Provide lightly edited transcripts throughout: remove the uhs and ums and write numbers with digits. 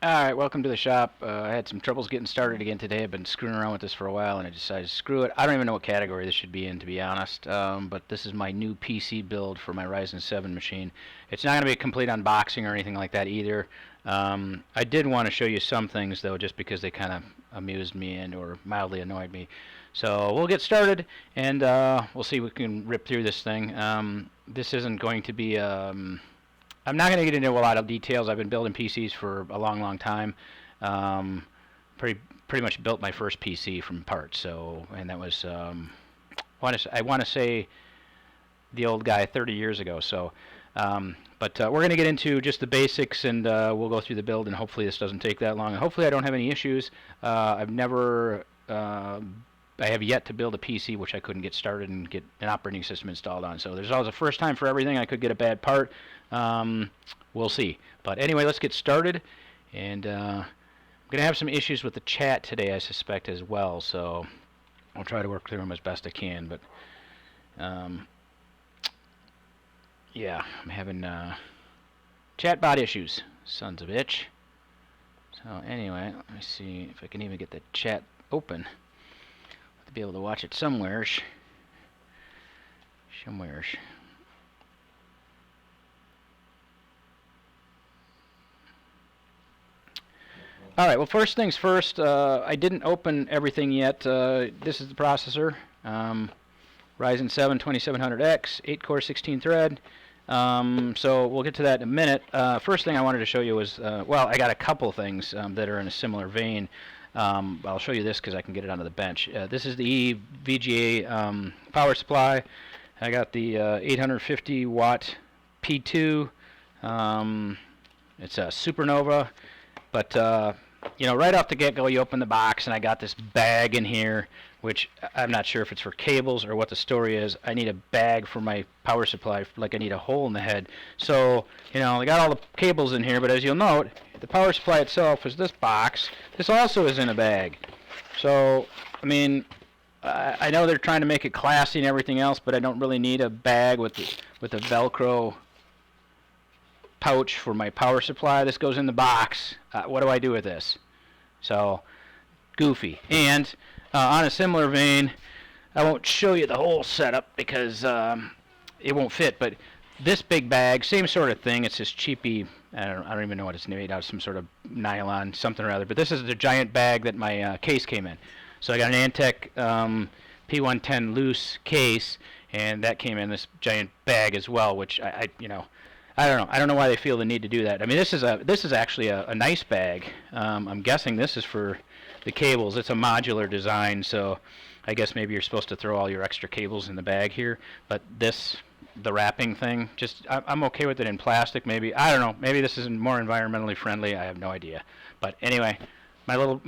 Alright, welcome to the shop. I had some troubles getting started again today. I've been screwing around with this for a while and I decided to screw it. I don't even know what category this should be in, to be honest, but this is my new PC build for my Ryzen 7 machine. It's not going to be a complete unboxing or anything like that either. I did want to show you some things though, just because they kind of amused me and or mildly annoyed me. So we'll get started and we'll see if we can rip through this thing. This isn't going to be I'm not going to get into a lot of details. I've been building PCs for a long, long time. Pretty much built my first PC from parts. So, and that was I want to say the old guy 30 years ago. So, but we're going to get into just the basics, and we'll go through the build. And hopefully this doesn't take that long. And hopefully I don't have any issues. I have yet to build a PC which I couldn't get started and get an operating system installed on. So there's always a first time for everything. I could get a bad part. We'll see. But anyway, let's get started. And I'm going to have some issues with the chat today, I suspect, as well. So I'll try to work through them as best I can. But yeah, I'm having chatbot issues. Sons of bitch. So anyway, let me see if I can even get the chat open. To be able to watch it somewheres. Alright, well, first things first, I didn't open everything yet. This is the processor. Ryzen 7 2700X, 8-core, 16-thread. So we'll get to that in a minute. First thing I wanted to show you was, well, I got a couple things that are in a similar vein. I'll show you this because I can get it onto the bench. This is the VGA power supply. I got the 850 watt P2. It's a Supernova, but you know, right off the get-go, you open the box and I got this bag in here, which I'm not sure if it's for cables or what the story is. I need a bag for my power supply, like I need a hole in the head. So, you know, I got all the cables in here, but as you'll note, the power supply itself is this box. This also is in a bag. So, I mean, I know they're trying to make it classy and everything else, but I don't really need a bag with a Velcro pouch for my power supply. This goes in the box. What do I do with this? So, goofy. And on a similar vein, I won't show you the whole setup because it won't fit, but this big bag, same sort of thing. It's this cheapy, I don't even know what it's made out of, some sort of nylon, something or other. But this is the giant bag that my case came in. So I got an Antec P110 loose case, and that came in this giant bag as well, which you know, I don't know. I don't know why they feel the need to do that. I mean, this is actually a nice bag. I'm guessing this is for the cables. It's a modular design, so I guess maybe you're supposed to throw all your extra cables in the bag here. But this, the wrapping thing, just I'm okay with it in plastic. Maybe, I don't know. Maybe this is more environmentally friendly. I have no idea. But anyway, my little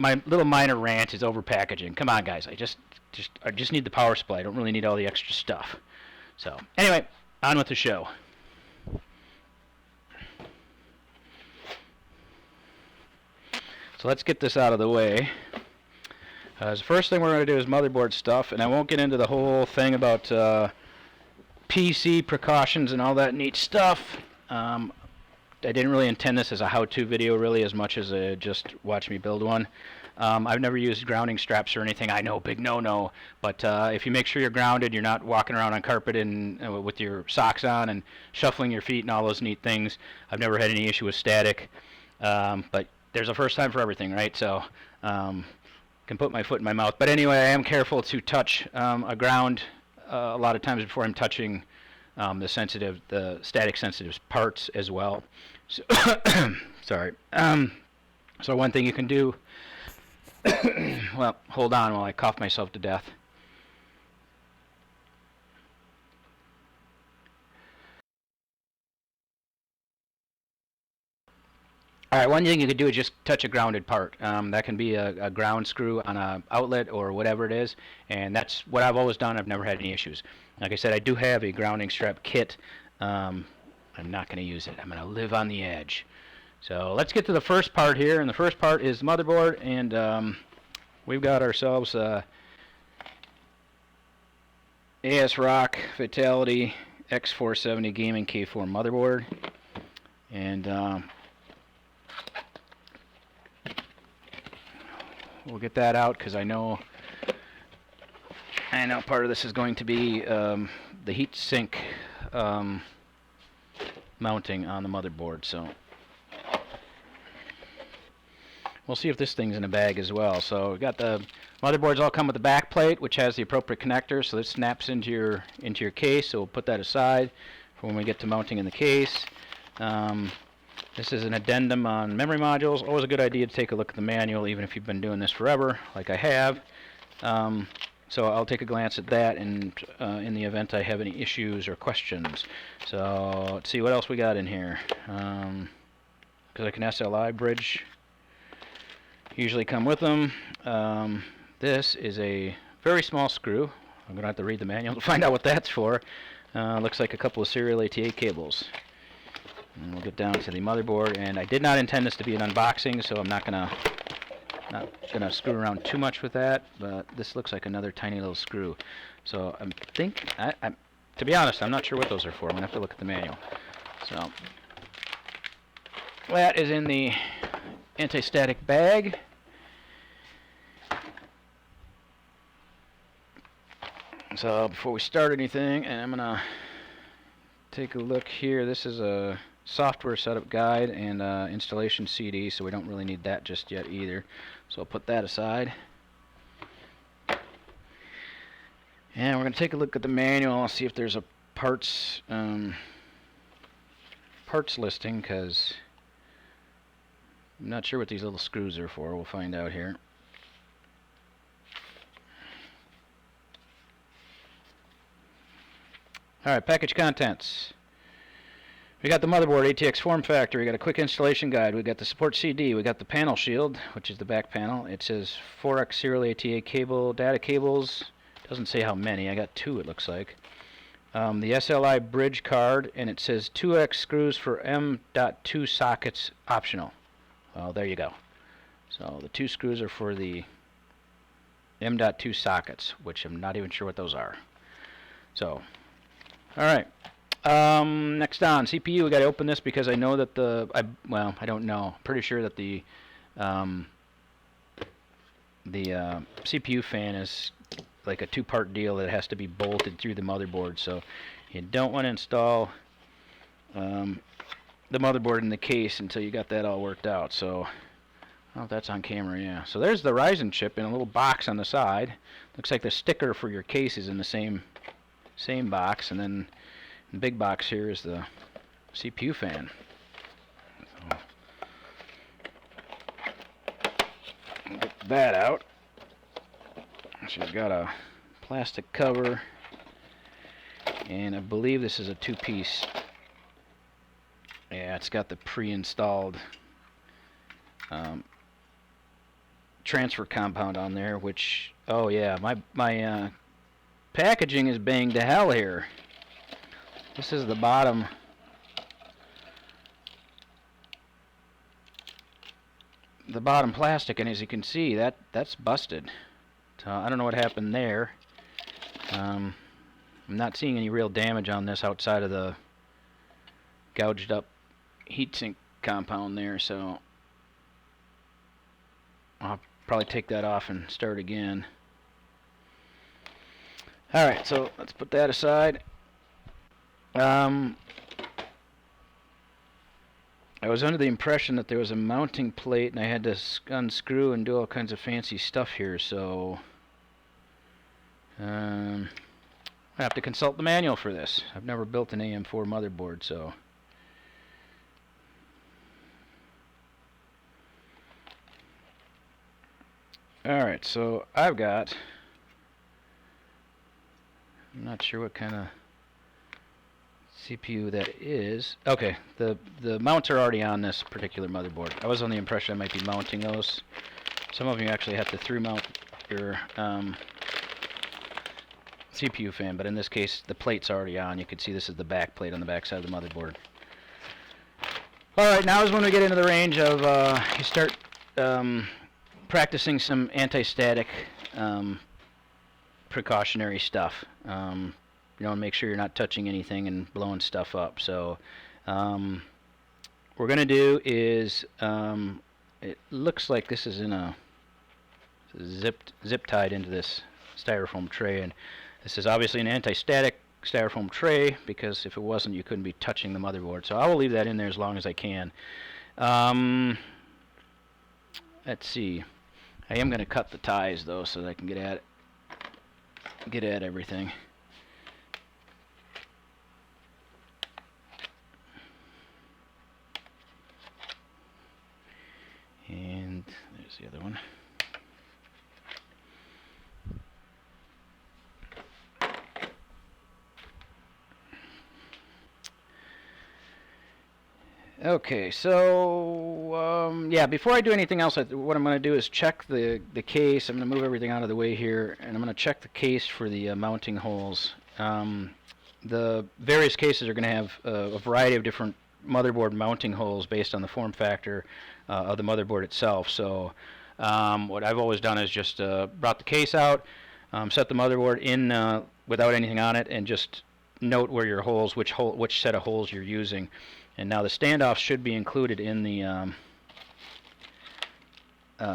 minor rant is over packaging. Come on, guys. I just need the power supply. I don't really need all the extra stuff. So anyway, on with the show. So let's get this out of the way. The first thing we're going to do is motherboard stuff, and I won't get into the whole thing about PC precautions and all that neat stuff. I didn't really intend this as a how-to video really as much as just watch me build one. I've never used grounding straps or anything. I know, big no-no. But if you make sure you're grounded, you're not walking around on carpet and with your socks on and shuffling your feet and all those neat things. I've never had any issue with static. But there's a first time for everything, right? So can put my foot in my mouth. But anyway, I am careful to touch a ground a lot of times before I'm touching the static sensitive parts as well. So sorry. So one thing you can do, well, hold on while I cough myself to death. Alright, one thing you could do is just touch a grounded part. That can be a ground screw on an outlet or whatever it is, and that's what I've always done. I've never had any issues. Like I said, I do have a grounding strap kit. I'm not going to use it. I'm going to live on the edge. So let's get to the first part here, and the first part is the motherboard, and we've got ourselves ASRock Fatal1ty X470 Gaming K4 motherboard, and we'll get that out because I know part of this is going to be the heat sink mounting on the motherboard. So we'll see if this thing's in a bag as well. So we got the motherboards all come with the back plate, which has the appropriate connector. So this snaps into your case. So we'll put that aside for when we get to mounting in the case. This is an addendum on memory modules. Always a good idea to take a look at the manual, even if you've been doing this forever, like I have. So I'll take a glance at that, and in the event I have any issues or questions. So let's see what else we got in here. Because like an SLI bridge usually come with them. This is a very small screw. I'm going to have to read the manual to find out what that's for. Looks like a couple of serial ATA cables. And we'll get down to the motherboard, and I did not intend this to be an unboxing, so I'm not gonna screw around too much with that. But this looks like another tiny little screw. So to be honest, I'm not sure what those are for. I'm gonna have to look at the manual. So that is in the anti-static bag. So before we start anything, and I'm gonna take a look here. This is a software setup guide and installation CD, so we don't really need that just yet either. So I'll put that aside. And we're going to take a look at the manual and see if there's a parts listing, because I'm not sure what these little screws are for. We'll find out here. Alright, package contents. We got the motherboard ATX form factor, we got a quick installation guide, we got the support CD, we got the panel shield, which is the back panel. It says 4X serial ATA cable, data cables, doesn't say how many, I got 2 it looks like. The SLI bridge card, and it says 2X screws for M.2 sockets optional. Well, there you go. So the 2 screws are for the M.2 sockets, which I'm not even sure what those are. So, alright. Next on, CPU, we got to open this because I know that I don't know. Pretty sure that the CPU fan is like a 2-part deal that has to be bolted through the motherboard. So you don't want to install the motherboard in the case until you got that all worked out. So I don't know if that's on camera, yeah. So there's the Ryzen chip in a little box on the side. Looks like the sticker for your case is in the same box, and then the big box here is the CPU fan. So get that out. So you've got a plastic cover, and I believe this is a 2-piece. Yeah, it's got the pre-installed transfer compound on there, which, oh yeah, my packaging is banged to hell here. This is the bottom plastic, and as you can see, that's busted. So I don't know what happened there. I'm not seeing any real damage on this outside of the gouged up heatsink compound there, so I'll probably take that off and start again. Alright, so let's put that aside. I was under the impression that there was a mounting plate and I had to unscrew and do all kinds of fancy stuff here, so I have to consult the manual for this. I've never built an AM4 motherboard, so alright, so I've got, I'm not sure what kind of CPU that is. Okay, the mounts are already on this particular motherboard. I was on the impression I might be mounting those. Some of you actually have to through mount your CPU fan, but in this case the plate's already on. You can see this is the back plate on the back side of the motherboard. Alright, now is when we get into the range of you start practicing some anti-static precautionary stuff. You know, make sure you're not touching anything and blowing stuff up. So what we're going to do is, it looks like this is in a zip tied into this styrofoam tray, and this is obviously an anti-static styrofoam tray, because if it wasn't, you couldn't be touching the motherboard. So I will leave that in there as long as I can. Let's see. I am going to cut the ties though, so that I can get at everything. And there's the other one. Okay, so yeah, before I do anything else, what I'm going to do is check the case. I'm going to move everything out of the way here, and I'm going to check the case for the mounting holes. The various cases are going to have a variety of different motherboard mounting holes based on the form factor of the motherboard itself. So what I've always done is just brought the case out, set the motherboard in without anything on it, and just note where your holes, which set of holes you're using. And now the standoff should be included in the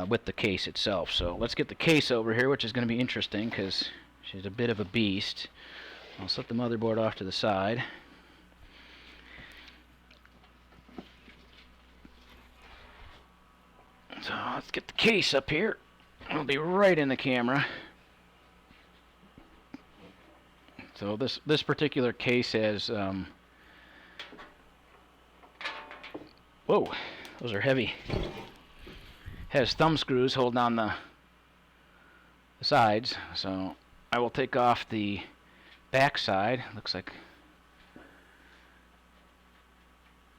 with the case itself. So let's get the case over here, which is going to be interesting because she's a bit of a beast. I'll set the motherboard off to the side. So let's get the case up here. It'll be right in the camera. So this particular case has whoa, those are heavy. Has thumb screws holding on the sides, so I will take off the back side. Looks like,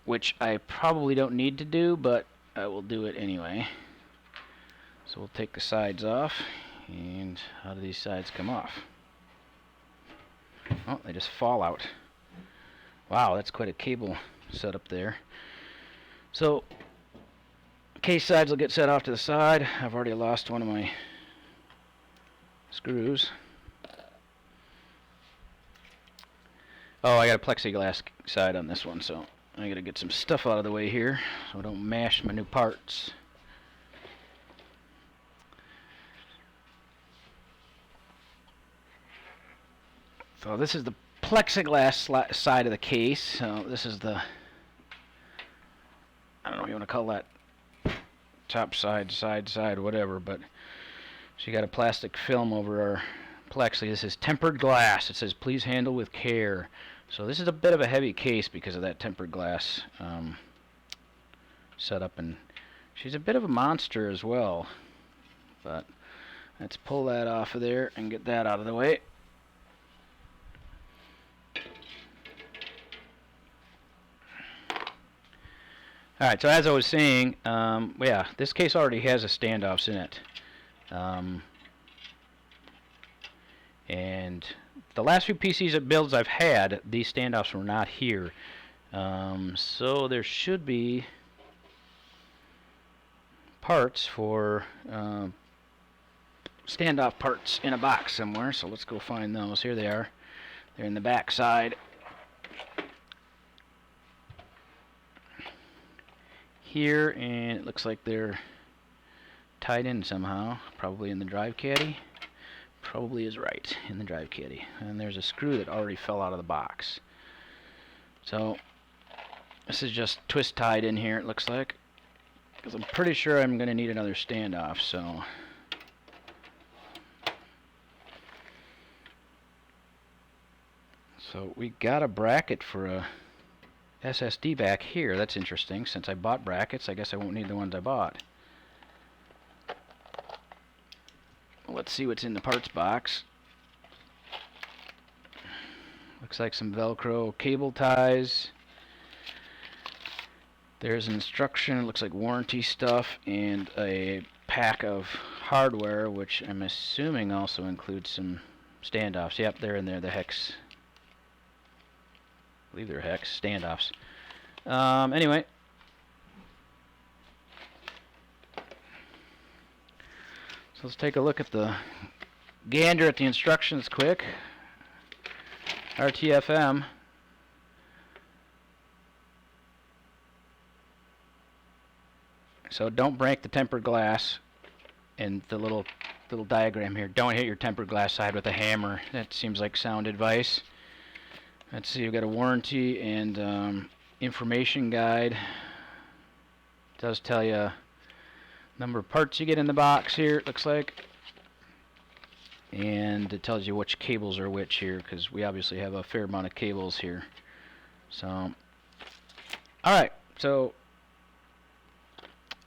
which I probably don't need to do, but I will do it anyway. So we'll take the sides off, and how do these sides come off? Oh, they just fall out. Wow, that's quite a cable setup there. So case sides will get set off to the side. I've already lost one of my screws. Oh, I got a plexiglass side on this one, so I gotta get some stuff out of the way here so I don't mash my new parts. So this is the plexiglass side of the case. So this is the, I don't know what you want to call that, top side, side, whatever, but she got a plastic film over our plexi. This is tempered glass. It says please handle with care. So this is a bit of a heavy case because of that tempered glass setup, and she's a bit of a monster as well. But let's pull that off of there and get that out of the way. Alright, so as I was saying, yeah, this case already has a standoffs in it. And the last few PCs builds I've had, these standoffs were not here. So there should be parts for standoff parts in a box somewhere. So let's go find those. Here they are. They're in the back side. Here, and it looks like they're tied in somehow, probably in the drive caddy. Probably is right, in the drive caddy. And there's a screw that already fell out of the box. So this is just twist tied in here, it looks like, because I'm pretty sure I'm going to need another standoff. So we got a bracket for a SSD back here. That's interesting. Since I bought brackets, I guess I won't need the ones I bought. Let's see what's in the parts box. Looks like some Velcro cable ties. There's an instruction. It looks like warranty stuff, and a pack of hardware, which I'm assuming also includes some standoffs. Yep, they're in there, the hex. I believe they're hex standoffs. Anyway, so let's take a look at the gander at the instructions quick. RTFM. So don't break the tempered glass and the little little diagram here. Don't hit your tempered glass side with a hammer. That seems like sound advice. Let's see, we've got a warranty and information guide. It does tell you number of parts you get in the box here, it looks like. And it tells you which cables are which here, because we obviously have a fair amount of cables here. So, alright, so,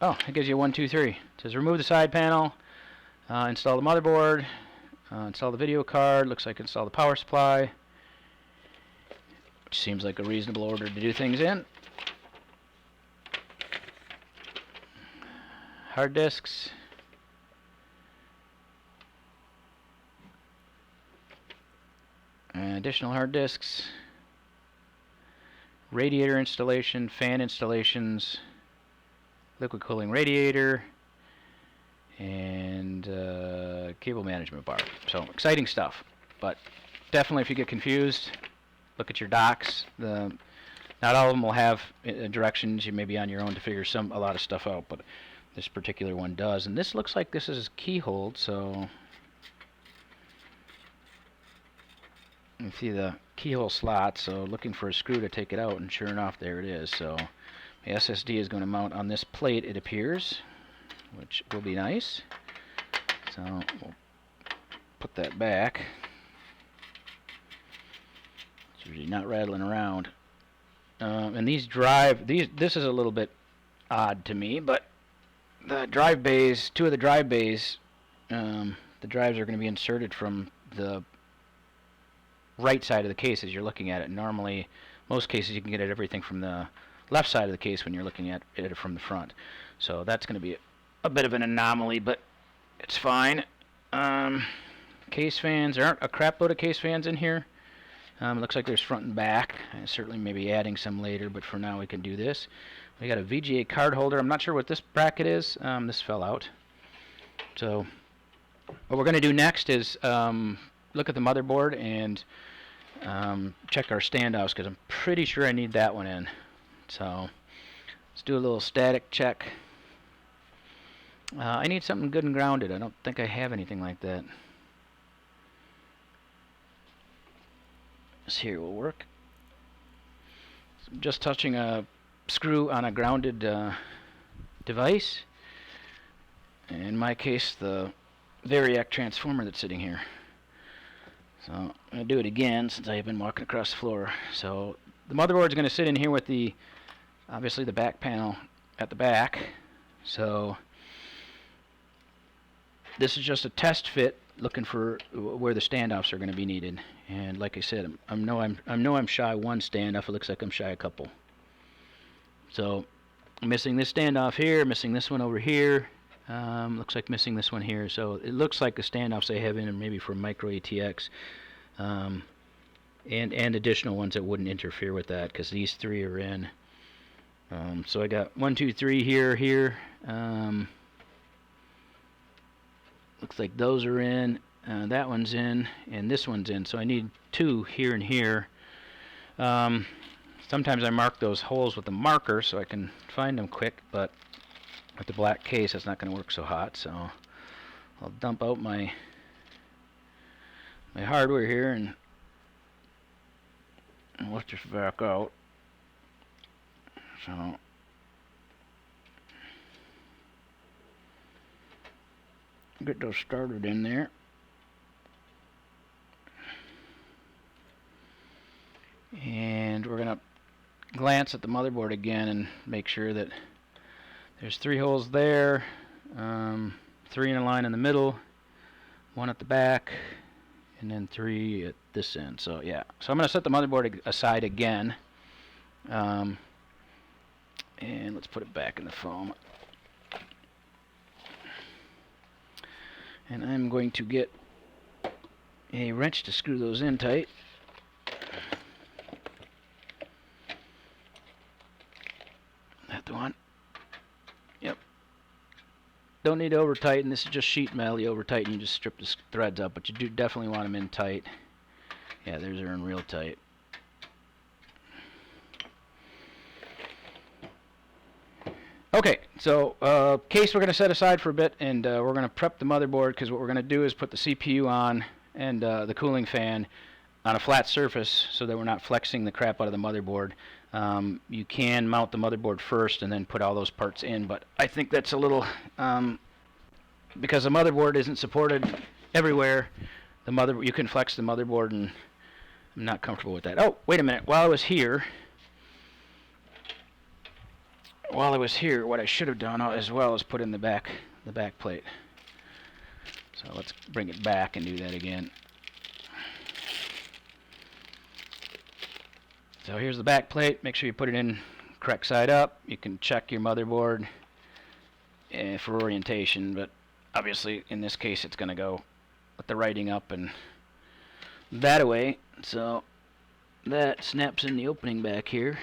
oh, it gives you 1, 2, 3. It says remove the side panel, install the motherboard, install the video card, looks like install the power supply, which seems like a reasonable order to do things in. Hard disks. Additional hard disks. Radiator installation, fan installations, liquid cooling radiator, and cable management bar. So exciting stuff. But definitely, if you get confused, look at your docs. Not all of them will have directions. You may be on your own to figure a lot of stuff out, but this particular one does. And this looks like this is keyholed, so you see the keyhole slot, so looking for a screw to take it out, and sure enough, there it is. So the SSD is going to mount on this plate, it appears, which will be nice. So we'll put that back. It's usually not rattling around. And this is a little bit odd to me, but the drive bays, two of the drive bays, the drives are going to be inserted from the right side of the case as you're looking at it. Normally, most cases you can get at everything from the left side of the case when you're looking at it from the front. So that's going to be a bit of an anomaly, but it's fine. Case fans, there aren't a crap load of case fans in here. It looks like there's front and back. Certainly maybe adding some later, but for now we can do this. We got a VGA card holder. I'm not sure what this bracket is. This fell out. So what we're going to do next is look at the motherboard and check our standoffs, because I'm pretty sure I need that one in. So let's do a little static check. I need something good and grounded. I don't think I have anything like that. This here will work. So I'm just touching a screw on a grounded device. In my case, the Variac transformer that's sitting here. So I'm going to do it again since I've been walking across the floor. So the motherboard is going to sit in here with obviously the back panel at the back. So this is just a test fit, looking for where the standoffs are going to be needed. And like I said, I know I'm shy one standoff. It looks like I'm shy a couple. So I'm missing this standoff here, missing this one over here. Looks like missing this one here. So it looks like the standoffs I have in, maybe for micro ATX, and additional ones that wouldn't interfere with that, because these three are in. So I got 1, 2, 3 here. Looks like those are in. That one's in, and this one's in. So I need 2 here and here. Sometimes I mark those holes with a marker so I can find them quick, but with the black case, that's not going to work so hot. So I'll dump out my hardware here and let this back out. So get those started in there. And we're going to glance at the motherboard again and make sure that there's 3 holes there, 3 in a line in the middle, 1 at the back, and then 3 at this end. So yeah, so I'm going to set the motherboard aside again, and let's put it back in the foam. And I'm going to get a wrench to screw those in tight. That the one. Yep. Don't need to over tighten. This is just sheet metal. You over tighten, you just strip the threads up, but you do definitely want them in tight. Yeah, theirs are in real tight. Okay, So case we're going to set aside for a bit, and we're going to prep the motherboard, because what we're going to do is put the CPU on and the cooling fan on a flat surface so that we're not flexing the crap out of the motherboard. You can mount the motherboard first and then put all those parts in, but I think that's a little, because the motherboard isn't supported everywhere, you can flex the motherboard, and I'm not comfortable with that. Oh, wait a minute. While I was here, what I should have done as well is put in the back plate. So let's bring it back and do that again. So here's the back plate. Make sure you put it in correct side up. You can check your motherboard for orientation, but obviously in this case it's going to go with the writing up and that away. So that snaps in the opening back here.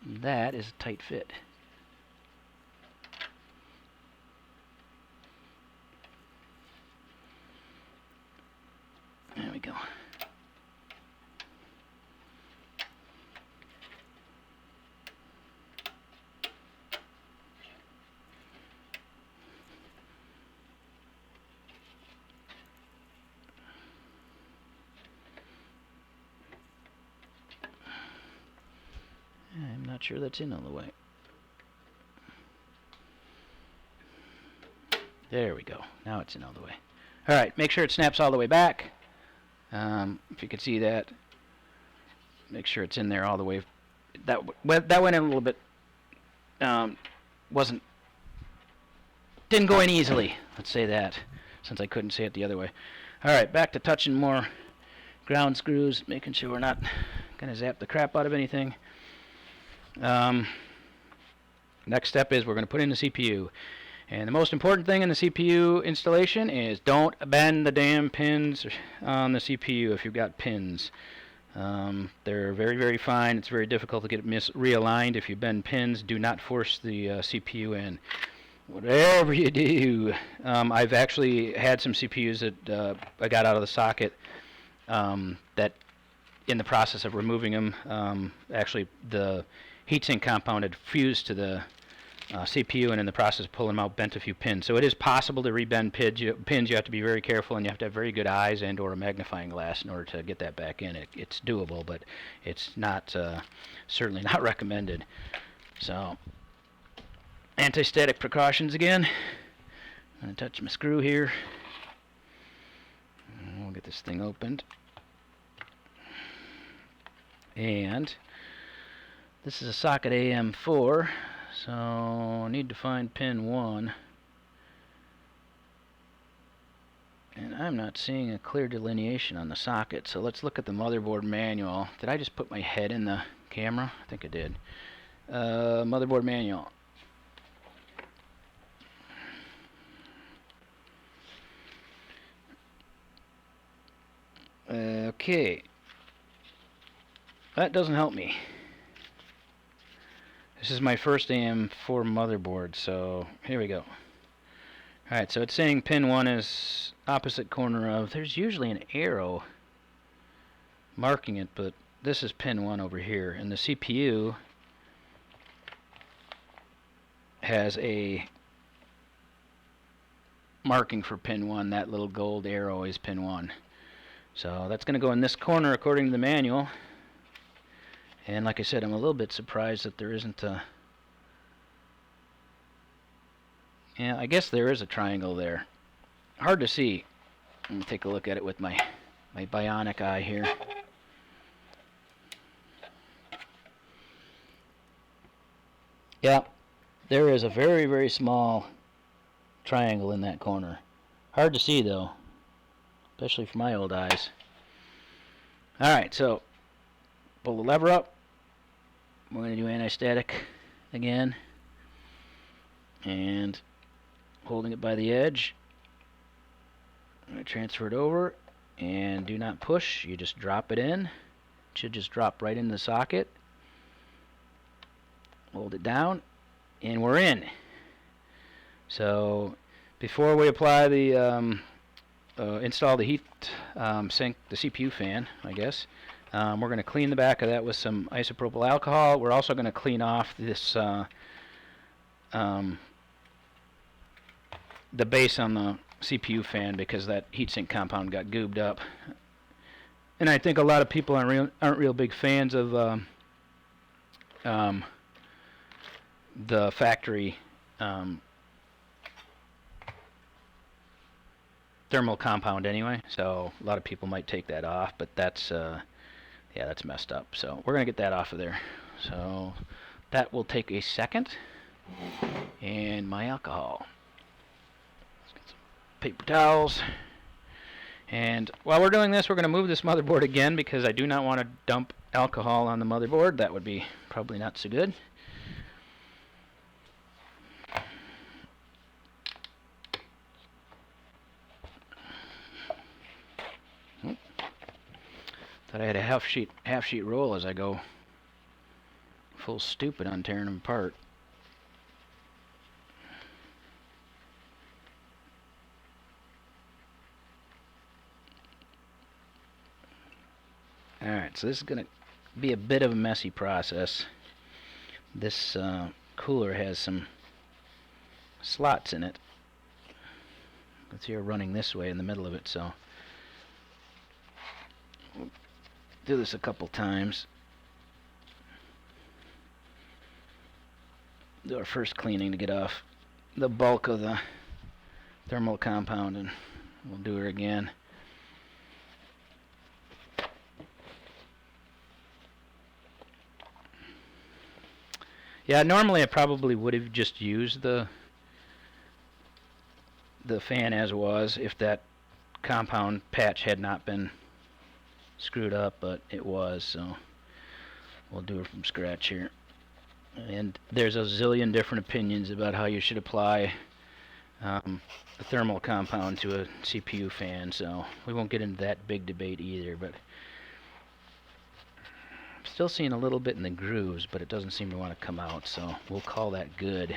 That is a tight fit. There we go. I'm not sure that's in all the way. There we go. Now it's in all the way. All right, make sure it snaps all the way back. If you can see that, make sure it's in there all the way. That went in a little bit. Didn't go in easily. Let's say that, since I couldn't say it the other way. All right, back to touching more ground screws, making sure we're not gonna zap the crap out of anything. Next step is we're going to put in the CPU. And the most important thing in the CPU installation is don't bend the damn pins on the CPU if you've got pins. They're very, very fine. It's very difficult to get realigned. If you bend pins, do not force the CPU in. Whatever you do. I've actually had some CPUs that I got out of the socket that in the process of removing them, actually the heatsink compound had fused to the CPU, and in the process of pulling them out, bent a few pins. So it is possible to rebend pins. You have to be very careful, and you have to have very good eyes and or a magnifying glass in order to get that back in. It's doable, but it's not certainly not recommended. So anti-static precautions again. I'm going to touch my screw here. And we'll get this thing opened. And this is a socket AM4, so I need to find pin 1. And I'm not seeing a clear delineation on the socket, so let's look at the motherboard manual. Did I just put my head in the camera? I think I did. Motherboard manual. Okay. That doesn't help me. This is my first AM4 motherboard, so here we go. Alright, so it's saying pin 1 is opposite corner of, there's usually an arrow marking it, but this is pin 1 over here, and the CPU has a marking for pin 1. That little gold arrow is pin 1. So that's going to go in this corner according to the manual. And like I said, I'm a little bit surprised that there isn't a... Yeah, I guess there is a triangle there. Hard to see. Let me take a look at it with my bionic eye here. Yeah, there is a very, very small triangle in that corner. Hard to see though, especially for my old eyes. Alright, so pull the lever up. We're going to do anti-static again. And holding it by the edge. I'm going to transfer it over. And do not push. You just drop it in. It should just drop right into the socket. Hold it down. And we're in. So before we apply the install the heat sink, the CPU fan, I guess, We're going to clean the back of that with some isopropyl alcohol. We're also going to clean off this the base on the CPU fan because that heatsink compound got goobed up. And I think a lot of people aren't real big fans of the factory thermal compound anyway, so a lot of people might take that off, but that's yeah, that's messed up. So we're gonna get that off of there. So that will take a second. And my alcohol. Let's get some paper towels. And while we're doing this, we're going to move this motherboard again because I do not want to dump alcohol on the motherboard. That would be probably not so good. Thought I had a half sheet roll as I go full stupid on tearing them apart. Alright, so this is going to be a bit of a messy process. This cooler has some slots in it. Let's see, you're running this way in the middle of it, so we'll do this a couple times. Do our first cleaning to get off the bulk of the thermal compound, and we'll do her again. Yeah, normally I probably would have just used the fan as was if that compound patch had not been screwed up, but it was, so we'll do it from scratch here. And there's a zillion different opinions about how you should apply a thermal compound to a CPU fan, so we won't get into that big debate either, but I'm still seeing a little bit in the grooves, but it doesn't seem to want to come out, so we'll call that good.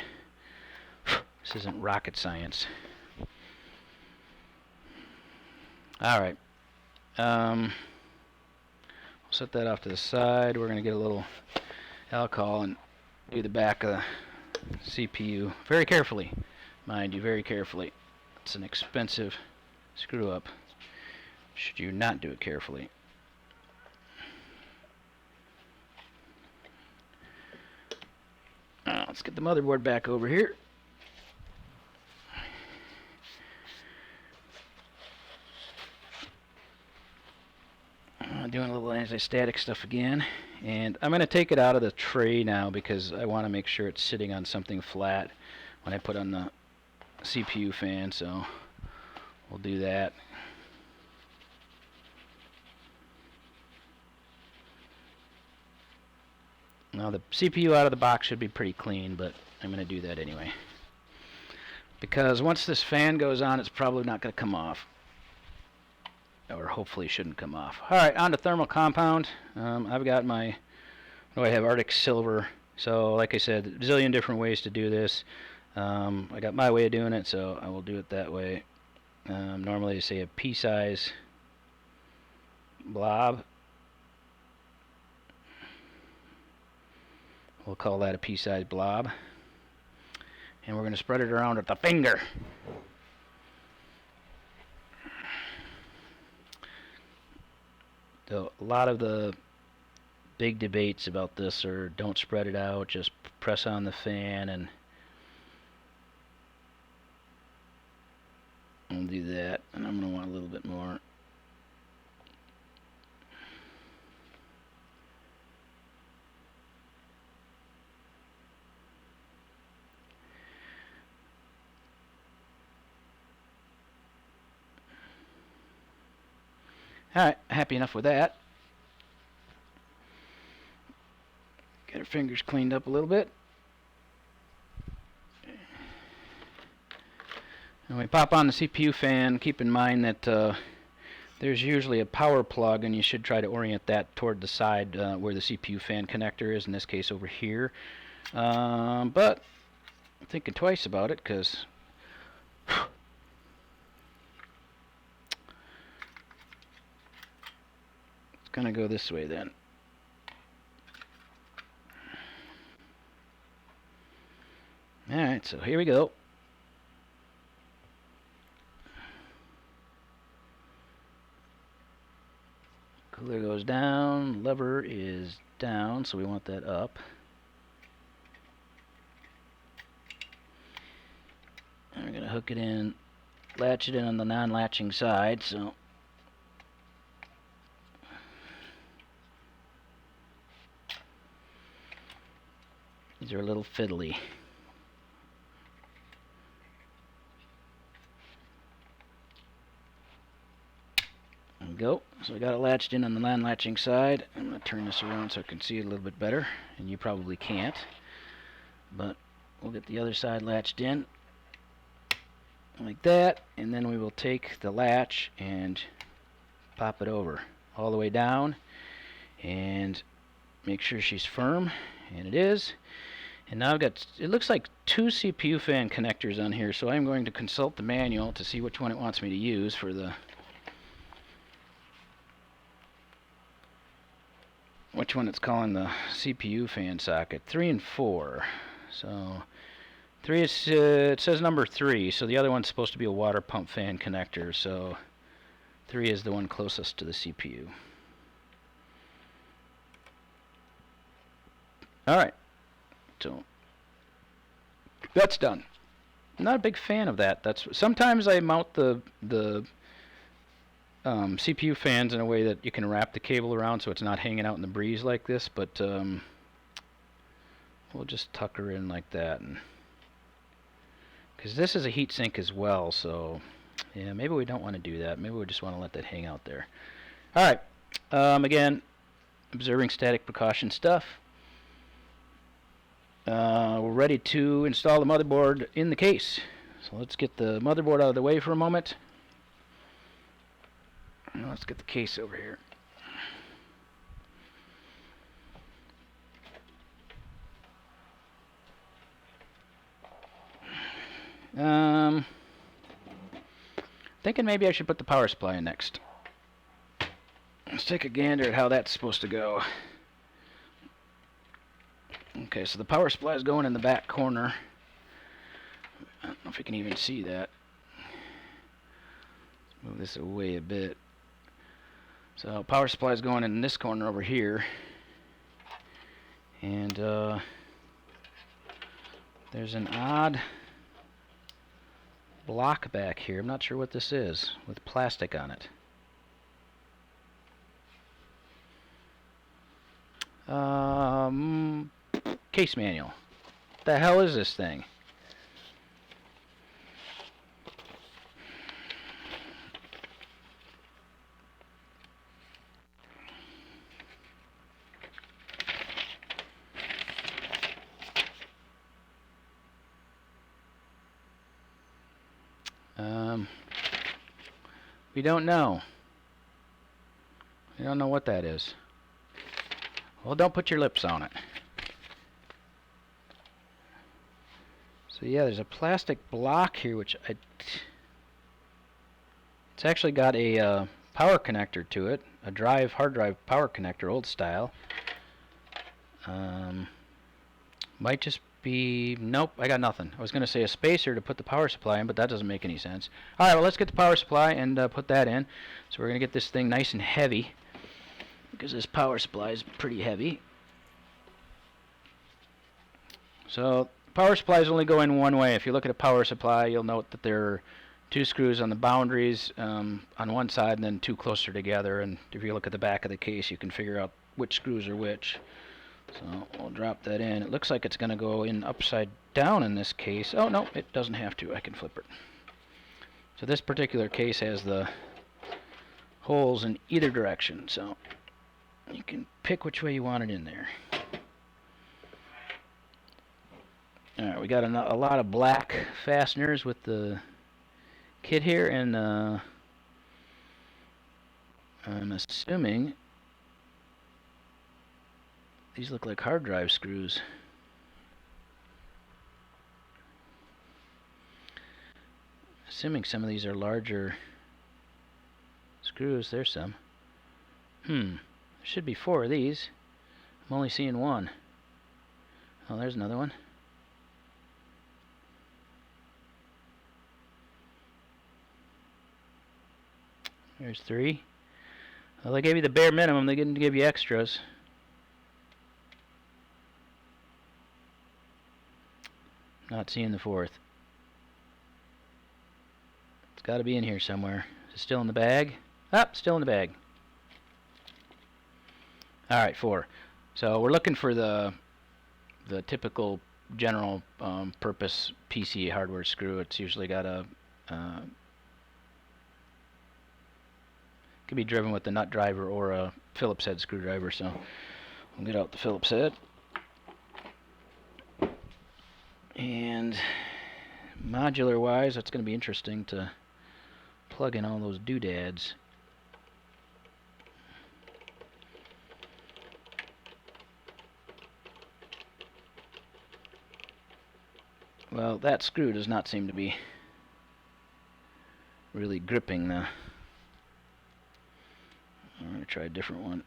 This isn't rocket science. Alright. We'll set that off to the side. We're going to get a little alcohol and do the back of the CPU very carefully. Mind you, very carefully. It's an expensive screw up. Should you not do it carefully. Let's get the motherboard back over here. Doing a little anti-static stuff again, and I'm going to take it out of the tray now because I want to make sure it's sitting on something flat when I put on the CPU fan, so we'll do that. Now the CPU out of the box should be pretty clean, but I'm going to do that anyway because once this fan goes on, it's probably not going to come off. Or hopefully shouldn't come off. Alright, on to thermal compound. I've got my, what do I have, Arctic Silver. So like I said, a zillion different ways to do this. I got my way of doing it, so I will do it that way. Normally I say a pea-size blob. We'll call that a pea-size blob. And we're going to spread it around with the finger. So a lot of the big debates about this are don't spread it out, just press on the fan, and I'll do that, and I'm going to want a little bit more. Alright, happy enough with that. Get our fingers cleaned up a little bit. When we pop on the CPU fan, keep in mind that there's usually a power plug, and you should try to orient that toward the side where the CPU fan connector is, in this case over here. But I'm thinking twice about it because gonna go this way then. Alright, so here we go. Cooler goes down, lever is down, so we want that up. And we're going to hook it in, latch it in on the non-latching side, so these are a little fiddly. There we go. So we got it latched in on the non-latching side. I'm going to turn this around so I can see it a little bit better, and you probably can't. But we'll get the other side latched in like that, and then we will take the latch and pop it over all the way down and make sure she's firm, and it is. And now I've got, it looks like 2 CPU fan connectors on here, so I'm going to consult the manual to see which one it wants me to use for the which one it's calling the CPU fan socket. 3 and 4. So 3 is it says number 3, so the other one's supposed to be a water pump fan connector, so 3 is the one closest to the CPU. Alright, so that's done. I'm not a big fan of that. That's sometimes I mount the CPU fans in a way that you can wrap the cable around so it's not hanging out in the breeze like this, but we'll just tuck her in like that, and because this is a heat sink as well, so yeah, maybe we don't want to do that. Maybe we just want to let that hang out there. Alright, again, observing static precaution stuff. We're ready to install the motherboard in the case. So let's get the motherboard out of the way for a moment. Now let's get the case over here. Thinking maybe I should put the power supply in next. Let's take a gander at how that's supposed to go. Okay, so the power supply is going in the back corner. I don't know if you can even see that. Let's move this away a bit. So power supply is going in this corner over here, and there's an odd block back here. I'm not sure what this is, with plastic on it. Case manual. What the hell is this thing? We don't know. We don't know what that is. Well, don't put your lips on it. So yeah, there's a plastic block here, which it's actually got a power connector to it, a hard drive power connector, old style. Might just be, nope, I got nothing. I was going to say a spacer to put the power supply in, but that doesn't make any sense. Alright, well, let's get the power supply and put that in. So we're going to get this thing nice and heavy, because this power supply is pretty heavy. So power supplies only go in one way. If you look at a power supply, you'll note that there are 2 screws on the boundaries on one side and then 2 closer together. And if you look at the back of the case, you can figure out which screws are which. So we'll drop that in. It looks like it's going to go in upside down in this case. Oh, no, it doesn't have to. I can flip it. So this particular case has the holes in either direction. So you can pick which way you want it in there. Alright, we got a lot of black fasteners with the kit here, and I'm assuming these look like hard drive screws. Assuming some of these are larger screws. There's some. Should be 4 of these. I'm only seeing 1. Oh, there's another one. There's 3. Well, they gave you the bare minimum. They didn't give you extras. Not seeing the 4th. It's got to be in here somewhere. Is it still in the bag? Ah, still in the bag. Alright, 4. So we're looking for the typical general purpose PC hardware screw. It's usually got a could be driven with the nut driver or a Phillips head screwdriver. So we'll get out the Phillips head. And modular wise, it's going to be interesting to plug in all those doodads. Well, that screw does not seem to be really gripping the... I'm going to try a different one.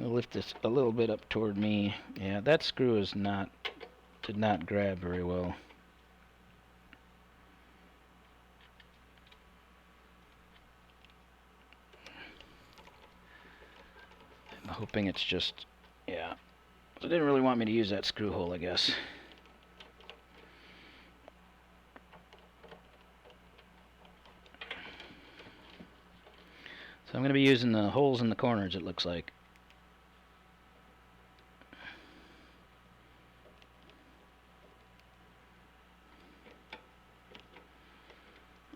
I'll lift this a little bit up toward me. Yeah, that screw is did not grab very well. I'm hoping it's just, yeah. They didn't really want me to use that screw hole, I guess. So I'm going to be using the holes in the corners, it looks like.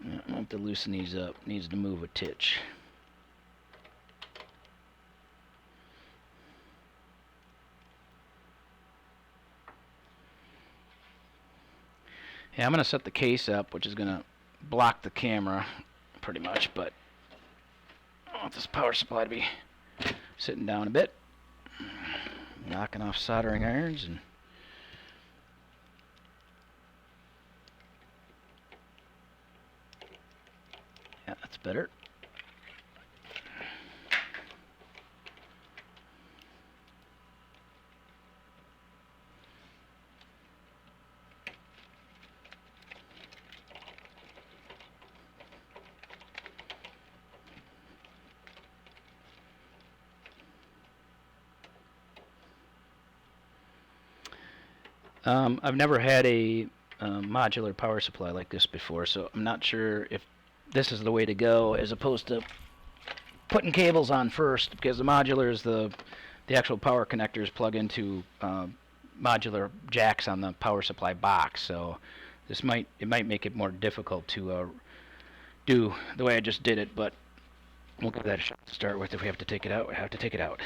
I have to loosen these up. Needs to move a titch. Yeah, I'm going to set the case up, which is going to block the camera pretty much, but I want this power supply to be sitting down a bit. Knocking off soldering irons and yeah, that's better. I've never had a modular power supply like this before, so I'm not sure if this is the way to go, as opposed to putting cables on first, because the modular is the actual power connectors plug into modular jacks on the power supply box. So it might make it more difficult to do the way I just did it, but we'll give that a shot to start with. If we have to take it out, we have to take it out.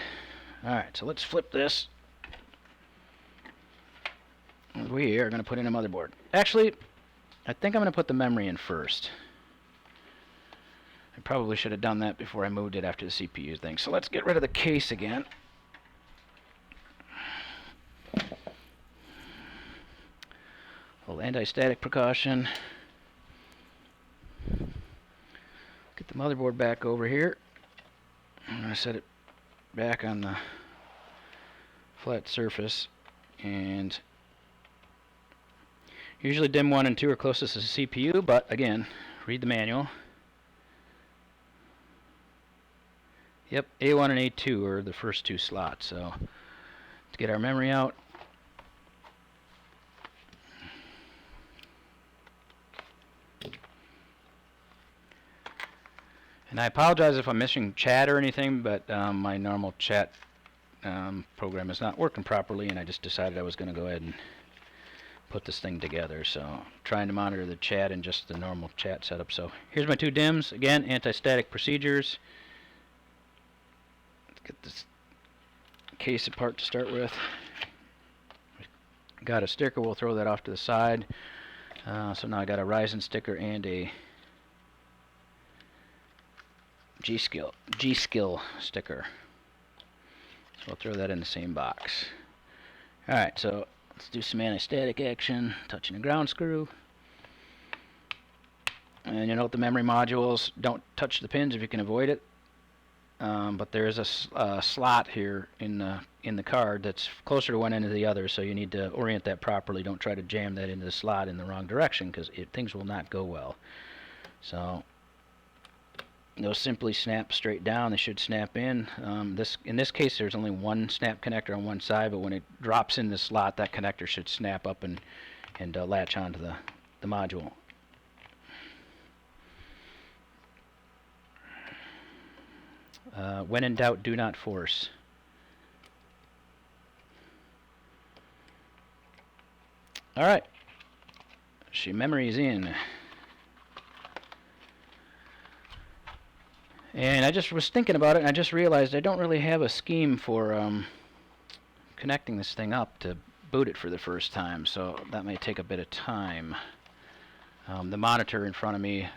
Alright, so let's flip this. We are going to put in a motherboard. Actually, I think I'm going to put the memory in first. I probably should have done that before I moved it after the CPU thing. So let's get rid of the case again. A little anti-static precaution. Get the motherboard back over here. I'm going to set it back on the flat surface, and usually DIMM 1 and 2 are closest to the CPU, but again, read the manual. Yep, A1 and A2 are the first 2 slots. So let's get our memory out. And I apologize if I'm missing chat or anything, but my normal chat program is not working properly, and I just decided I was going to go ahead and put this thing together. So I'm trying to monitor the chat and just the normal chat setup. So here's my 2 DIMMs. Again, anti-static procedures. Let's get this case apart to start with. Got a sticker, we'll throw that off to the side. So now I got a Ryzen sticker and a G-Skill sticker. So I'll throw that in the same box. Alright, so let's do some anti-static action, touching the ground screw. And you know, the memory modules, don't touch the pins if you can avoid it. But there is a slot here in the card that's closer to one end to the other, so you need to orient that properly. Don't try to jam that into the slot in the wrong direction, because things will not go well. So those simply snap straight down. They should snap in. In this case, there's only one snap connector on one side, but when it drops in the slot, that connector should snap up and latch onto the module. When in doubt, do not force. Alright. Memory is in. And I just was thinking about it, and I just realized I don't really have a scheme for connecting this thing up to boot it for the first time, so that may take a bit of time. The monitor in front of me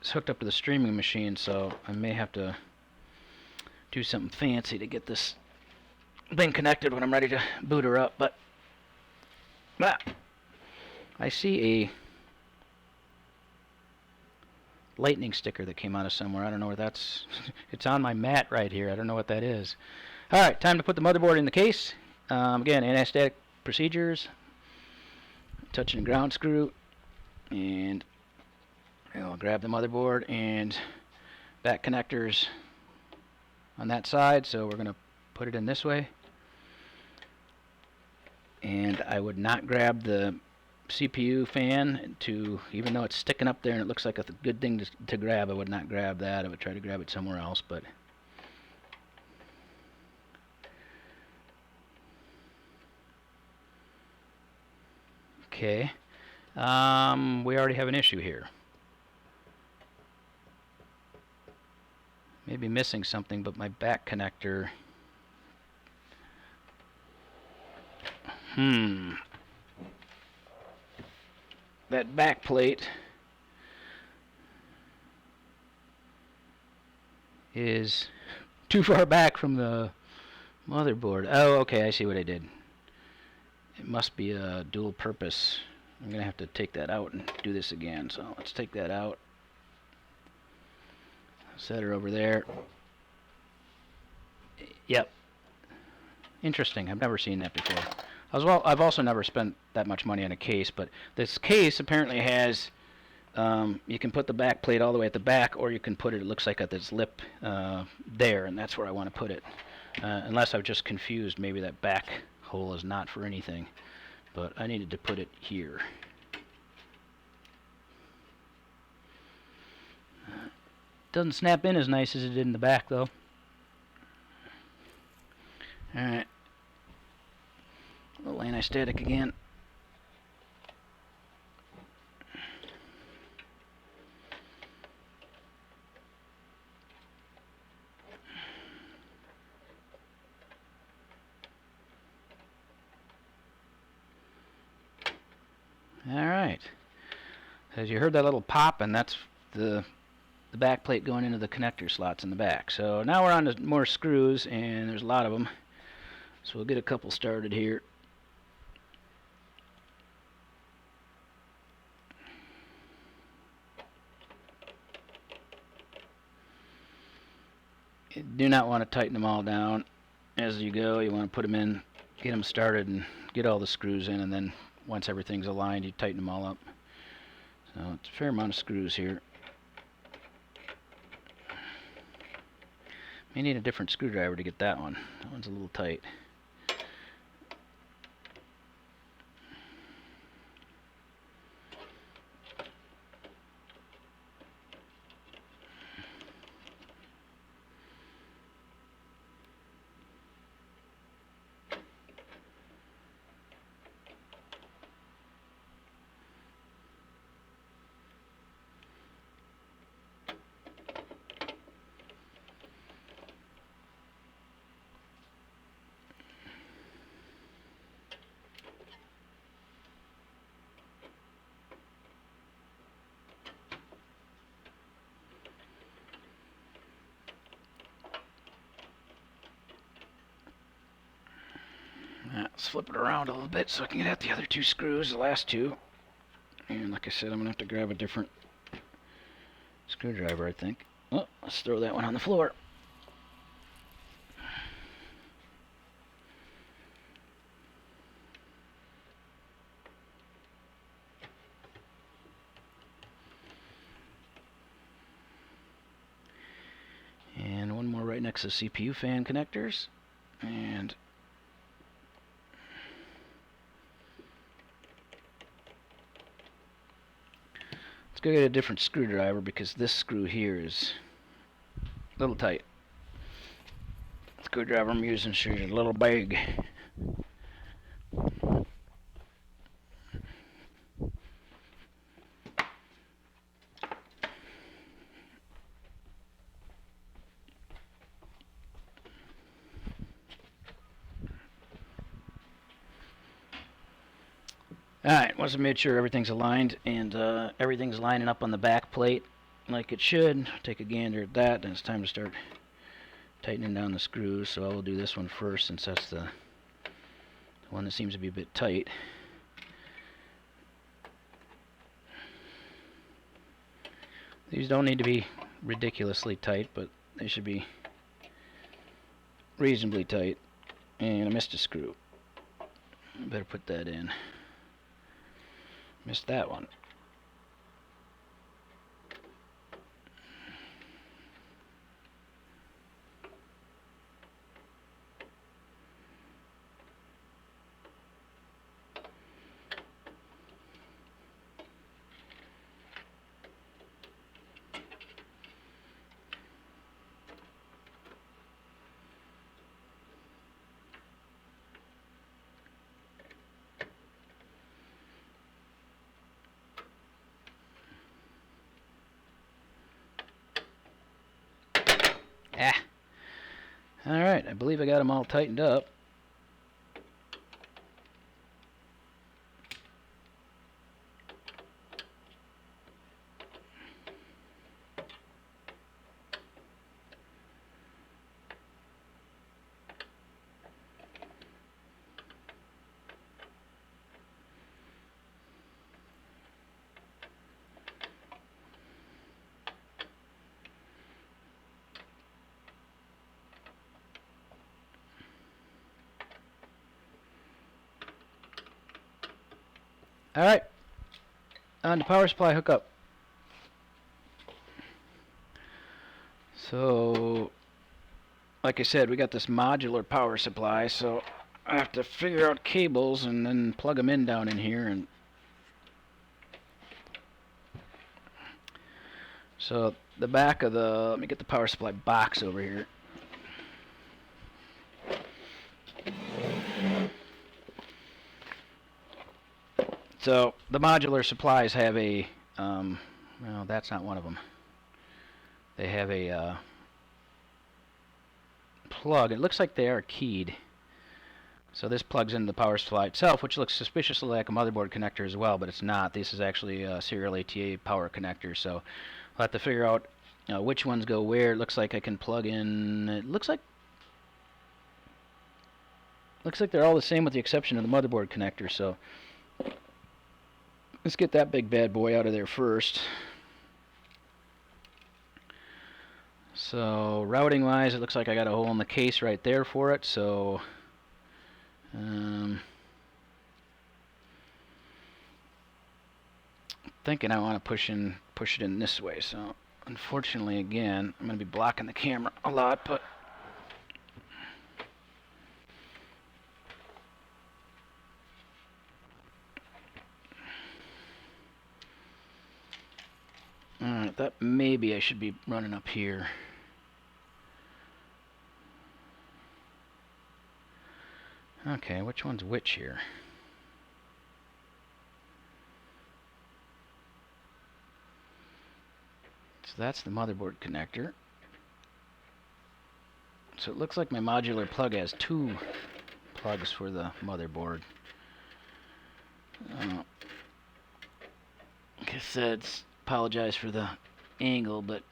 is hooked up to the streaming machine, so I may have to do something fancy to get this thing connected when I'm ready to boot her up. But I see a lightning sticker that came out of somewhere. I don't know where that's. It's on my mat right here. I don't know what that is. Alright, time to put the motherboard in the case. Again, anti-static procedures. Touch and ground screw. And I'll grab the motherboard and back connectors on that side. So we're going to put it in this way. And I would not grab the CPU fan even though it's sticking up there and it looks like a good thing to grab, I would not grab that. I would try to grab it somewhere else, but okay. We already have an issue here. Maybe missing something, but my back connector. That back plate is too far back from the motherboard. Oh, okay, I see what I did. It must be a dual purpose. I'm going to have to take that out and do this again. So let's take that out. Set her over there. Yep. Interesting. I've never seen that before. I've also never spent that much money on a case, but this case apparently has, you can put the back plate all the way at the back, or you can put it looks like at this lip there, and that's where I want to put it. Unless I've just confused, maybe that back hole is not for anything, but I needed to put it here. Doesn't snap in as nice as it did in the back, though. Alright. A little anti-static again. Alright. As you heard that little pop, and that's the back plate going into the connector slots in the back. So now we're on to more screws, and there's a lot of them. So we'll get a couple started here. You do not want to tighten them all down as you go. You want to put them in, get them started, and get all the screws in, and then once everything's aligned, you tighten them all up. So it's a fair amount of screws here. You need a different screwdriver to get that one. That one's a little tight. Let's flip it around a little bit so I can get at the other two screws, the last two. And like I said, I'm going to have to grab a different screwdriver, I think. Oh, let's throw that one on the floor. And one more right next to CPU fan connectors. And let's go get a different screwdriver because this screw here is a little tight. The screwdriver I'm using is a little big. Alright, once I made sure everything's aligned and everything's lining up on the back plate like it should, take a gander at that, and it's time to start tightening down the screws. So I will do this one first since that's the one that seems to be a bit tight. These don't need to be ridiculously tight, but they should be reasonably tight. And I missed a screw. Better put that in. Missed that one. Alright, I believe I got them all tightened up. Alright, on the power supply hookup. So, like I said, we got this modular power supply, so I have to figure out cables and then plug them in down in here. And so the back of the, let me get the power supply box over here. So the modular supplies have a, well, that's not one of them. They have a plug. It looks like they are keyed. So this plugs into the power supply itself, which looks suspiciously like a motherboard connector as well, but it's not. This is actually a serial ATA power connector. So I'll have to figure out which ones go where. It looks like I can plug in. It looks like they're all the same with the exception of the motherboard connector. So let's get that big bad boy out of there first. So routing wise, it looks like I got a hole in the case right there for it. So thinking I want to push it in this way. So unfortunately, again, I'm going to be blocking the camera a lot, but that maybe I should be running up here. Okay, which one's which here? So that's the motherboard connector. So it looks like my modular plug has two plugs for the motherboard. Like I said, apologize for the angle, but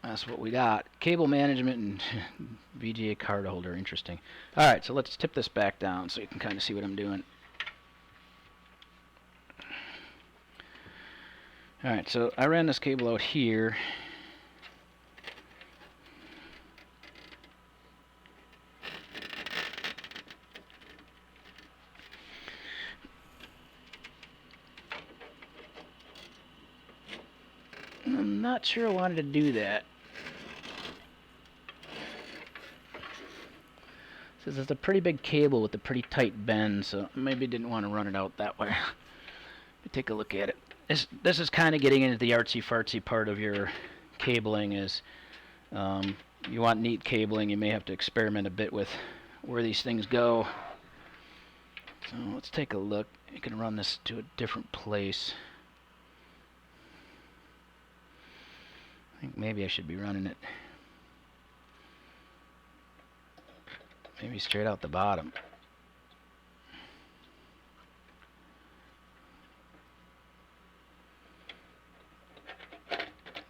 that's what we got. Cable management and VGA card holder, interesting. Alright, so let's tip this back down so you can kind of see what I'm doing. Alright, so I ran this cable out here. I'm not sure I wanted to do that. This is a pretty big cable with a pretty tight bend, so maybe didn't want to run it out that way. Take a look at it. This is kind of getting into the artsy-fartsy part of your cabling. Is you want neat cabling, you may have to experiment a bit with where these things go. So let's take a look. You can run this to a different place. I think maybe I should be running it maybe straight out the bottom.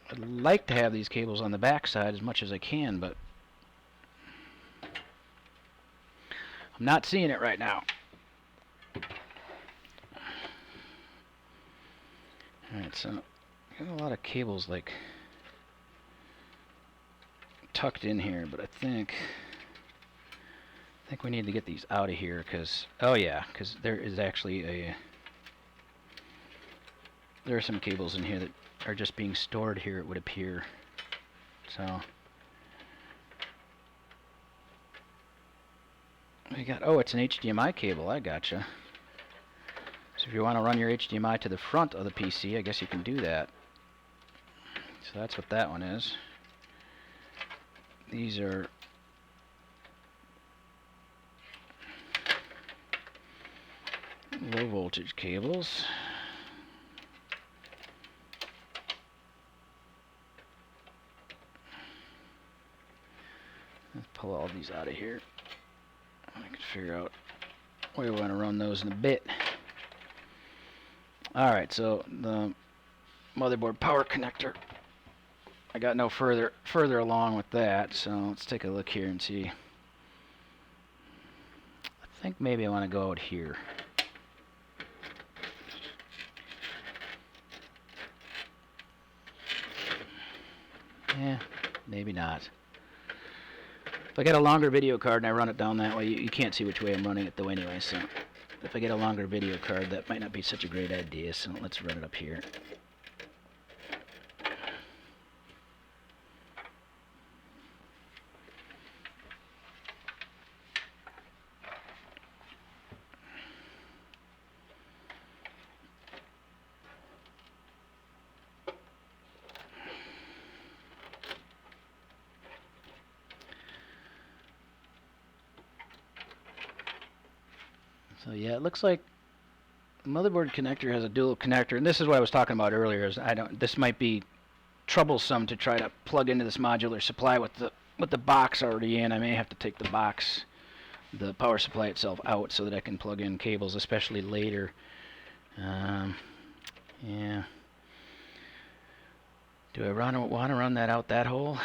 I'd like to have these cables on the back side as much as I can, but I'm not seeing it right now. Alright, so got a lot of cables like tucked in here, but I think we need to get these out of here because, oh yeah, because there is actually there are some cables in here that are just being stored here, it would appear. So we got, oh, it's an HDMI cable, I gotcha. So if you want to run your HDMI to the front of the PC, I guess you can do that. So that's what that one is. These are low voltage cables. Let's pull all these out of here. I can figure out where we want to run those in a bit. Alright, so the motherboard power connector, I got no further along with that, so let's take a look here and see. I think maybe I want to go out here. Yeah, maybe not. If I get a longer video card and I run it down that way, you can't see which way I'm running it though anyway, so if I get a longer video card, that might not be such a great idea, so let's run it up here. So yeah, it looks like the motherboard connector has a dual connector, and this is what I was talking about earlier. Is this might be troublesome to try to plug into this modular supply with the box already in. I may have to take the box, the power supply itself, out so that I can plug in cables, especially later. Yeah. Do I want to run that out that hole?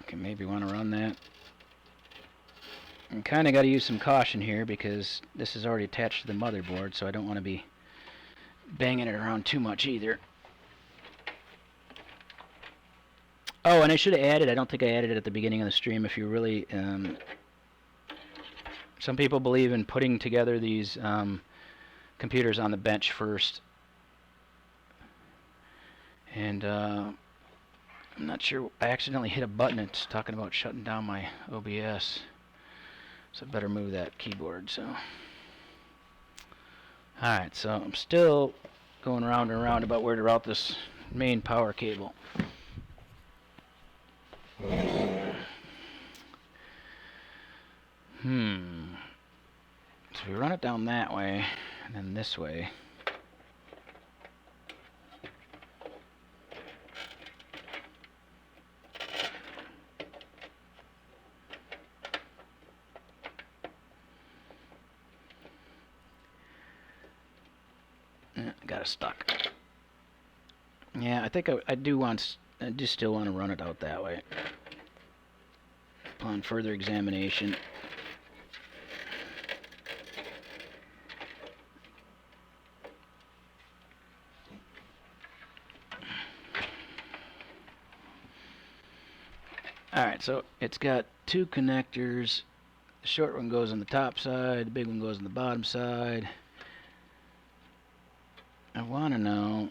Okay, maybe want to run that. I kind of got to use some caution here because this is already attached to the motherboard, so I don't want to be banging it around too much either. Oh, and I should have added, I don't think I added it at the beginning of the stream, if you really, some people believe in putting together these computers on the bench first. And I'm not sure, I accidentally hit a button. It's talking about shutting down my OBS. So I better move that keyboard. So, alright, so I'm still going around and around about where to route this main power cable. So we run it down that way, and then this way. Got it stuck. Yeah, I think I do still want to run it out that way. Upon further examination. Alright, so it's got two connectors. The short one goes on the top side, the big one goes on the bottom side. I want to know,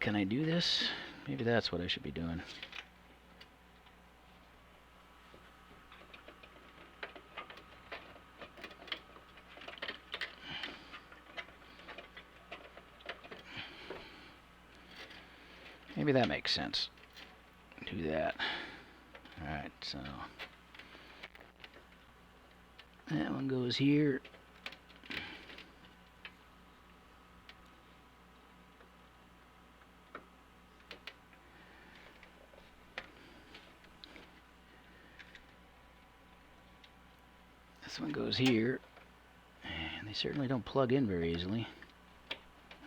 can I do this? Maybe that's what I should be doing. Maybe that makes sense. Do that. Alright, so that one goes here. This one goes here. And they certainly don't plug in very easily.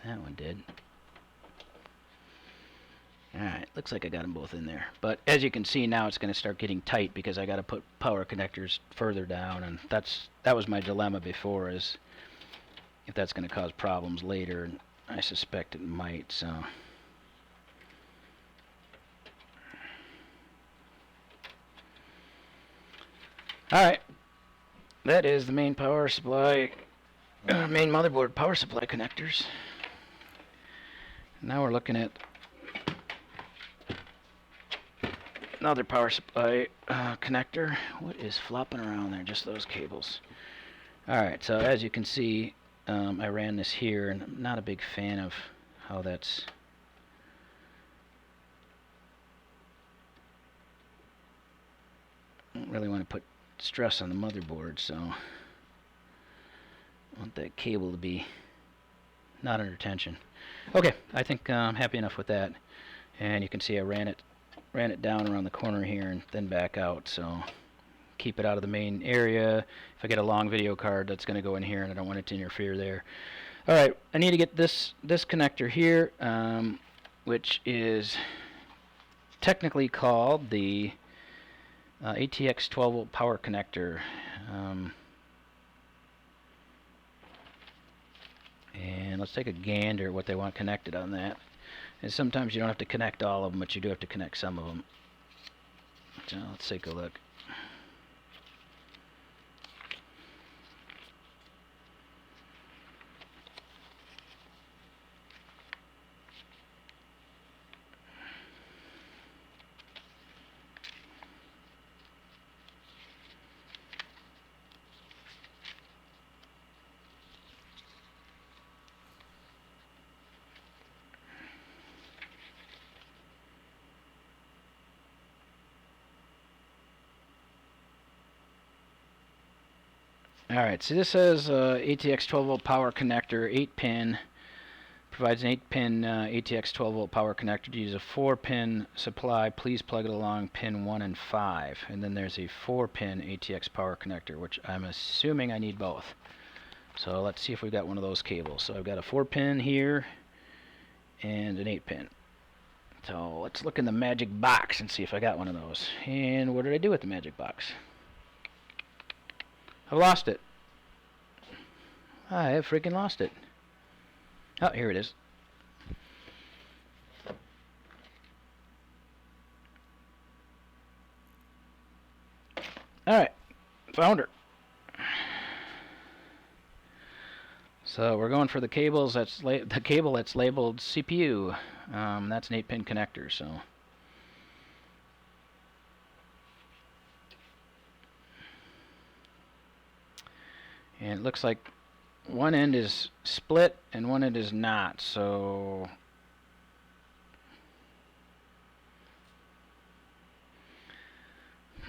That one did. Alright, looks like I got them both in there. But as you can see now, it's going to start getting tight because I got to put power connectors further down, and that was my dilemma before, is if that's going to cause problems later, and I suspect it might. So alright, that is the main power supply, main motherboard power supply connectors. Now we're looking at another power supply connector. What is flopping around there? Just those cables. Alright, so as you can see, I ran this here, and I'm not a big fan of how that's... I don't really want to put stress on the motherboard, so I want that cable to be not under tension. Okay, I think I'm happy enough with that. And you can see I ran it down around the corner here and then back out, so keep it out of the main area. If I get a long video card, that's going to go in here, and I don't want it to interfere there. Alright, I need to get this connector here, which is technically called the ATX 12-volt power connector. And let's take a gander at what they want connected on that. And sometimes you don't have to connect all of them, but you do have to connect some of them. So let's take a look. Alright, so this says ATX 12-volt power connector, 8-pin. Provides an 8-pin ATX 12-volt power connector to use a 4-pin supply. Please plug it along pin 1 and 5. And then there's a 4-pin ATX power connector, which I'm assuming I need both. So let's see if we've got one of those cables. So I've got a 4-pin here and an 8-pin. So let's look in the magic box and see if I got one of those. And what did I do with the magic box? I've lost it. I have freaking lost it. Oh, here it is. Alright, found her. So we're going for the cables. That's the cable that's labeled CPU. That's an 8-pin connector. So. And it looks like one end is split and one end is not, so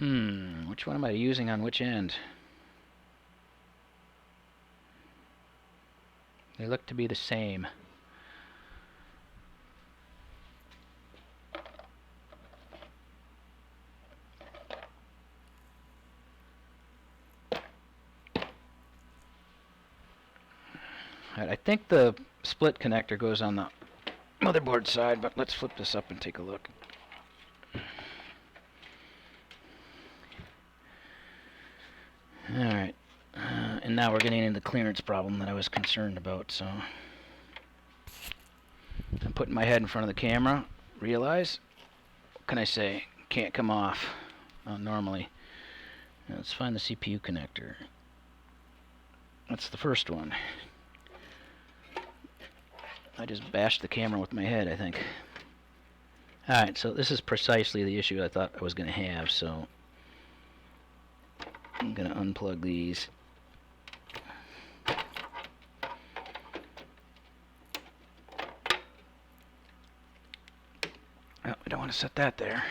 which one am I using on which end? They look to be the same. I think the split connector goes on the motherboard side, but let's flip this up and take a look. Alright, and now we're getting into the clearance problem that I was concerned about, so I'm putting my head in front of the camera, realize, what can I say? can't come off normally. Now let's find the CPU connector. That's the first one. I just bashed the camera with my head, I think. Alright, so this is precisely the issue I thought I was going to have, so I'm going to unplug these. Oh, we don't want to set that there.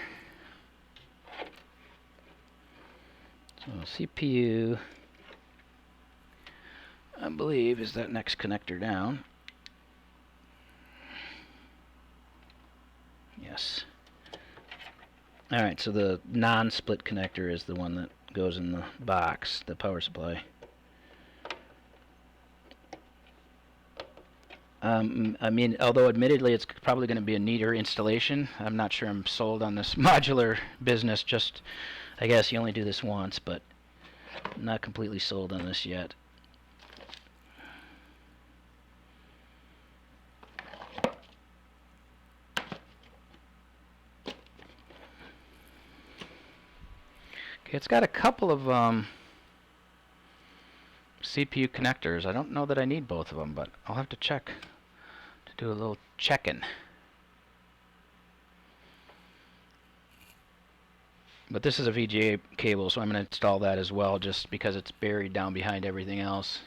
So CPU, I believe, is that next connector down. Yes. Alright, so the non-split connector is the one that goes in the box, the power supply. I mean, although admittedly it's probably going to be a neater installation, I'm not sure I'm sold on this modular business. Just, I guess you only do this once, but I'm not completely sold on this yet. Okay, it's got a couple of CPU connectors. I don't know that I need both of them, but I'll have to check to do a little check-in. But this is a VGA cable, so I'm going to install that as well, just because it's buried down behind everything else.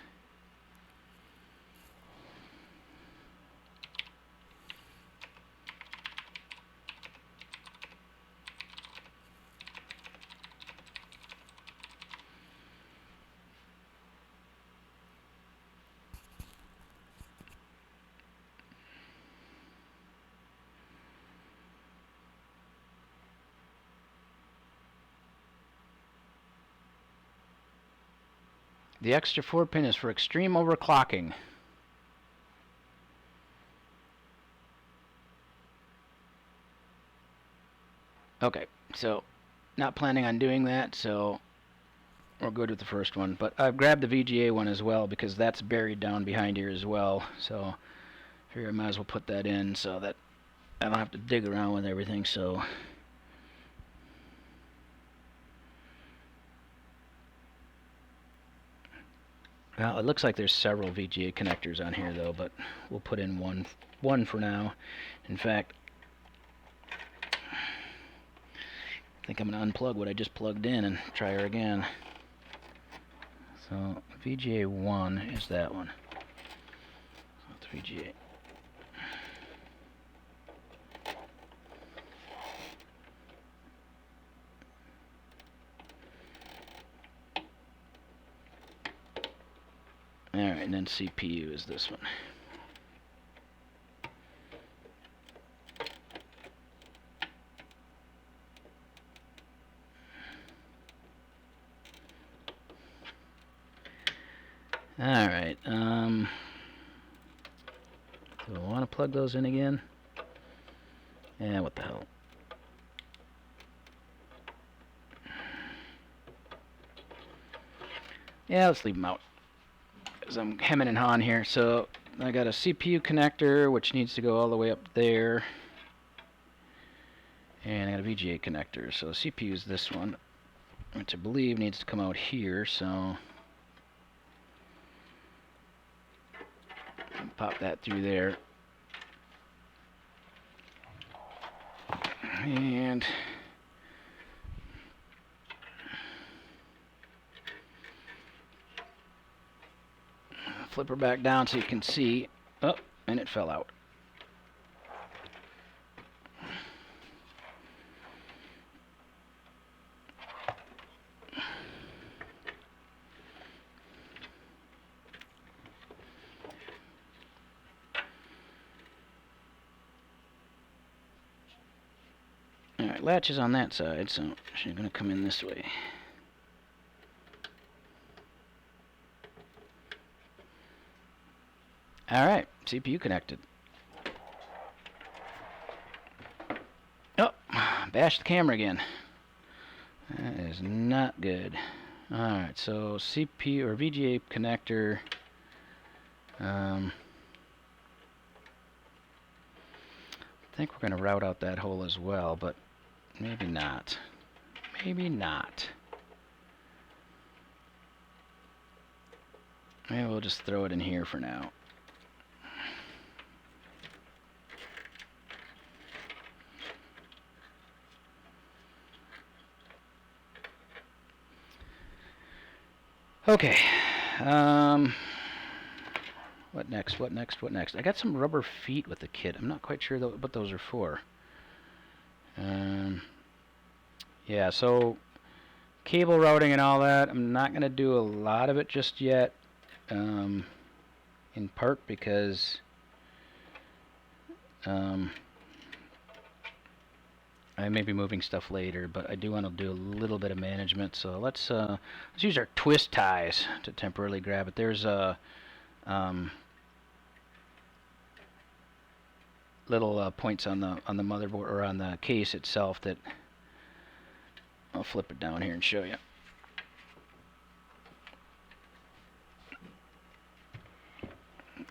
The extra 4-pin is for extreme overclocking. Okay, so not planning on doing that, so we're good with the first one. But I've grabbed the VGA one as well because that's buried down behind here as well. So I figure I might as well put that in so that I don't have to dig around with everything. So well, it looks like there's several VGA connectors on here though, but we'll put in one for now. In fact, I think I'm going to unplug what I just plugged in and try her again. So VGA 1 is that one. So it's VGA. Alright, and then CPU is this one. Alright, do I want to plug those in again? Yeah, what the hell. Yeah, let's leave them out, because I'm hemming and hawing here. So I got a CPU connector, which needs to go all the way up there. And I got a VGA connector. So CPU is this one, which I believe needs to come out here, so pop that through there. And flip her back down so you can see. Oh, and it fell out. Alright, latch is on that side, so she's going to come in this way. Alright, CPU connected. Oh, bashed the camera again. That is not good. Alright, so CPU or VGA connector. I think we're going to route out that hole as well, but Maybe not. Maybe not. Maybe we'll just throw it in here for now. Okay. What next? What next? What next? I got some rubber feet with the kit. I'm not quite sure what those are for. Yeah, so cable routing and all that, I'm not going to do a lot of it just yet. In part because I may be moving stuff later, but I do want to do a little bit of management. So let's use our twist ties to temporarily grab it. There's a little points on the motherboard or on the case itself that I'll flip it down here and show you.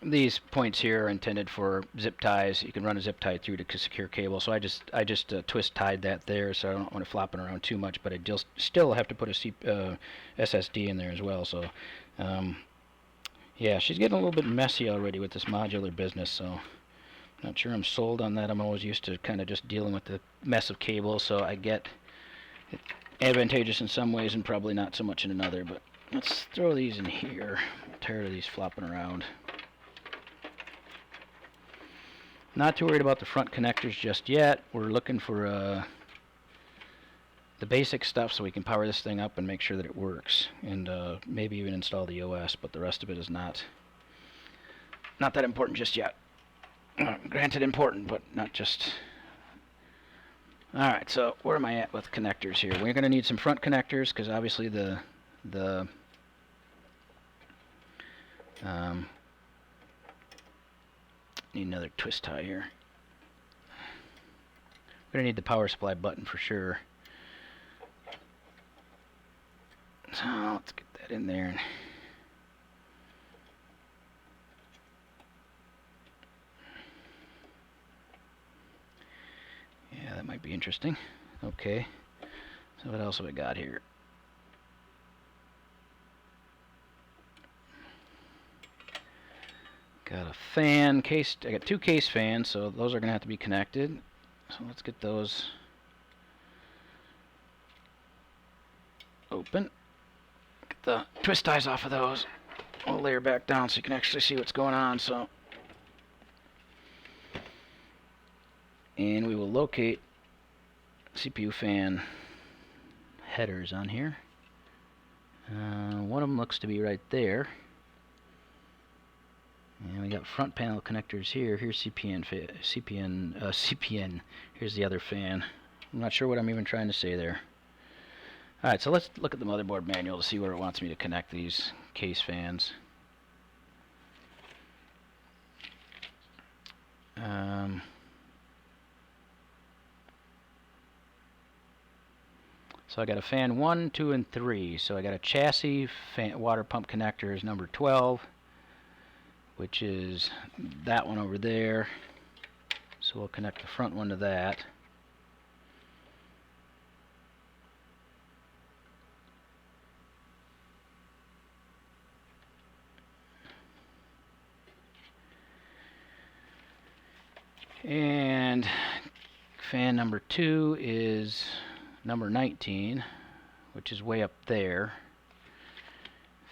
These points here are intended for zip ties. You can run a zip tie through to secure cable. So I just twist tied that there, so I don't want it flopping around too much. But I still have to put a SSD in there as well. So yeah, she's getting a little bit messy already with this modular business. So not sure I'm sold on that. I'm always used to kind of just dealing with the mess of cable, so I get it advantageous in some ways and probably not so much in another. But let's throw these in here. I'm tired of these flopping around. Not too worried about the front connectors just yet. We're looking for the basic stuff so we can power this thing up and make sure that it works, and maybe even install the OS, but the rest of it is not that important just yet. Granted important, but not just... Alright, so where am I at with connectors here? We're going to need some front connectors, because obviously the need another twist tie here. We're going to need the power supply button for sure. So let's get that in there. Yeah, that might be interesting. Okay. So what else have we got here? Got a fan case. I got two case fans, so those are going to have to be connected. So let's get those open. Get the twist ties off of those. We'll lay her back down so you can actually see what's going on. So, and we will locate CPU fan headers on here. One of them looks to be right there. And we got front panel connectors here. Here's CPN. Here's the other fan. I'm not sure what I'm even trying to say there. Alright, so let's look at the motherboard manual to see where it wants me to connect these case fans. So I got a fan 1, 2, and 3. So I got a chassis fan, water pump connector is number 12, which is that one over there. So we'll connect the front one to that. And fan number 2 is number 19, which is way up there.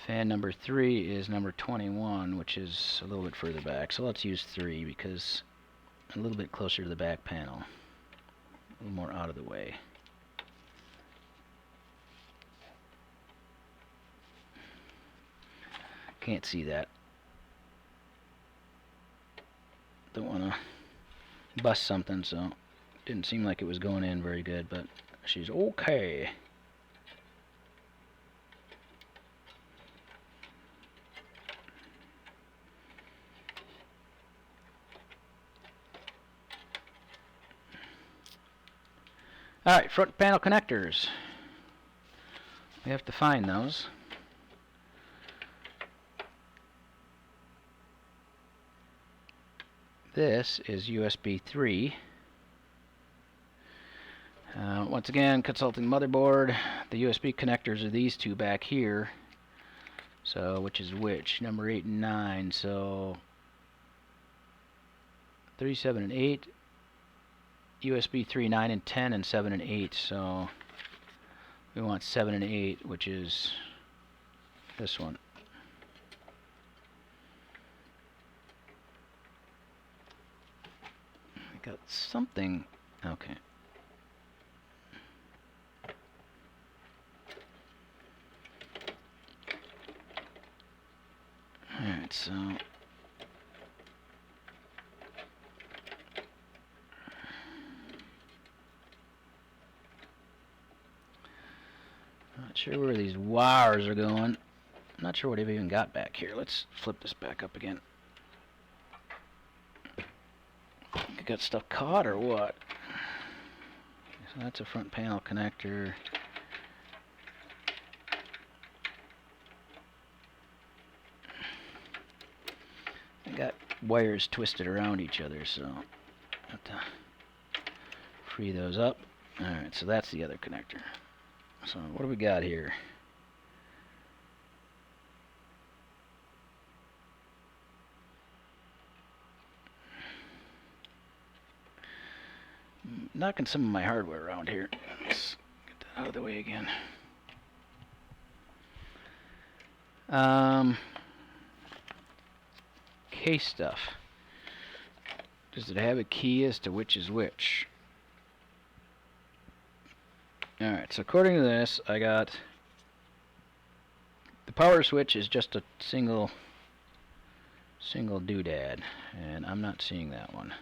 Fan number 3 is number 21, which is a little bit further back. So let's use 3 because a little bit closer to the back panel, a little more out of the way. Can't see that. Don't want to bust something, so didn't seem like it was going in very good, but she's okay. Alright, front panel connectors. We have to find those. This is USB 3. Once again, consulting motherboard. The USB connectors are these two back here. So, which is which? Number 8 and 9. So, 37 and 8. USB 3, 9 and 10, and 7 and 8. So, we want 7 and 8, which is this one. I got something. Okay. Alright, so not sure where these wires are going. Not sure what I've even got back here. Let's flip this back up again. Got stuff caught or what? So that's a front panel connector. I got wires twisted around each other, so I have to free those up. Alright, so that's the other connector. So what do we got here? Knocking some of my hardware around here. Let's get that out of the way again. Case stuff. Does it have a key as to which is which? Alright, so according to this, I got the power switch is just a single doodad, and I'm not seeing that one.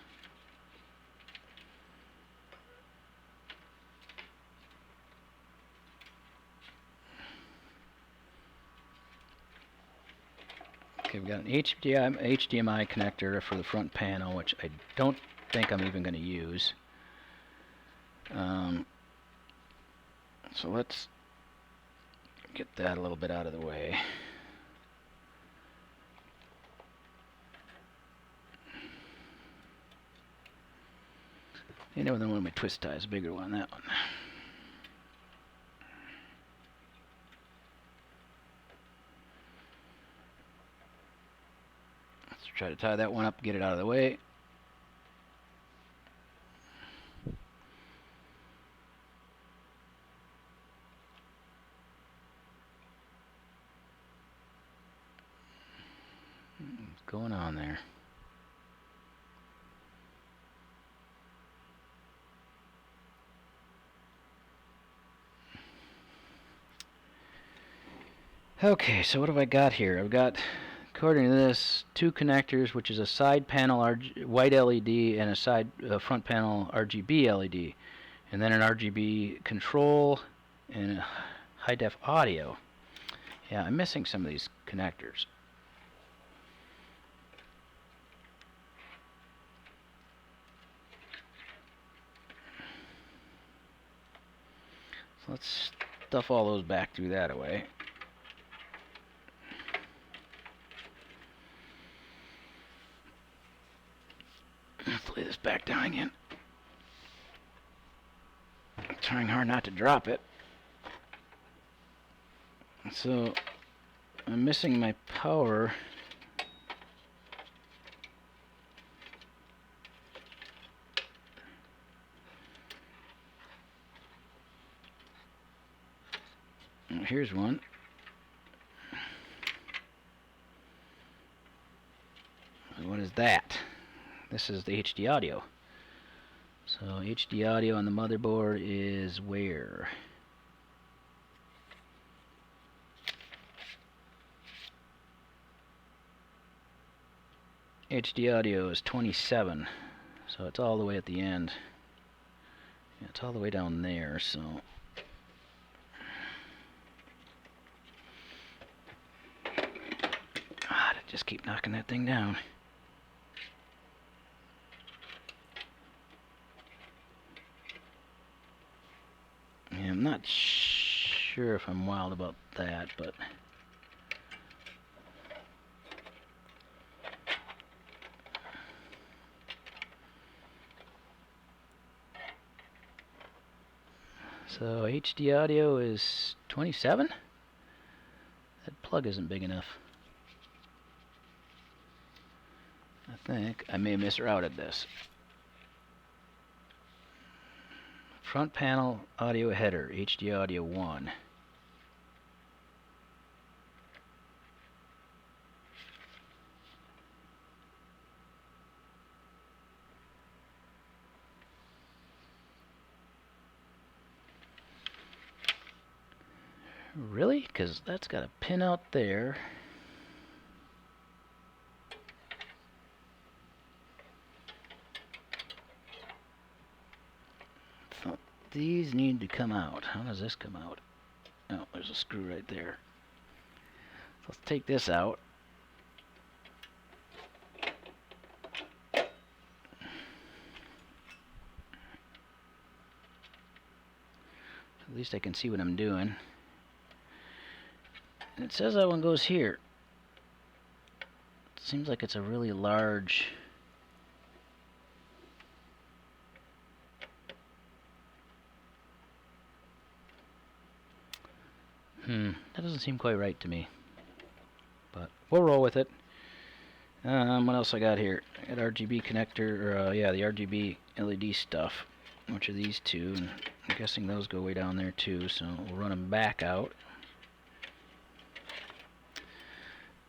Okay, we've got an HDMI connector for the front panel, which I don't think I'm even going to use. So let's get that a little bit out of the way. You know, then one of my twist ties, bigger one, that one. Let's try to tie that one up, get it out of the way. What's going on there? Okay, so what have I got here? I've got, according to this, two connectors, which is a side panel white LED and a side front panel RGB LED, and then an RGB control and a high def audio. Yeah, I'm missing some of these connectors. So let's stuff all those back through that away. Let's lay this back down again. I'm trying hard not to drop it. So I'm missing my power. Here's one. What is that? This is the HD audio. So HD audio on the motherboard is where? HD audio is 27, so it's all the way at the end. Yeah, it's all the way down there, so just keep knocking that thing down. Yeah, I'm not sure if I'm wild about that, but So HD audio is 27? That plug isn't big enough. I think I may have misrouted this. Front panel audio header, HD audio 1. Really? Because that's got a pin out there. So these need to come out. How does this come out? Oh, there's a screw right there. So let's take this out. At least I can see what I'm doing. And it says that one goes here. It seems like it's a really large... that doesn't seem quite right to me. But we'll roll with it. What else I got here? I got RGB connector, or yeah, the RGB LED stuff. Which are these two, and I'm guessing those go way down there too, so we'll run them back out.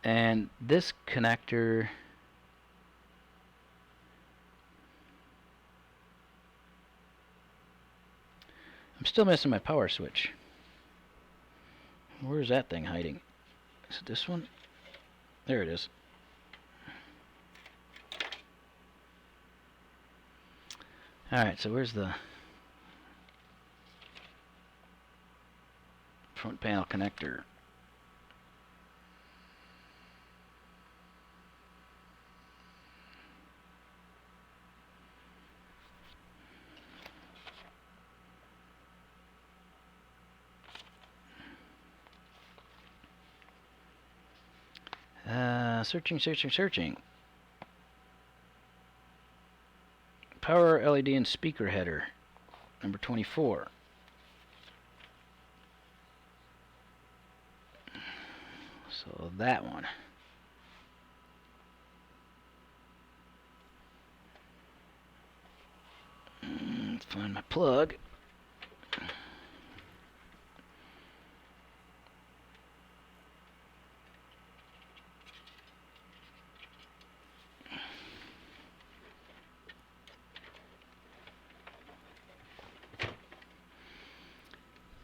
And this connector, I'm still missing my power switch. Where's that thing hiding? Is it this one? There it is. Alright, so where's the front panel connector? Searching. Power LED and speaker header, number 24. So that one. Let's find my plug.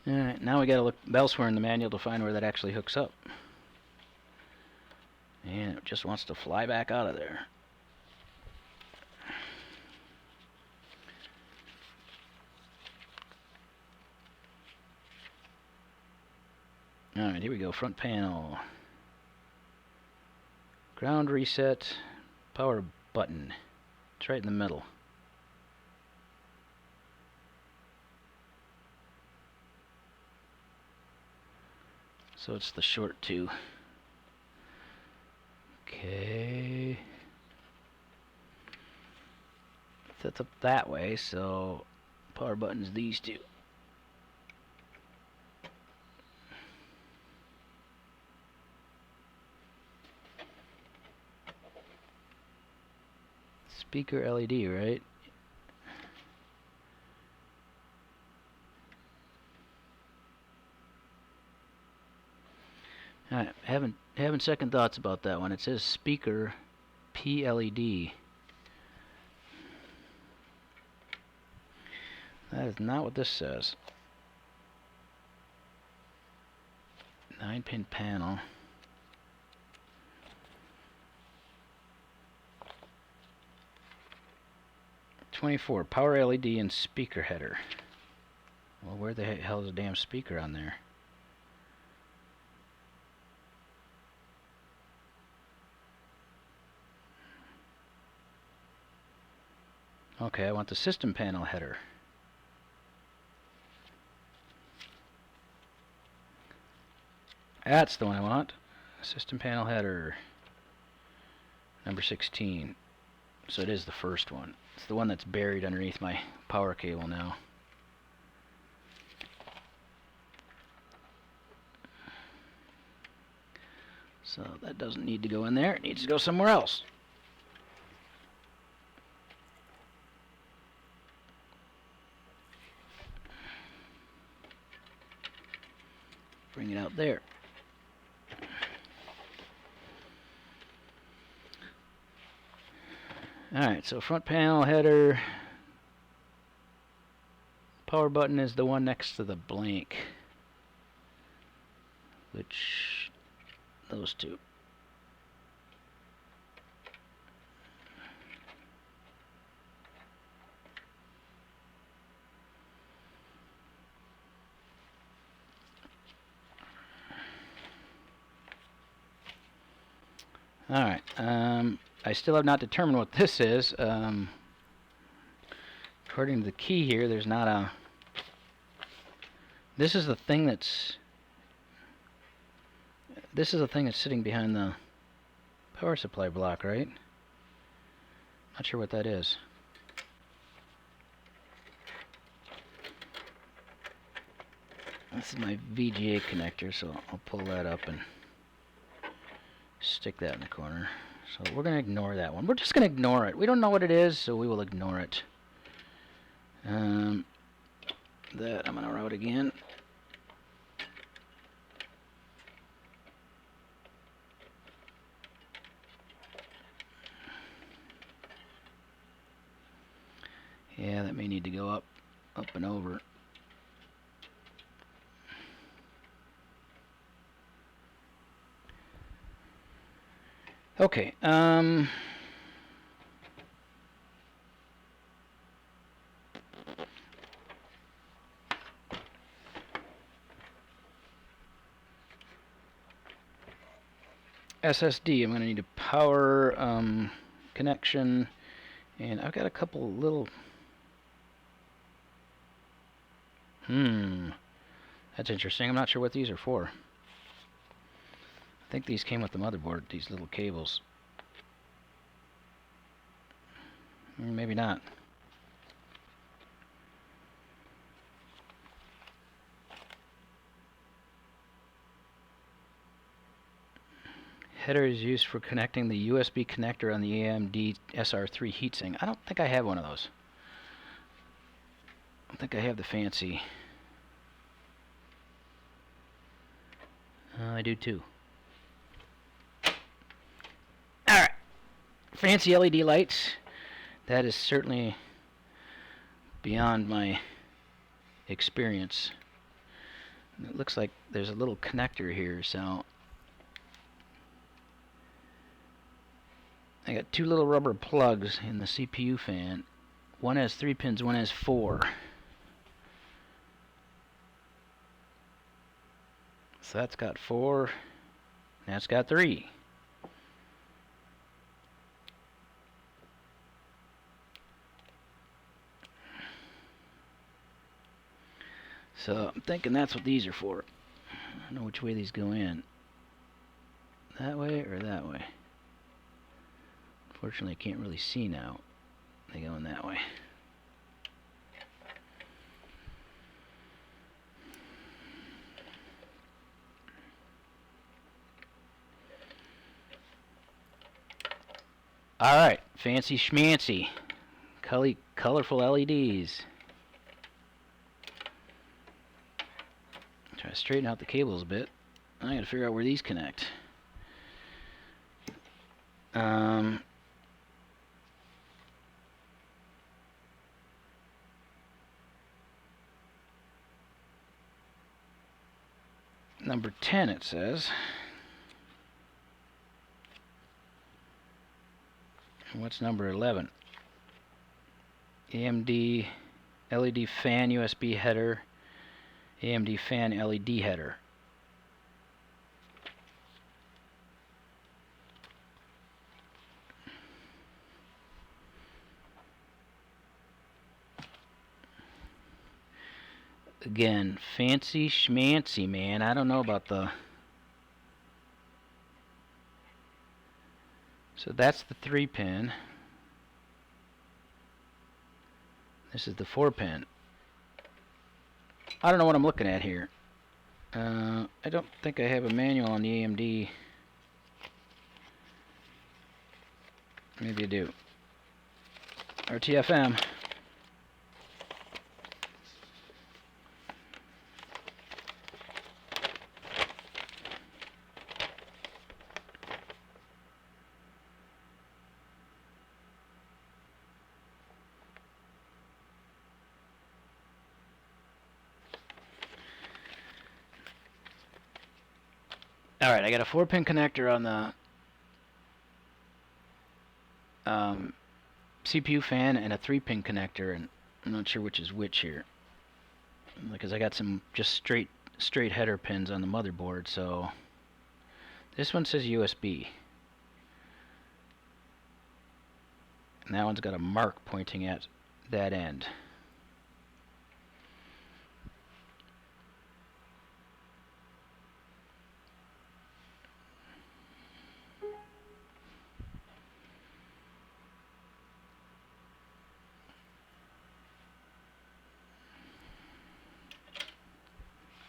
Alright, now we gotta look elsewhere in the manual to find where that actually hooks up. And it just wants to fly back out of there. Alright, here we go. Front panel. Ground reset. Power button. It's right in the middle. So it's the short two. Okay. Sets up that way, so power button's these two. Speaker LED, right? Alright, having second thoughts about that one. It says speaker PLED. That is not what this says. 9-pin panel. (24) Power LED and speaker header. Well, where the hell is the damn speaker on there? Okay, I want the system panel header. That's the one I want. System panel header. Number 16. So it is the first one. It's the one that's buried underneath my power cable now. So that doesn't need to go in there. It needs to go somewhere else. Bring it out there. Alright, so front panel, header. Power button is the one next to the blank. Which, those two. Alright, I still have not determined what this is. According to the key here, there's not a... This is the thing that's... This is the thing that's sitting behind the power supply block, right? Not sure what that is. This is my VGA connector, so I'll pull that up and stick that in the corner. So we're going to ignore that one. We're just going to ignore it. We don't know what it is, so we will ignore it. That I'm going to route again. Yeah, that may need to go up and over. Okay, SSD, I'm going to need a power connection, and I've got a couple little... That's interesting. I'm not sure what these are for. I think these came with the motherboard, these little cables. Maybe not. Header is used for connecting the USB connector on the AMD SR3 heatsink. I don't think I have one of those. I think I have the fancy. I do too. Alright. Fancy LED lights. That is certainly beyond my experience. It looks like there's a little connector here, so I got two little rubber plugs in the CPU fan. One has 3 pins, one has 4. So that's got 4, that's got 3. So I'm thinking that's what these are for. I don't know which way these go in. That way or that way? Unfortunately, I can't really see now. They go in that way. Alright, fancy schmancy. Colorful LEDs. Try to straighten out the cables a bit. I gotta figure out where these connect. Number 10 it says. And what's number 11? AMD LED fan USB header. AMD fan LED header. Again, fancy schmancy, man. I don't know about the... So that's the 3 pin. This is the 4 pin. I don't know what I'm looking at here. I don't think I have a manual on the AMD Maybe you do. RTFM. Alright, I got a 4-pin connector on the CPU fan and a 3-pin connector, and I'm not sure which is which here. Because I got some just straight header pins on the motherboard, so this one says USB. And that one's got a mark pointing at that end.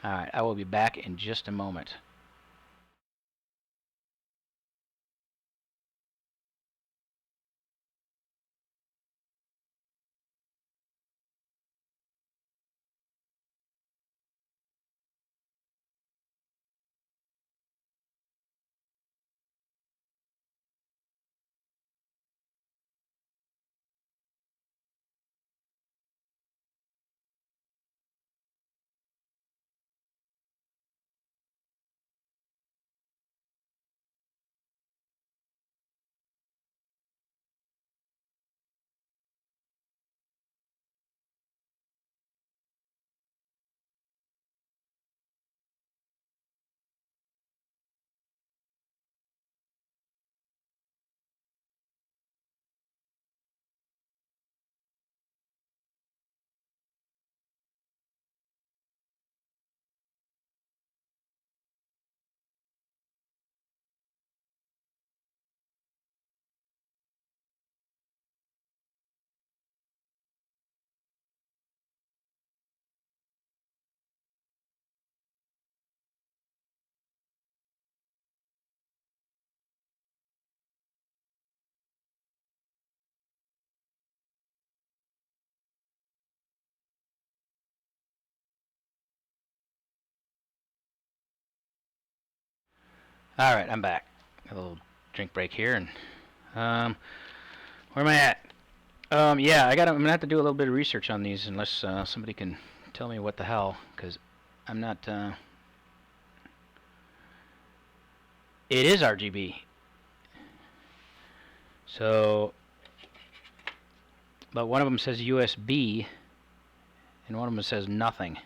Alright, I will be back in just a moment. Alright, I'm back. A little drink break here, and where am I at? Yeah, I'm gonna have to do a little bit of research on these, unless somebody can tell me what the hell, because I'm not. It is RGB. So, but one of them says USB, and one of them says nothing.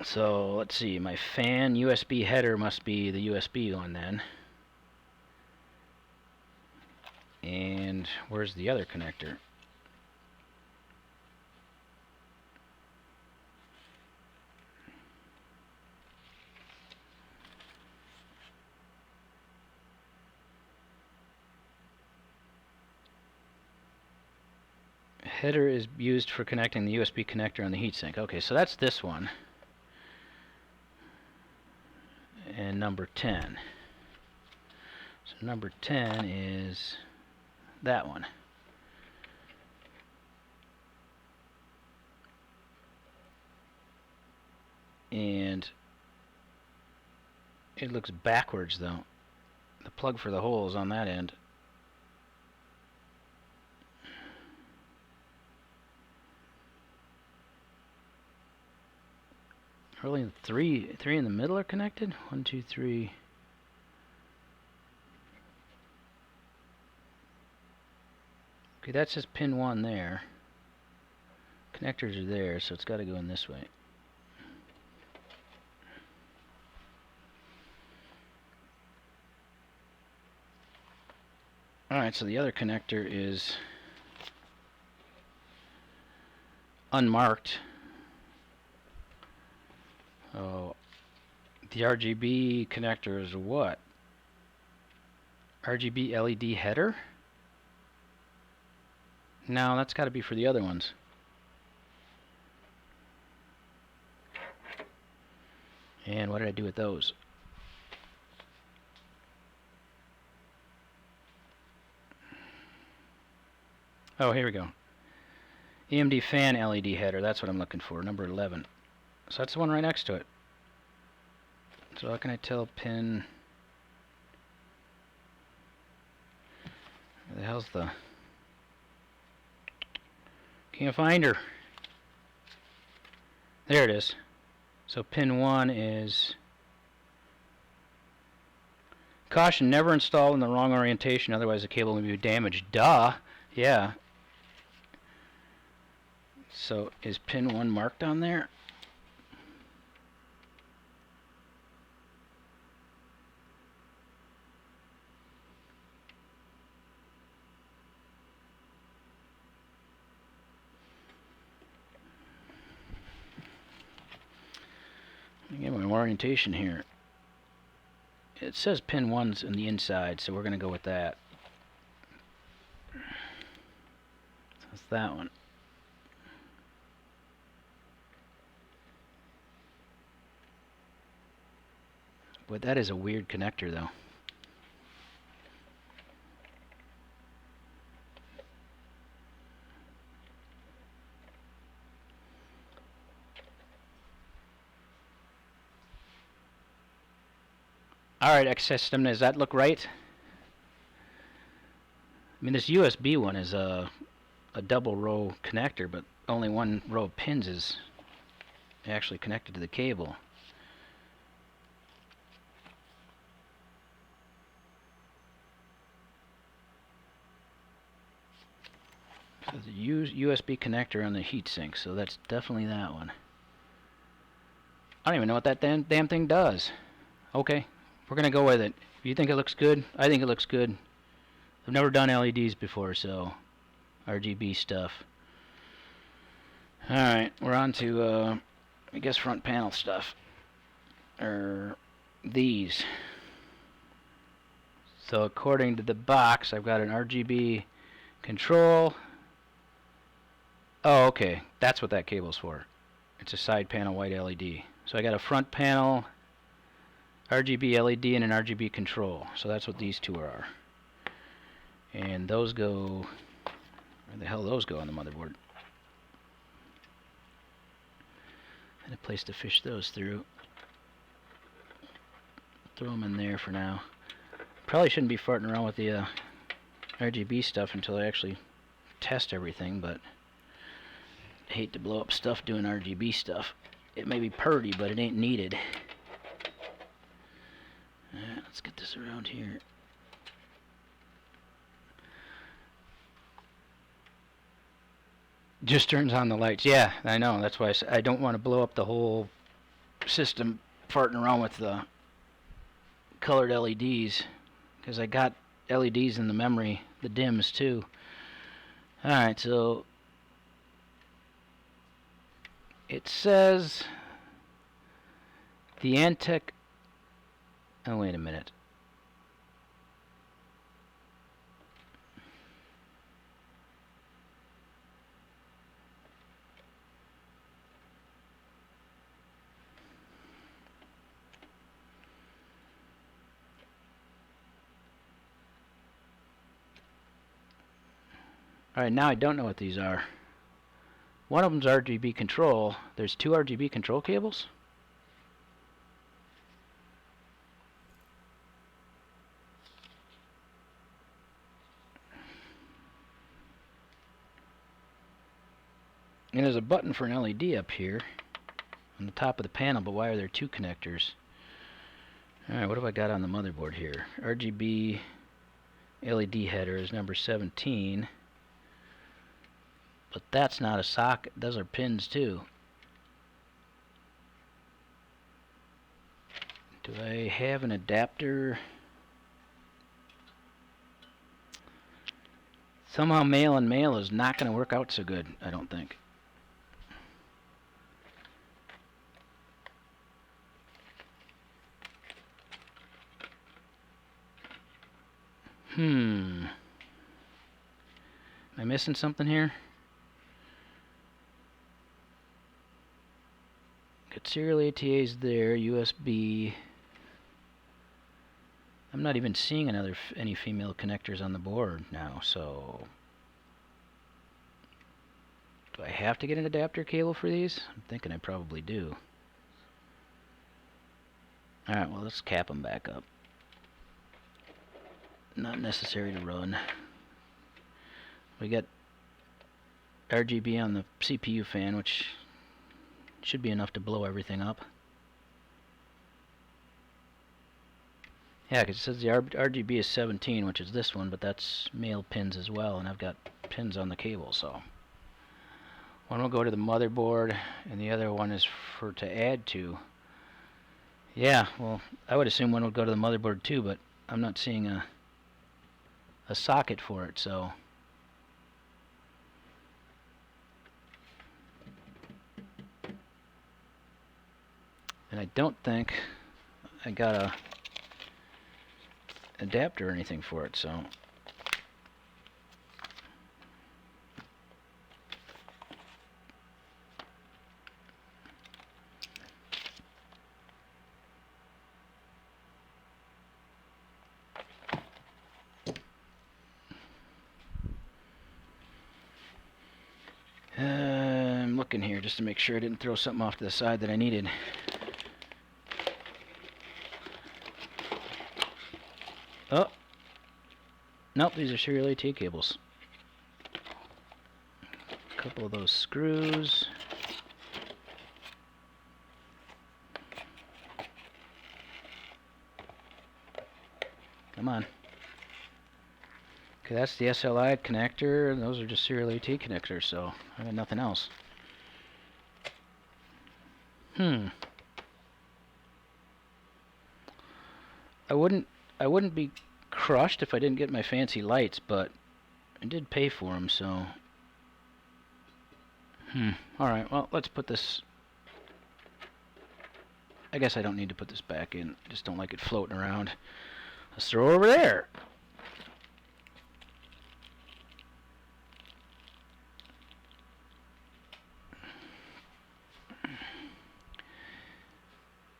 So let's see, my fan USB header must be the USB one then. And where's the other connector? Header is used for connecting the USB connector on the heatsink. Okay, so that's this one. And number 10. So number 10 is that one. And it looks backwards though. The plug for the hole is on that end. Really, three in the middle are connected? 1, 2, 3. Okay, that says pin 1 there. Connectors are there, so it's got to go in this way. Alright, so the other connector is unmarked. Oh, the RGB connector is what? RGB LED header? No, that's got to be for the other ones. And what did I do with those? Oh, here we go. EMD fan LED header, that's what I'm looking for, number 11. So that's the one right next to it. So how can I tell pin... Where the hell's the... Can't find her. There it is. So pin 1 is... Caution, never install in the wrong orientation, otherwise the cable will be damaged. Duh! Yeah. So is pin 1 marked on there? Let me get my orientation here. It says pin 1's on the inside, so we're going to go with that. So that's that one. But that is a weird connector, though. Alright, X470, does that look right? I mean, this USB one is a double row connector, but only one row of pins is actually connected to the cable. So the USB connector on the heatsink, so that's definitely that one. I don't even know what that damn thing does. Okay, we're going to go with it. If you think it looks good, I think it looks good. I've never done LEDs before, so RGB stuff. Alright, we're on to, I guess, front panel stuff. These. So according to the box, I've got an RGB control. Oh, okay. That's what that cable's for. It's a side panel white LED. So I got a front panel RGB LED and an RGB control. So that's what these two are. And those go... Where the hell those go on the motherboard? And a place to fish those through. Throw them in there for now. Probably shouldn't be farting around with the RGB stuff until I actually test everything, but I hate to blow up stuff doing RGB stuff. It may be purty, but it ain't needed. Alright, let's get this around here. Just turns on the lights. Yeah, I know. That's why I don't want to blow up the whole system farting around with the colored LEDs, because I got LEDs in the memory, the DIMMs too. Alright, so it says the Antec... Oh, wait a minute. Alright, now I don't know what these are. One of them's RGB control. There's two RGB control cables? And there's a button for an LED up here on the top of the panel, but why are there two connectors? Alright, what have I got on the motherboard here? RGB LED header is number 17. But that's not a socket. Those are pins too. Do I have an adapter? Somehow male and male is not going to work out so good, I don't think. Am I missing something here? Got serial ATAs there, USB. I'm not even seeing any female connectors on the board now, so Do I have to get an adapter cable for these? I'm thinking I probably do. Alright, well, let's cap them back up. Not necessary to run. We got RGB on the CPU fan, which should be enough to blow everything up. Yeah, because it says the RGB is 17, which is this one, but that's male pins as well, and I've got pins on the cable, so. One will go to the motherboard, and the other one is for to add to. Yeah, well, I would assume one would go to the motherboard too, but I'm not seeing a socket for it, so. And I don't think I got a adapter or anything for it, so. I'm looking here just to make sure I didn't throw something off to the side that I needed. Oh, nope, these are serial AT cables. A couple of those screws. Come on. Okay, that's the SLI connector, and those are just serial AT connectors, so I got nothing else. I wouldn't be crushed if I didn't get my fancy lights, but I did pay for them, so. Alright, well, let's put this. I guess I don't need to put this back in. I just don't like it floating around. Let's throw it over there.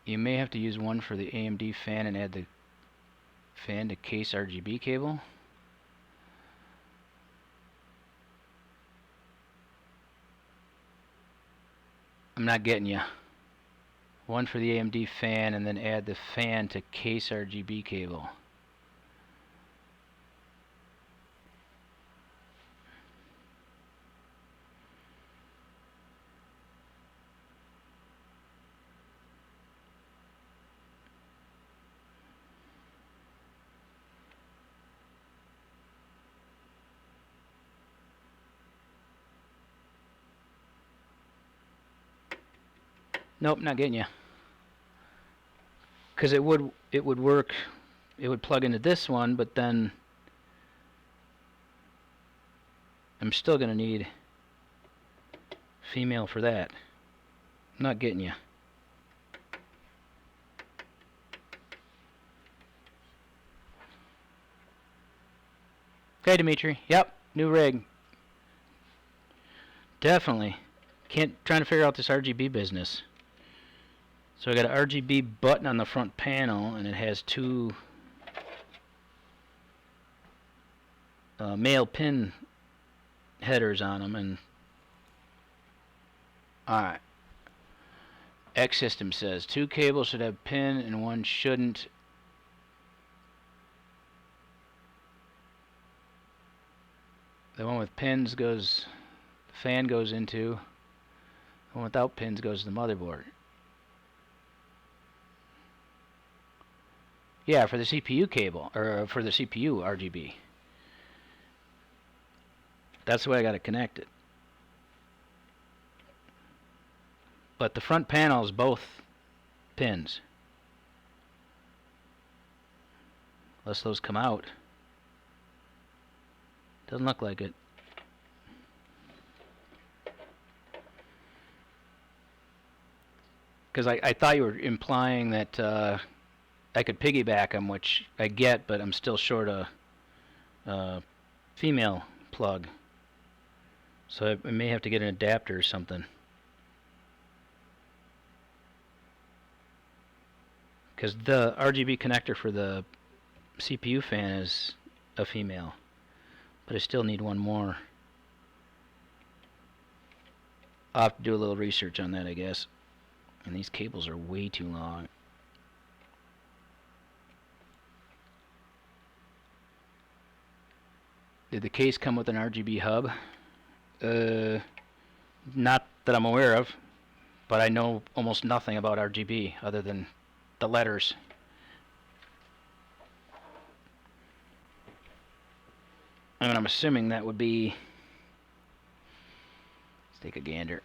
You may have to use one for the AMD fan and add the fan to case RGB cable. I'm not getting you. One for the AMD fan and then add the fan to case RGB cable. Nope, not getting you. Because it would work. It would plug into this one, but then I'm still going to need female for that. Not getting you. Okay, Dimitri. Yep, new rig. Definitely. Trying to figure out this RGB business. So I got an RGB button on the front panel, and it has two male pin headers on them. And alright, X System says 2 cables should have pin and 1 shouldn't. The one with pins goes, the fan goes into. The one without pins goes to the motherboard. Yeah, for the CPU cable, or for the CPU RGB. That's the way I got it connected. But the front panel is both pins. Unless those come out. Doesn't look like it. Because I thought you were implying that I could piggyback them, which I get, but I'm still short a female plug. So I may have to get an adapter or something. Because the RGB connector for the CPU fan is a female. But I still need one more. I'll have to do a little research on that, I guess. And these cables are way too long. Did the case come with an RGB hub? Not that I'm aware of, but I know almost nothing about RGB other than the letters. I mean, I'm assuming that would be... Let's take a gander.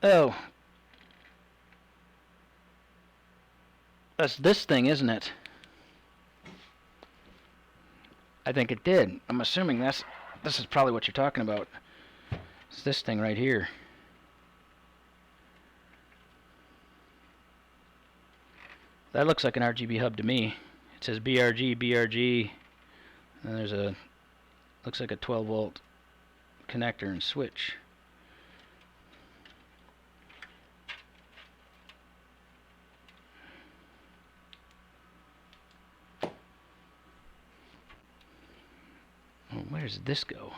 Oh. That's this thing, isn't it? I think it did. I'm assuming this is probably what you're talking about. It's this thing right here. That looks like an RGB hub to me. It says BRG, BRG, and there's a, looks like a 12 volt connector and switch. Oh, where does this go?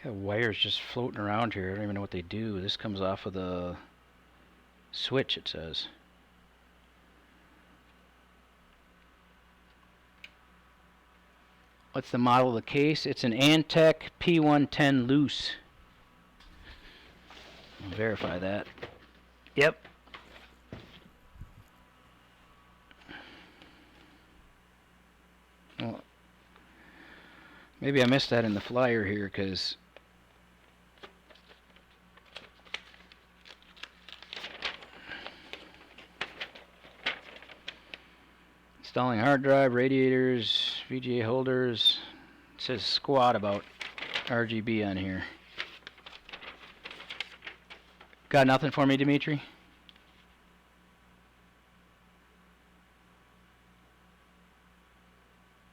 Got wires just floating around here. I don't even know what they do. This comes off of the switch, it says. What's the model of the case? It's an Antec P110 loose. I'll verify that. Yep. Well, maybe I missed that in the flyer here, because installing hard drive, radiators, VGA holders. It says squat about RGB on here. Got nothing for me, Dimitri?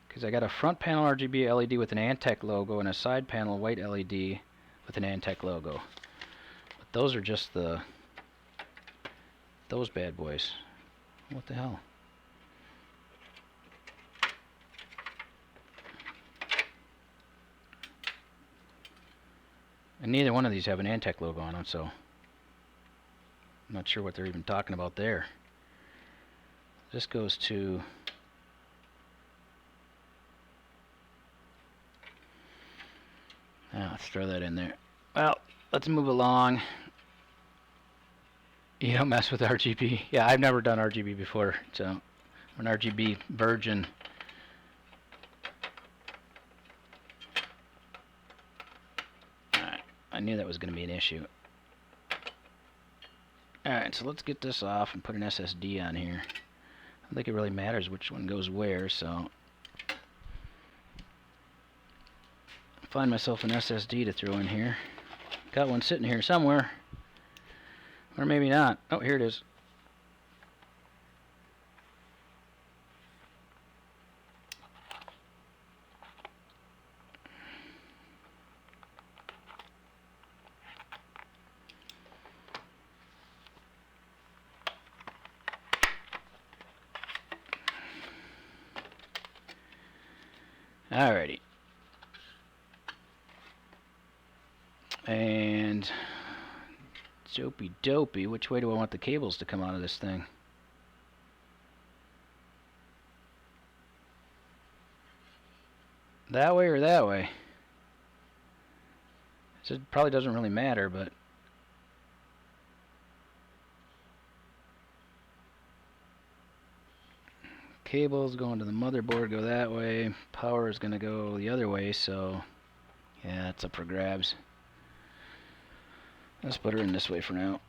Because I got a front panel RGB LED with an Antec logo and a side panel white LED with an Antec logo. But those are just those bad boys. What the hell? And neither one of these have an Antec logo on them, so I'm not sure what they're even talking about there. This goes to... Let's throw that in there. Well, let's move along. You don't mess with RGB. Yeah, I've never done RGB before, so I'm an RGB virgin. Alright, I knew that was going to be an issue. Alright, so let's get this off and put an SSD on here. I don't think it really matters which one goes where, so... Find myself an SSD to throw in here. Got one sitting here somewhere. Or maybe not. Oh, here it is. Alrighty. And dopey dopey, which way do I want the cables to come out of this thing? That way or that way? So it probably doesn't really matter, but cables going to the motherboard go that way. Power is going to go the other way, so yeah, it's up for grabs. Let's put her in this way for now.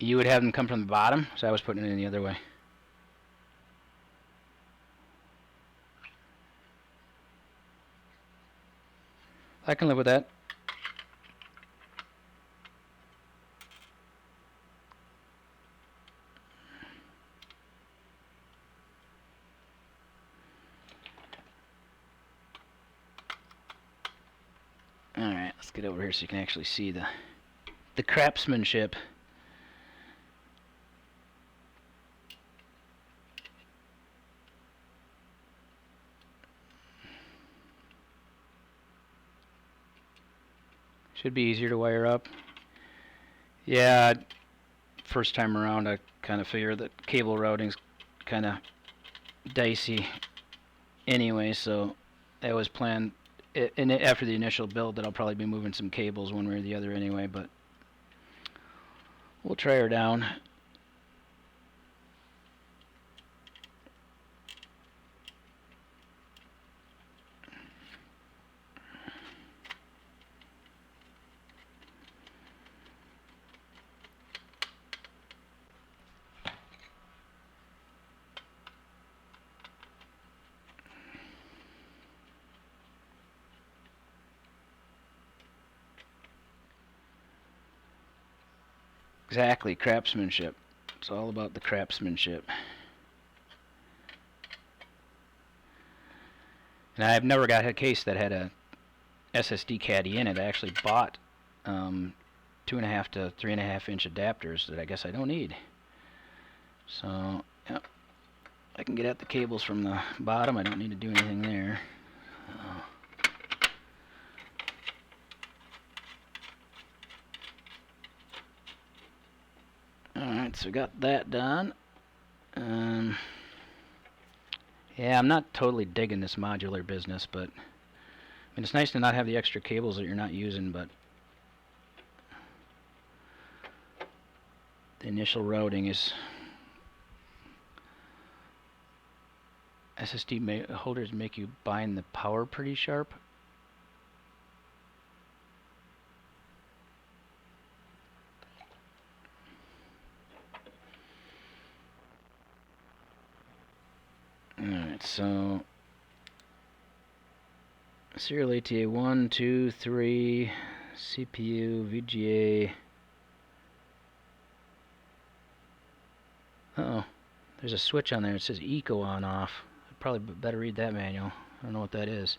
You would have them come from the bottom, so I was putting it in the other way. I can live with that. Alright, let's get over here so you can actually see the craftsmanship. Should be easier to wire up. Yeah, first time around I kind of figured that cable routing's kind of dicey anyway, so I was planned after the initial build that I'll probably be moving some cables one way or the other anyway, but we'll try her down. Exactly, craftsmanship. It's all about the craftsmanship. And I've never got a case that had a SSD caddy in it. I actually bought 2.5 to 3.5 inch adapters that I guess I don't need. So, yep, I can get at the cables from the bottom. I don't need to do anything there. Alright, so we got that done. Yeah, I'm not totally digging this modular business, but I mean, it's nice to not have the extra cables that you're not using, but the initial routing is SSD holders make you bind the power pretty sharp. Alright, so serial ATA 1, 2, 3, CPU, VGA. Uh-oh, there's a switch on there. It says eco on off. I'd probably better read that manual. I don't know what that is.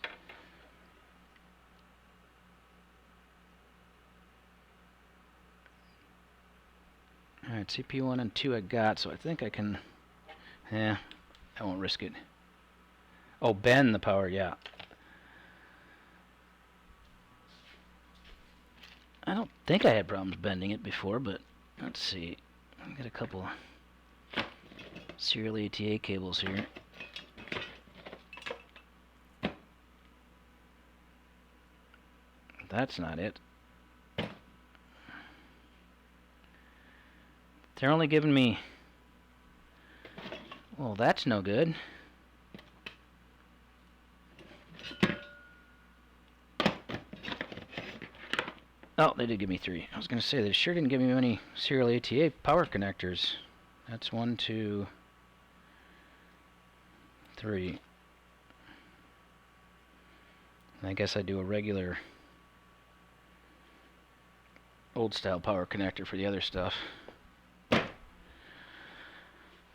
Alright, CPU 1 and 2 I got, so I think I can... Yeah, I won't risk it. Oh, bend the power, yeah. I don't think I had problems bending it before, but let's see. I've got a couple serial ATA cables here. That's not it. They're only giving me... Well, that's no good. Oh, they did give me 3. I was going to say, they sure didn't give me any serial ATA power connectors. That's 1, 2, 3. And I guess I do a regular old style power connector for the other stuff.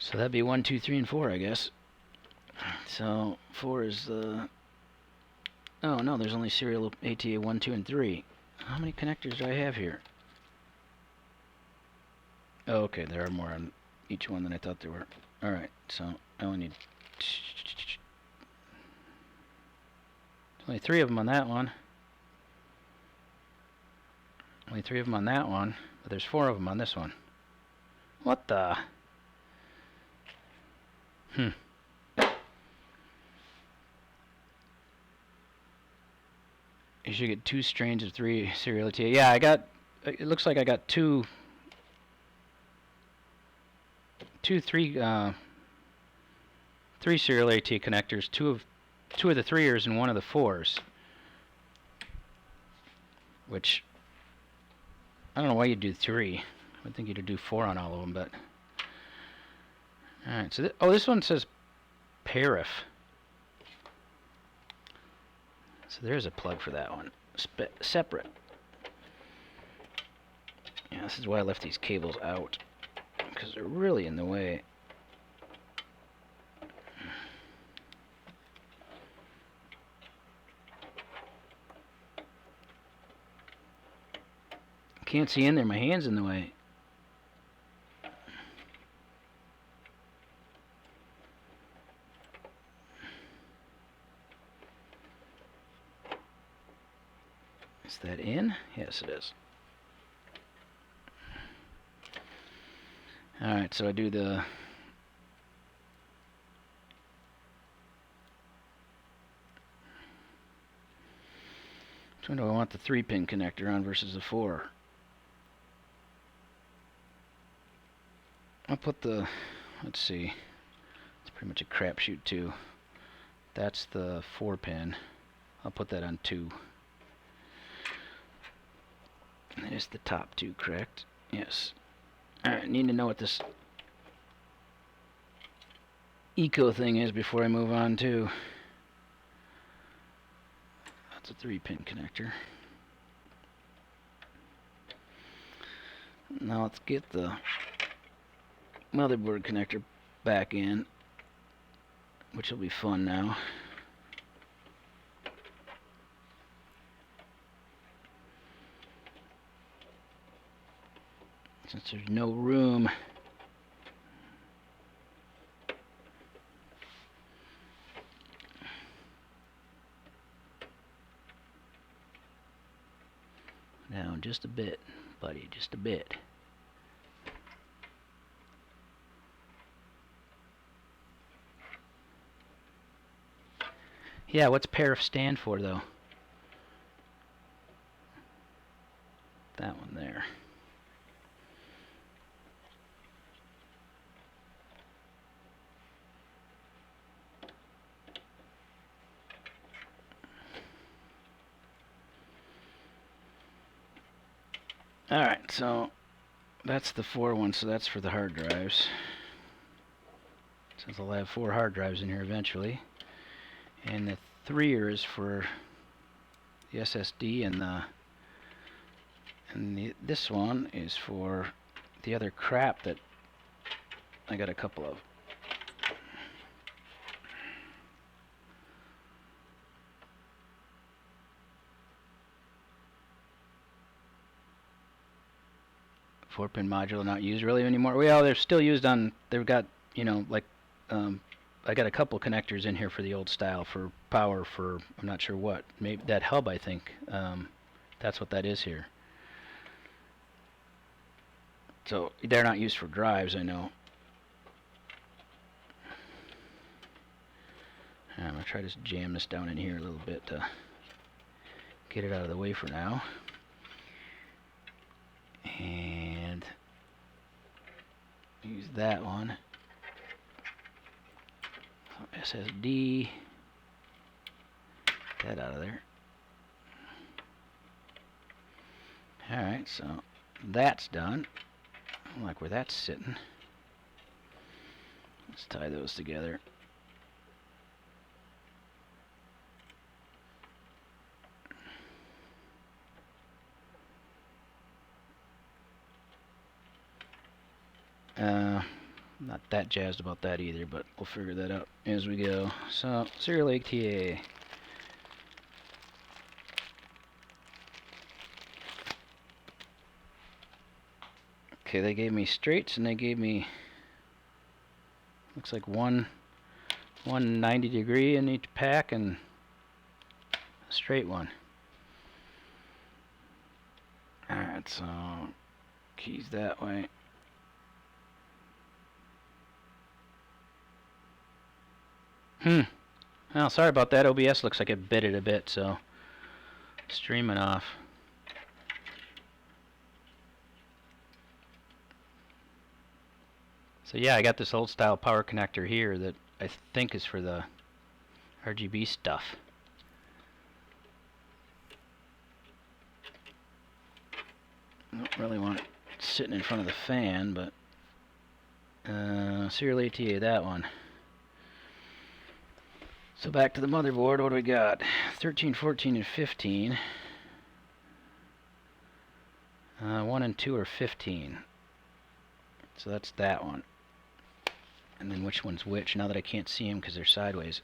So that'd be 1, 2, 3, and 4, I guess. So 4 is the... Oh no, there's only serial ATA 1, 2, and 3. How many connectors do I have here? Oh, okay, there are more on each one than I thought there were. Alright, so I only need... Only 3 of them on that one. Only 3 of them on that one, but there's 4 of them on this one. What the... You should get 2 strains of 3 serial ATA. Yeah, I got... It looks like I got 3 serial ATA connectors, two of the 3ers and 1 of the 4s. Which I don't know why you do 3. would think you'd do 4 on all of them, but... Alright, so this one says peripheral. So there's a plug for that one. Separate. Yeah, this is why I left these cables out, because they're really in the way. Can't see in there, my hand's in the way. Is that in? Yes, it is. Alright, so I do the... Which one do I want the 3-pin connector on versus the 4? I'll put the... Let's see. It's pretty much a crapshoot too. That's the 4-pin. I'll put that on 2. There's the top 2, correct? Yes. Alright, need to know what this eco thing is before I move on to... That's a 3-pin connector. Now let's get the motherboard connector back in, which will be fun now. Since there's no room. Now, just a bit, buddy, just a bit. Yeah, what's peripheral stand for, though? That one there. Alright, so that's the 4 one, so that's for the hard drives. Since I'll have 4 hard drives in here eventually. And the 3er is for the SSD, and this one is for the other crap that I got a couple of. Four-pin module not used really anymore. Well, they're still used on. They've got, you know, like I got a couple connectors in here for the old style for power for I'm not sure what. Maybe that hub, I think. That's what that is here. So they're not used for drives, I know. I'm gonna try to jam this down in here a little bit to get it out of the way for now. And use that one. SSD. Get that out of there. Alright, so that's done. I don't like where that's sitting. Let's tie those together. Not that jazzed about that either, but we'll figure that out as we go. So, serial ATA. Okay, they gave me straights and they gave me, looks like one 90-degree in each pack and a straight one. Alright, so keys that way. Well, sorry about that. OBS looks like it bit it a bit, so streaming off. So yeah, I got this old style power connector here that I think is for the RGB stuff. Don't really want it sitting in front of the fan, but serial ATA, that one. So back to the motherboard, what do we got? 13, 14, and 15. 1 and 2 are 15. So that's that one. And then which one's which, now that I can't see them because they're sideways.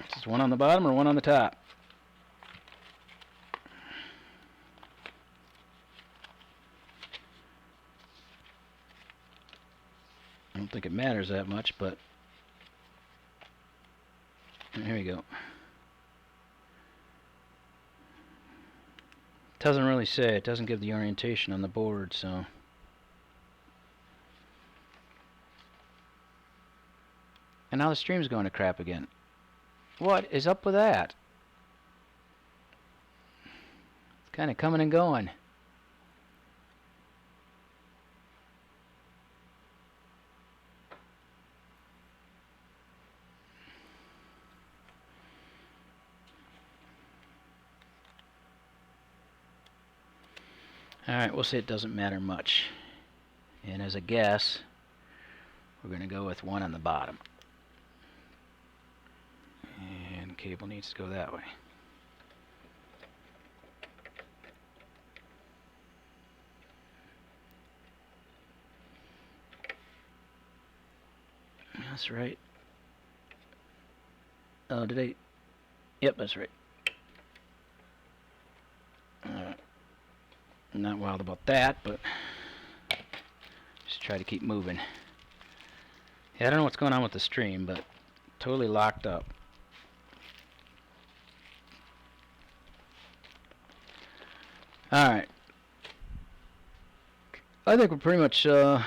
Is this one on the bottom or one on the top? I don't think it matters that much, but here we go. Doesn't really say. It doesn't give the orientation on the board, so. And now the stream's going to crap again. What is up with that? It's kind of coming and going. Alright, we'll say it doesn't matter much. And as a guess, we're going to go with one on the bottom. And cable needs to go that way. That's right. Oh, did I? Yep, that's right. I'm not wild about that, but just try to keep moving. Yeah, I don't know what's going on with the stream, but totally locked up. Alright. I think we're pretty much got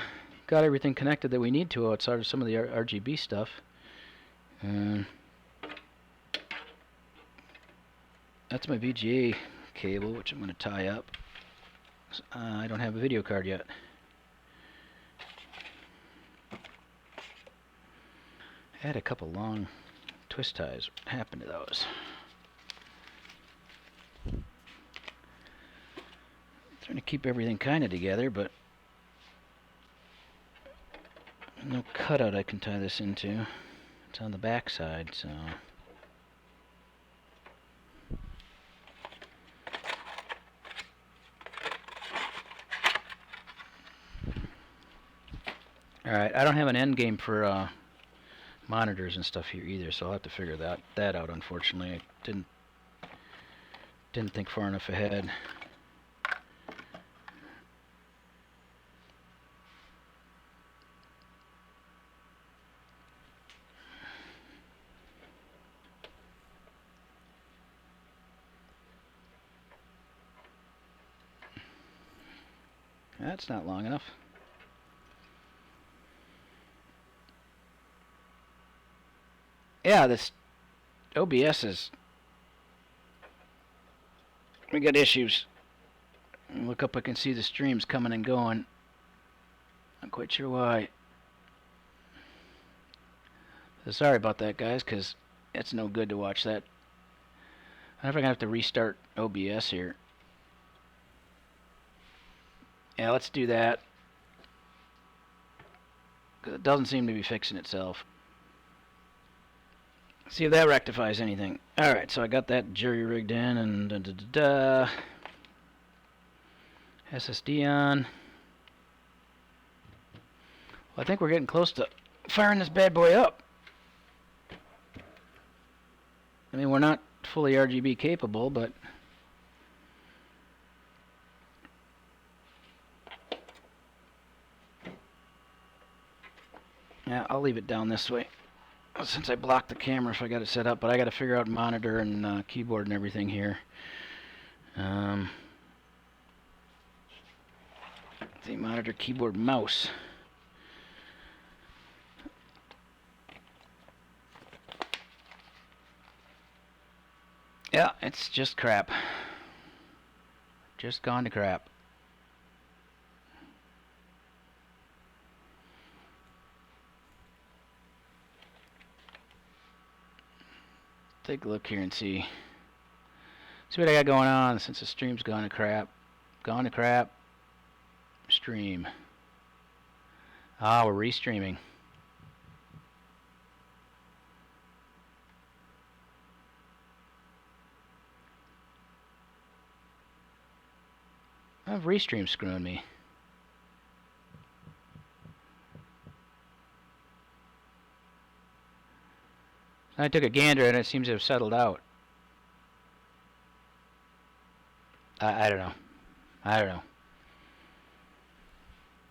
everything connected that we need to outside of some of the RGB stuff. That's my VGA cable, which I'm going to tie up. I don't have a video card yet. I had a couple long twist ties. What happened to those? Trying to keep everything kind of together, but no cutout I can tie this into. It's on the back side, so. Alright, I don't have an end game for monitors and stuff here either, so I'll have to figure that out, unfortunately. I didn't think far enough ahead. That's not long enough. Yeah, this OBS is... We got issues. Look up, I can see the streams coming and going. Not quite sure why. So sorry about that, guys, because it's no good to watch that. I wonder if I'm going to have to restart OBS here. Yeah, let's do that. 'Cause it doesn't seem to be fixing itself. See if that rectifies anything. Alright, so I got that jury-rigged in and SSD on. Well, I think we're getting close to firing this bad boy up. I mean, we're not fully RGB capable, but yeah, I'll leave it down this way. Since I blocked the camera if I got it set up, but I got to figure out monitor and keyboard and everything here. The monitor, keyboard, mouse. Yeah, it's just crap. Just gone to crap. take a look here and see what I got going on since the stream's gone to crap. Gone to crap. Stream. Ah, we're restreaming. I've restream screwing me. I took a gander and it seems to have settled out. I don't know. I don't know.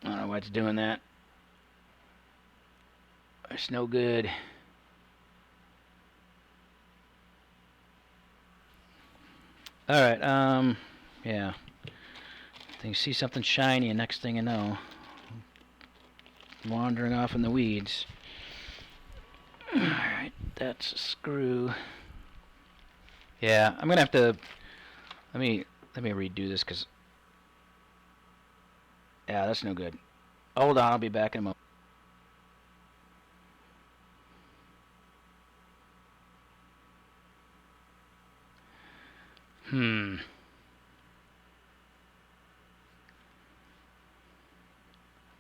I don't know why it's doing that. It's no good. Alright, yeah. You see something shiny and next thing you know, wandering off in the weeds. Alright, that's a screw. Yeah, I'm gonna have to, let me redo this, because, yeah, that's no good. Hold on, I'll be back in a moment.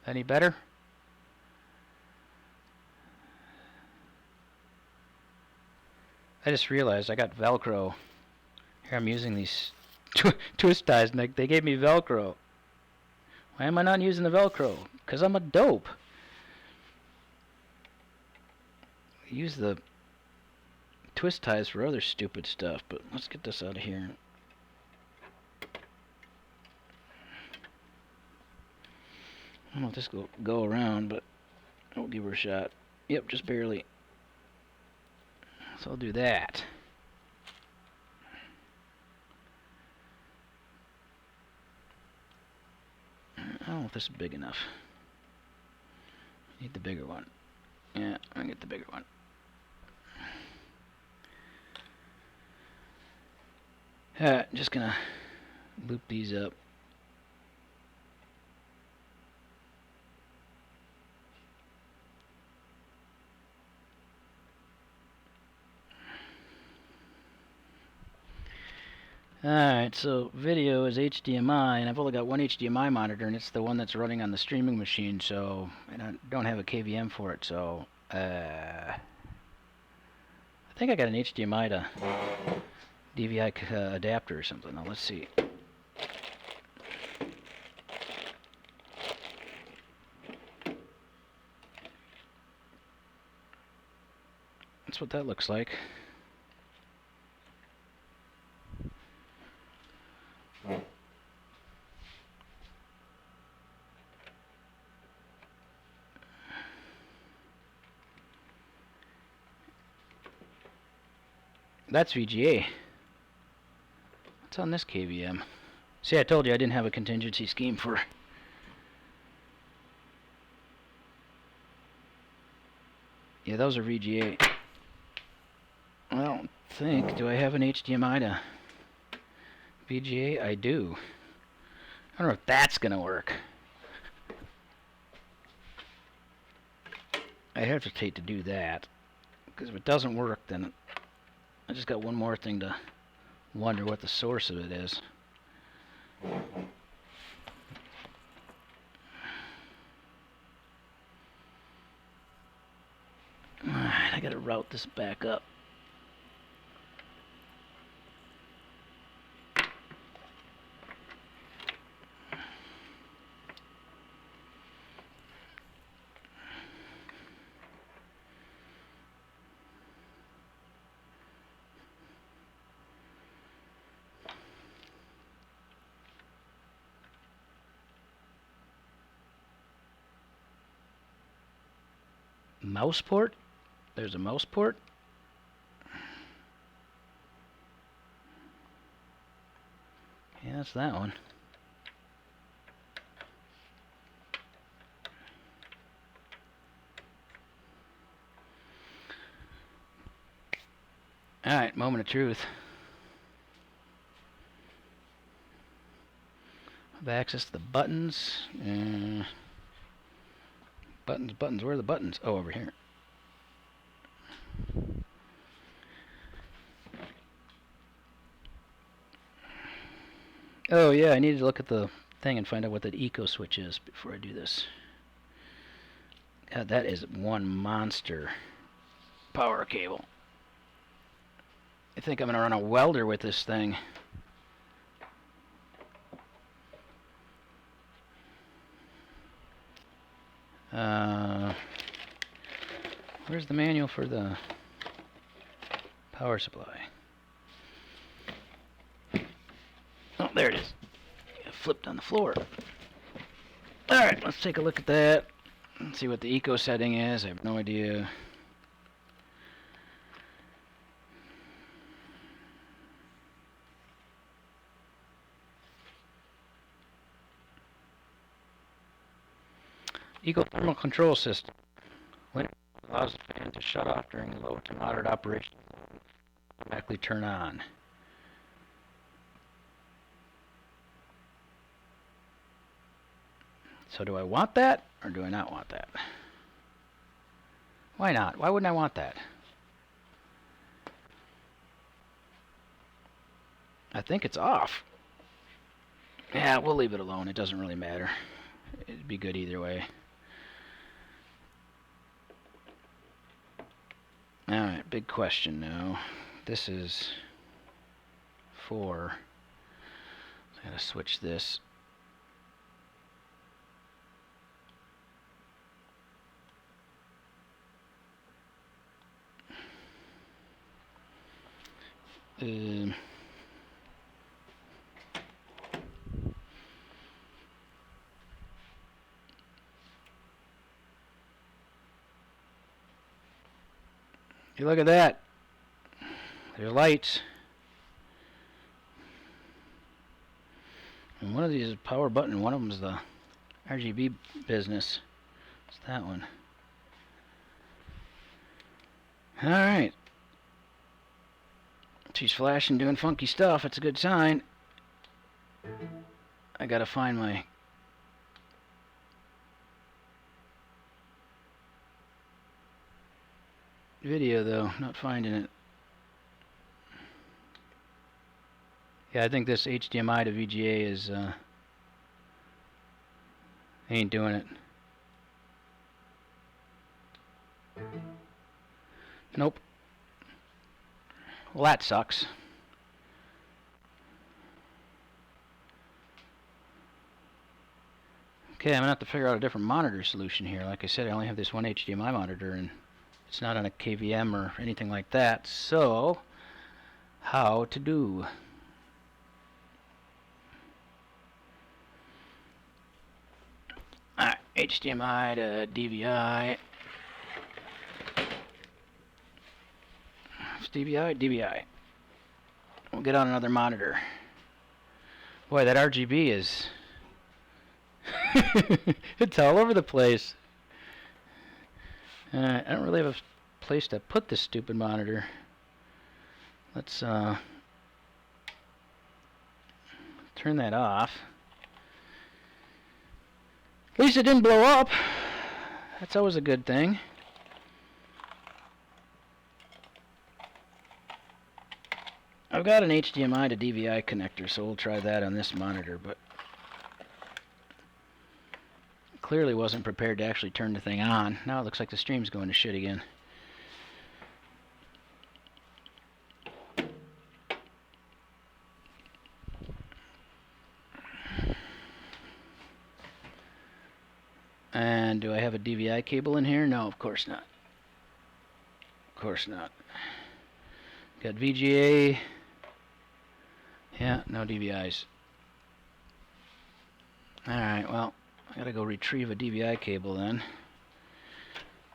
Any better? I just realized I got Velcro. Here I'm using these twist ties and they gave me Velcro. Why am I not using the Velcro? Because I'm a dope. I use the twist ties for other stupid stuff, but let's get this out of here. I don't know if this will go around, but I'll give her a shot. Yep, just barely. So I'll do that. I don't know if this is big enough. Need the bigger one. Yeah, I'm gonna get the bigger one. Just gonna loop these up. Alright, so video is HDMI, and I've only got one HDMI monitor, and it's the one that's running on the streaming machine, so I don't have a KVM for it, so I think I got an HDMI to DVI adapter or something. Now let's see. That's what that looks like. That's VGA. What's on this KVM? See, I told you I didn't have a contingency scheme for... Yeah, those are VGA. I don't think... Do I have an HDMI to VGA? I do. I don't know if that's gonna work. I hesitate to do that, because if it doesn't work, then I just got one more thing to wonder what the source of it is. Alright, I gotta route this back up. Mouse port? There's a mouse port? Yeah, that's that one. Alright, moment of truth. I have access to the buttons. Buttons, where are the buttons? Oh, over here. Oh yeah, I needed to look at the thing and find out what that eco switch is before I do this. God, that is one monster power cable. I think I'm going to run a welder with this thing. Where's the manual for the power supply? Oh, there it is. It flipped on the floor. Alright, let's take a look at that. Let's see what the eco setting is. I have no idea. Eco thermal control system. When allows the fan to shut off during low to moderate operation, automatically turn on. So do I want that, or do I not want that? Why not? Why wouldn't I want that? I think it's off. Yeah, we'll leave it alone. It doesn't really matter. It'd be good either way. Alright, big question now. This is 4. I gotta switch this. You look at that. There's lights. And one of these is a power button, one of them is the RGB business. It's that one. Alright. She's flashing, doing funky stuff. It's a good sign. I gotta find my video, though. Not finding it. Yeah, I think this HDMI to VGA is, ain't doing it. Nope. Well, that sucks. Okay, I'm gonna have to figure out a different monitor solution here. Like I said, I only have this one HDMI monitor, and it's not on a KVM or anything like that. So, how to do? Alright, HDMI to DVI. It's DVI, DVI. We'll get on another monitor. Boy, that RGB is... it's all over the place. I don't really have a place to put this stupid monitor. Let's turn that off. At least it didn't blow up. That's always a good thing. I've got an HDMI to DVI connector, so we'll try that on this monitor, but clearly wasn't prepared to actually turn the thing on. Now it looks like the stream's going to shit again. And do I have a DVI cable in here? No, of course not. Of course not. Got VGA. Yeah, no DVIs. Alright, well, I gotta go retrieve a DVI cable then,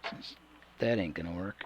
since that ain't gonna work.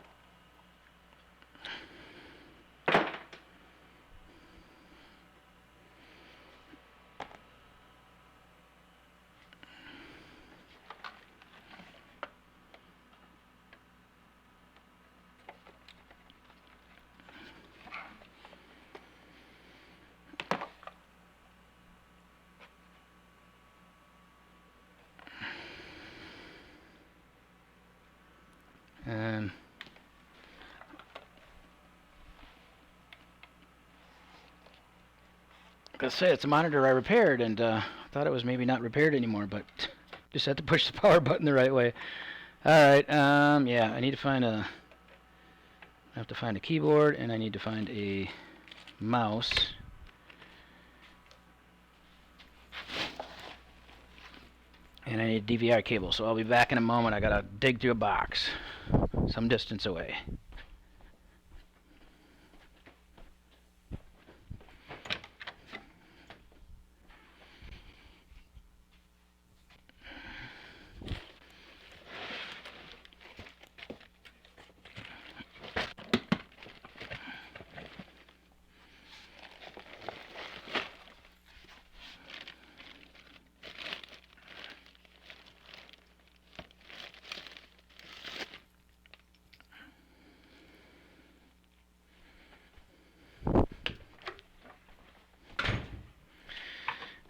Let's say it's a monitor I repaired, and thought it was maybe not repaired anymore, but just had to push the power button the right way. Alright, yeah, I need to find a... I have to find a keyboard, and I need to find a mouse. And I need a DVR cable, so I'll be back in a moment. I gotta dig through a box some distance away.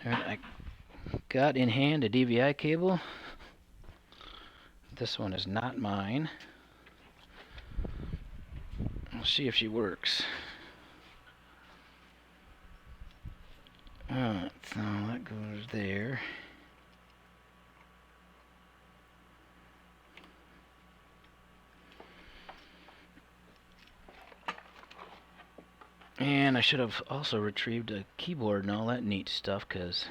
Alright, I got in hand a DVI cable. This one is not mine. We'll see if she works. Alright, so that goes there. And I should have also retrieved a keyboard and all that neat stuff, because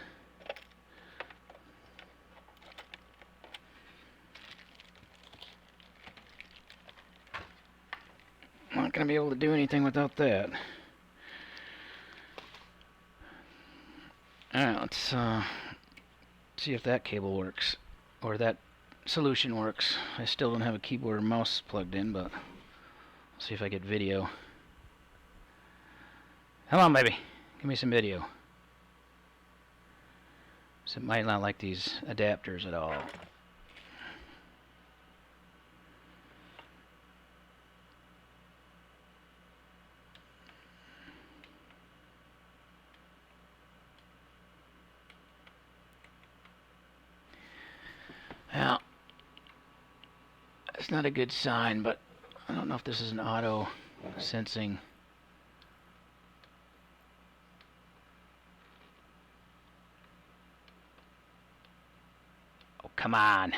I'm not going to be able to do anything without that. Alright, let's see if that cable works, or that solution works. I still don't have a keyboard or mouse plugged in, but I'll see if I get video. Come on, baby. Give me some video. So it might not like these adapters at all. Well, it's not a good sign, but I don't know if this is an auto sensing. Come on.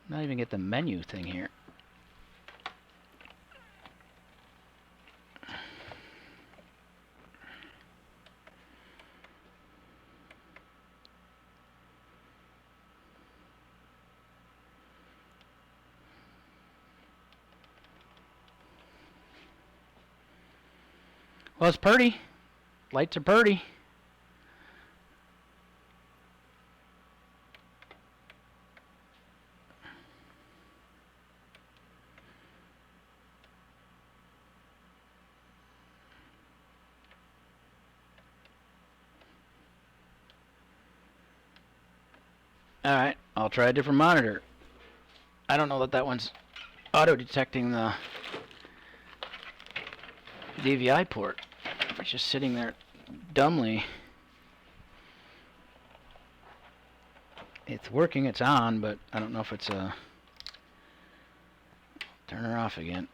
Not even get the menu thing here. Well, it's pretty. Lights are pretty. Alright, I'll try a different monitor. I don't know that that one's auto-detecting the DVI port. If it's just sitting there dumbly. It's working, it's on, but I don't know if it's a... Turn her off again.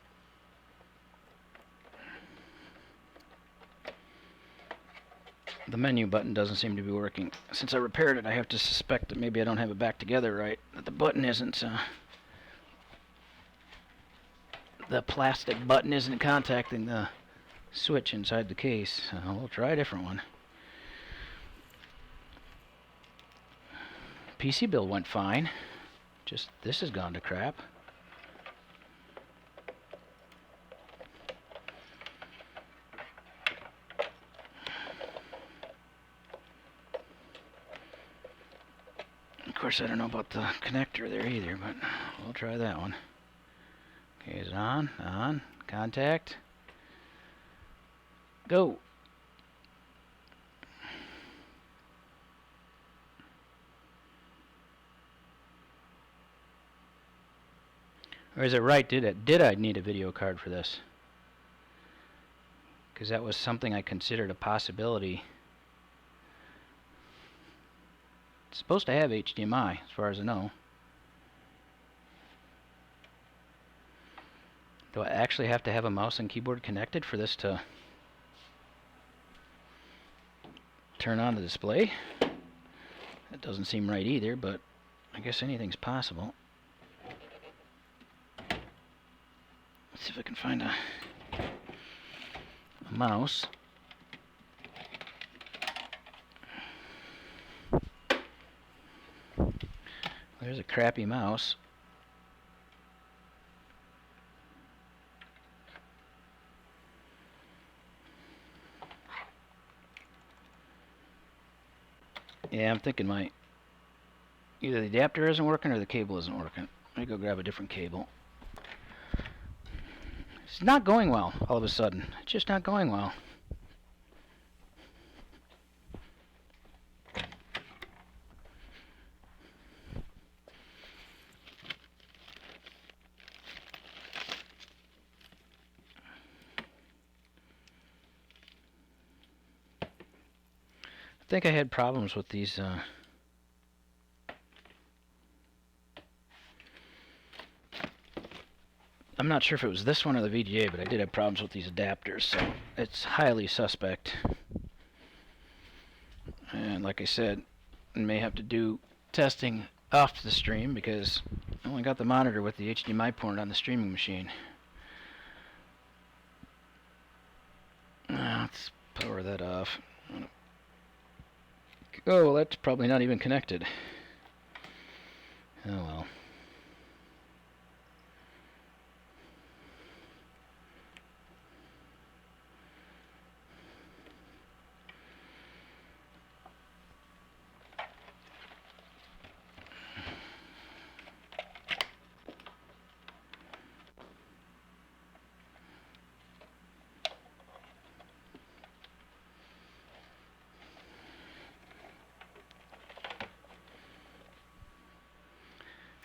The menu button doesn't seem to be working. Since I repaired it, I have to suspect that maybe I don't have it back together right. That the button isn't, the plastic button isn't contacting the switch inside the case. We'll try a different one. PC build went fine. Just this has gone to crap. Of course, I don't know about the connector there either, but we'll try that one. Okay, is it on? On. Contact. Go. Or is it right? Did I need a video card for this? Because that was something I considered a possibility. It's supposed to have HDMI, as far as I know. Do I actually have to have a mouse and keyboard connected for this to... turn on the display. That doesn't seem right either, but I guess anything's possible. Let's see if I can find a mouse. There's a crappy mouse. Yeah, I'm thinking either the adapter isn't working or the cable isn't working. Let me go grab a different cable. It's not going well all of a sudden. It's just not going well. I think I had problems with these I'm not sure if it was this one or the VGA, but I did have problems with these adapters, so it's highly suspect. And like I said, I may have to do testing off the stream because I only got the monitor with the HDMI port on the streaming machine. Let's power that off. Oh, well, that's probably not even connected. Oh well.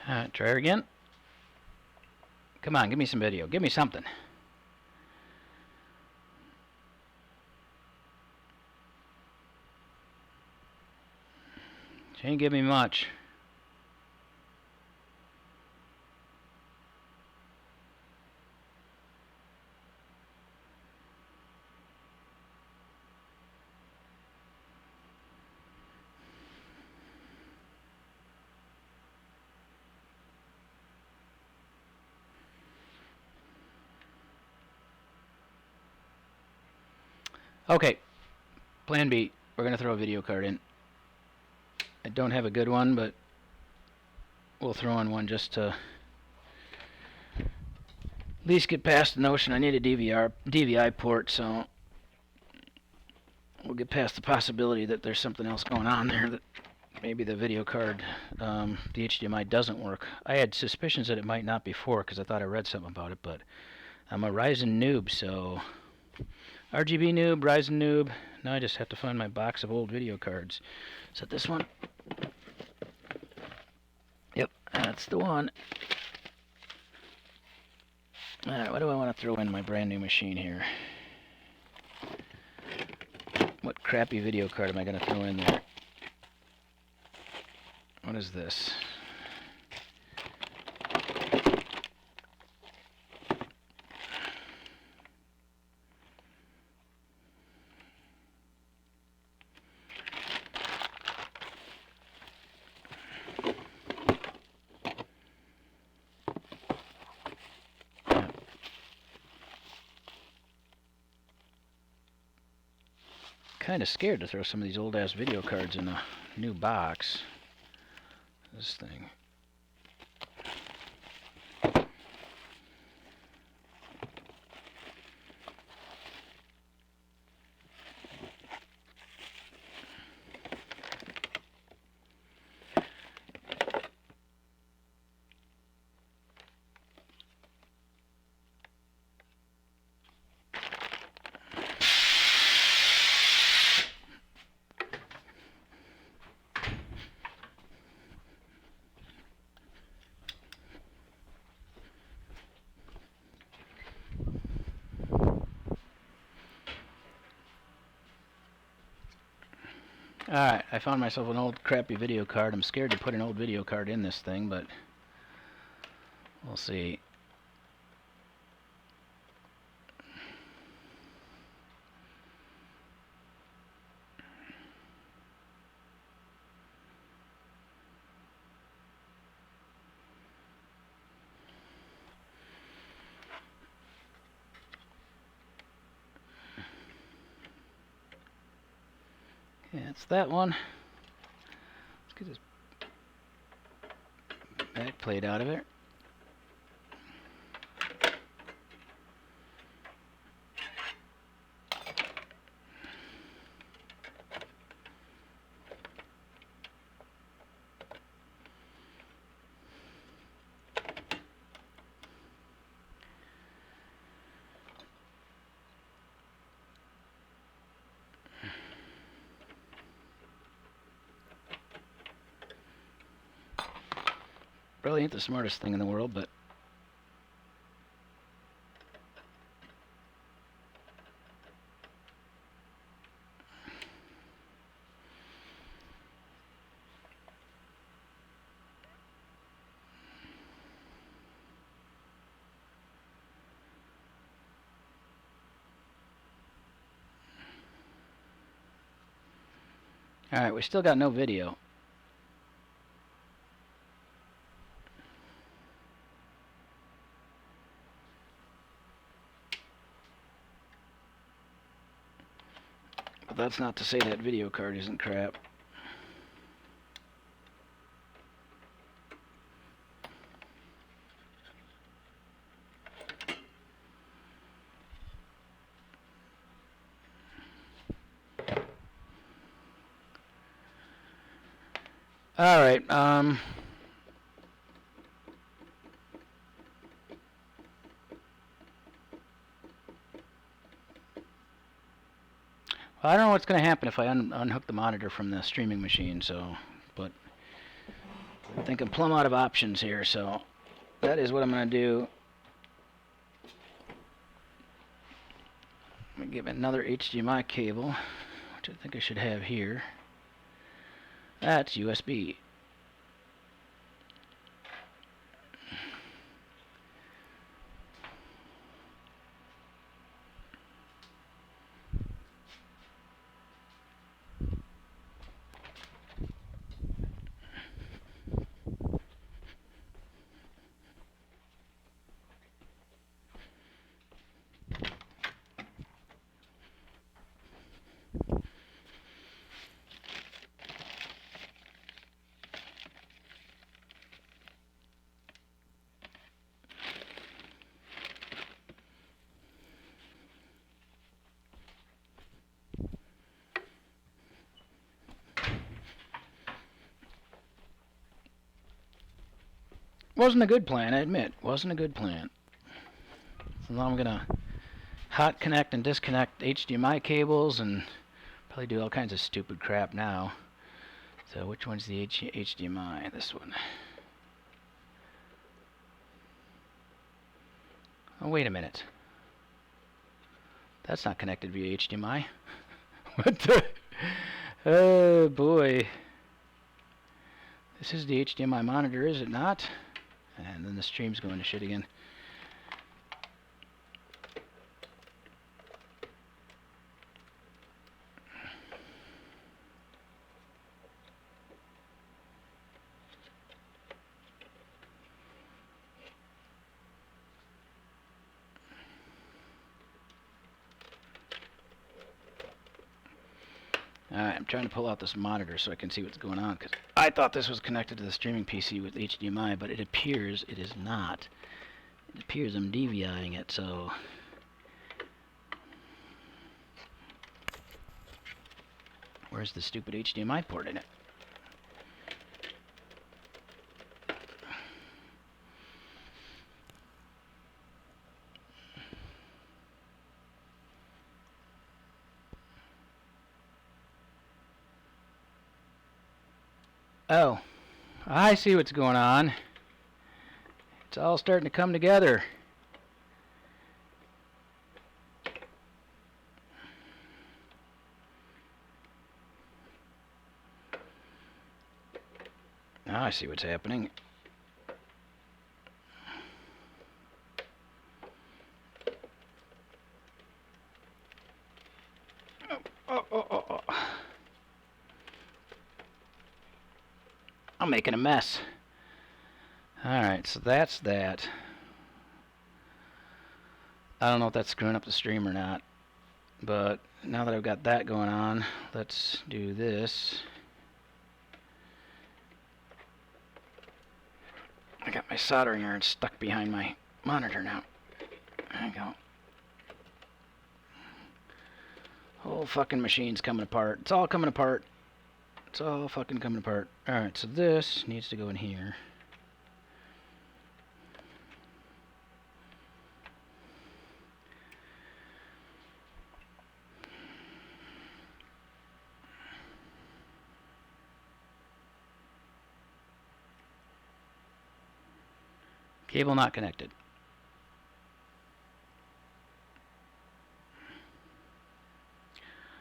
Alright, try her again. Come on, give me some video. Give me something. She ain't give me much. Okay, plan B. We're going to throw a video card in. I don't have a good one, but we'll throw in one just to at least get past the notion I need a DVI port, so we'll get past the possibility that there's something else going on there, that maybe the video card, the HDMI doesn't work. I had suspicions that it might not before because I thought I read something about it, but I'm a Ryzen noob, so RGB noob, Ryzen noob. Now I just have to find my box of old video cards. Is that this one? Yep, that's the one. Alright, what do I want to throw in my brand new machine here? What crappy video card am I going to throw in there? What is this? Kind of scared to throw some of these old ass video cards in a new box. This thing. Alright, I found myself an old crappy video card. I'm scared to put an old video card in this thing, but we'll see. That's that one. Let's get this back plate out of it. Probably ain't the smartest thing in the world, but alright, we still got no video. But that's not to say that video card isn't crap. Alright, I don't know what's going to happen if I unhook the monitor from the streaming machine, so, but I think I'm plumb out of options here, so that is what I'm going to do. I'm going to give it another HDMI cable, which I think I should have here. That's USB. Wasn't a good plan, I admit. Wasn't a good plan. So now I'm gonna hot connect and disconnect HDMI cables and probably do all kinds of stupid crap now. So which one's the HDMI? This one. Oh, wait a minute. That's not connected via HDMI. What the? Oh boy. This is the HDMI monitor, is it not? And then the stream's going to shit again. Alright, I'm trying to pull out this monitor so I can see what's going on, because I thought this was connected to the streaming PC with HDMI, but it appears it is not. It appears I'm DVI-ing it, so... Where's the stupid HDMI port in it? Oh, I see what's going on. It's all starting to come together. Now I see what's happening. Oh. I'm making a mess. Alright, so that's that. I don't know if that's screwing up the stream or not. But now that I've got that going on, let's do this. I got my soldering iron stuck behind my monitor now. There you go. Whole fucking machine's coming apart. It's all coming apart. It's all fucking coming apart. Alright, so this needs to go in here. Cable not connected.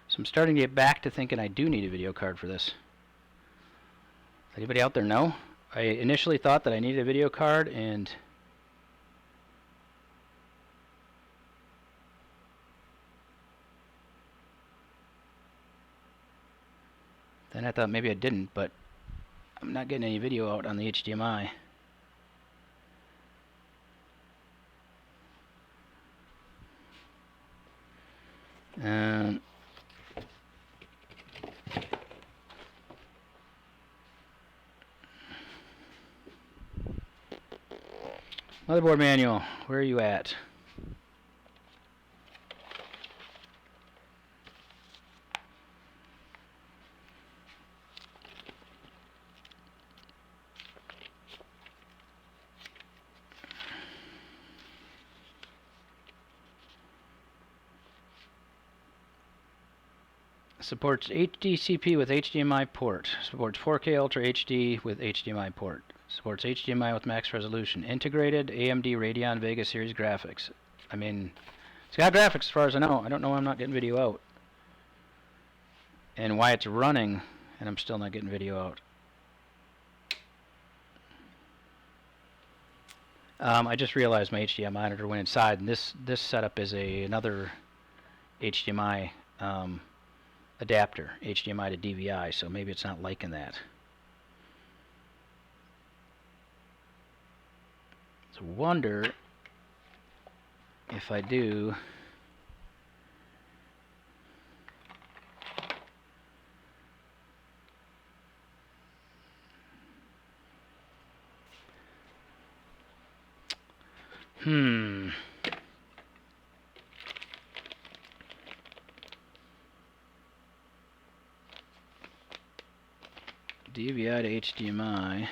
So I'm starting to get back to thinking I do need a video card for this. Does anybody out there know? I initially thought that I needed a video card, and then I thought maybe I didn't, but I'm not getting any video out on the HDMI. Motherboard manual, where are you at? Supports HDCP with HDMI port. Supports 4K Ultra HD with HDMI port. Supports HDMI with max resolution. Integrated AMD Radeon Vega series graphics. I mean, it's got graphics as far as I know. I don't know why I'm not getting video out. And why it's running and I'm still not getting video out. I just realized my HDMI monitor went inside, and this setup is another HDMI adapter, HDMI to DVI, so maybe it's not liking that. So wonder if I do DVI to HDMI.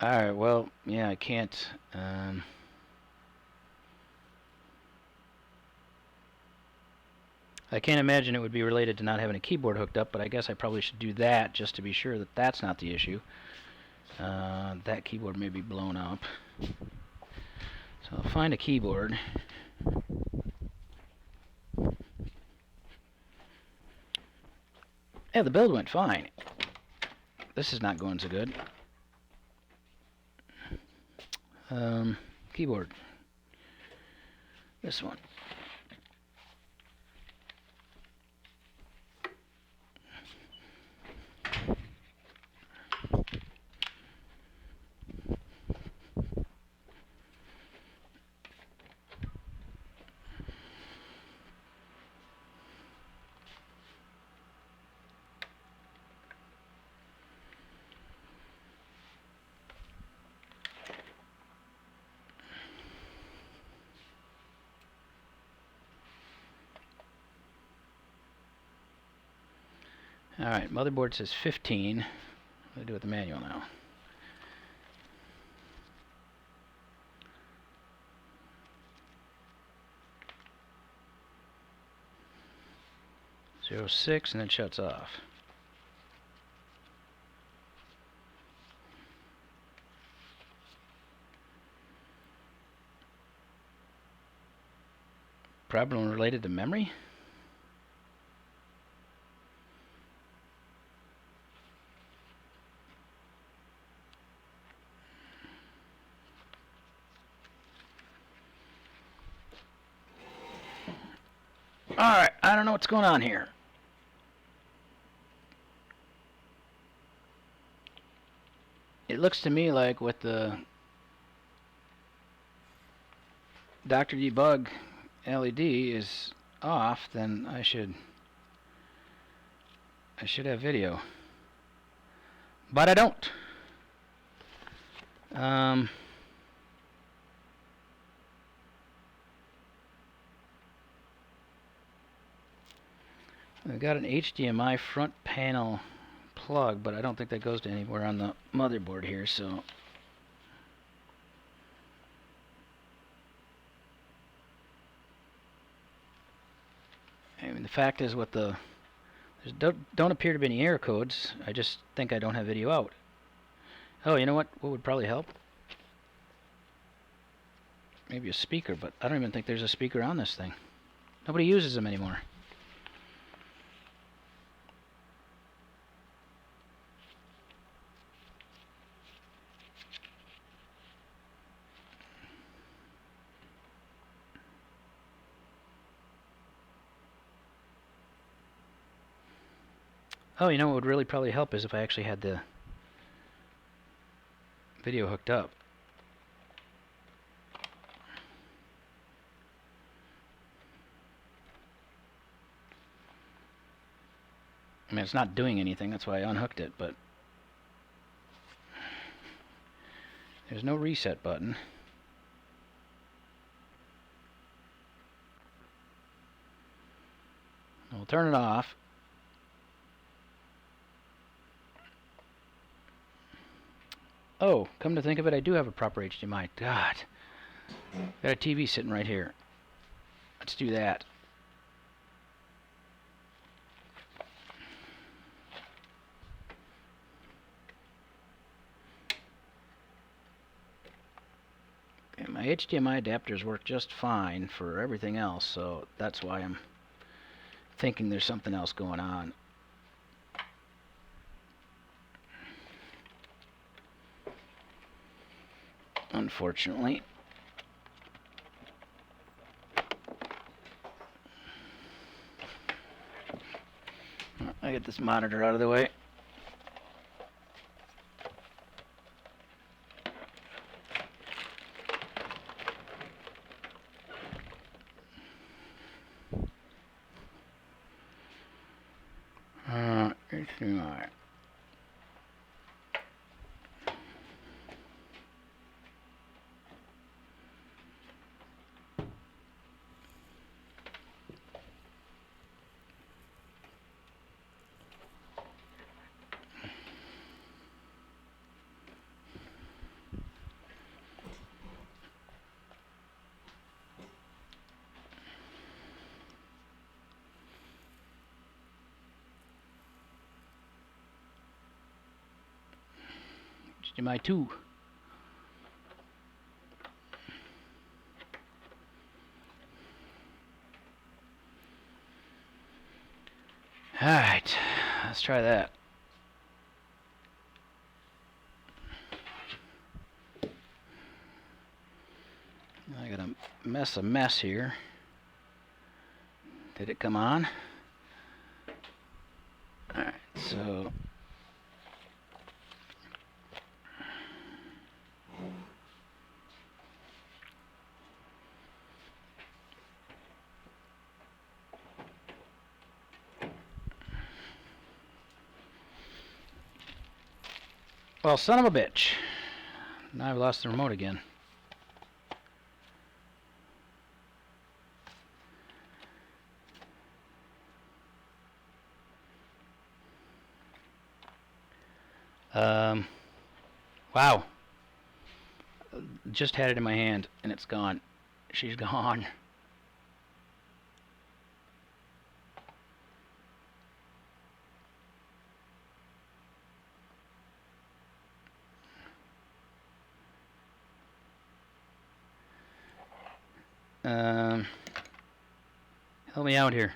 Alright, well, yeah, I can't. I can't imagine it would be related to not having a keyboard hooked up, but I guess I probably should do that just to be sure that that's not the issue. That keyboard may be blown up. So I'll find a keyboard. Yeah, the build went fine. This is not going so good. Keyboard. This one. Alright, motherboard says 15. What do I do with the manual now? Zero 06 and then shuts off. Problem related to memory? Alright, I don't know what's going on here. looks to me like with the Dr. Debug LED is off, then I should have video. But I don't. I've got an HDMI front panel plug, but I don't think that goes to anywhere on the motherboard here, so I mean, the fact is there don't appear to be any error codes. I just think I don't have video out. Oh, you know what would probably help? Maybe a speaker, but I don't even think there's a speaker on this thing. Nobody uses them anymore. Oh, you know what would really probably help is if I actually had the video hooked up. I mean, it's not doing anything, that's why I unhooked it, but there's no reset button. We'll turn it off. Oh, come to think of it, I do have a proper HDMI. God. Got a TV sitting right here. Let's do that. Okay, my HDMI adapters work just fine for everything else, so that's why I'm thinking there's something else going on. Unfortunately. I get this monitor out of the way. HDMI. HDMI 2. Alright, let's try that. I got a mess here. Did it come on? Alright, so well, son of a bitch. Now I've lost the remote again. Wow. Just had it in my hand and it's gone. She's gone. Help me out here.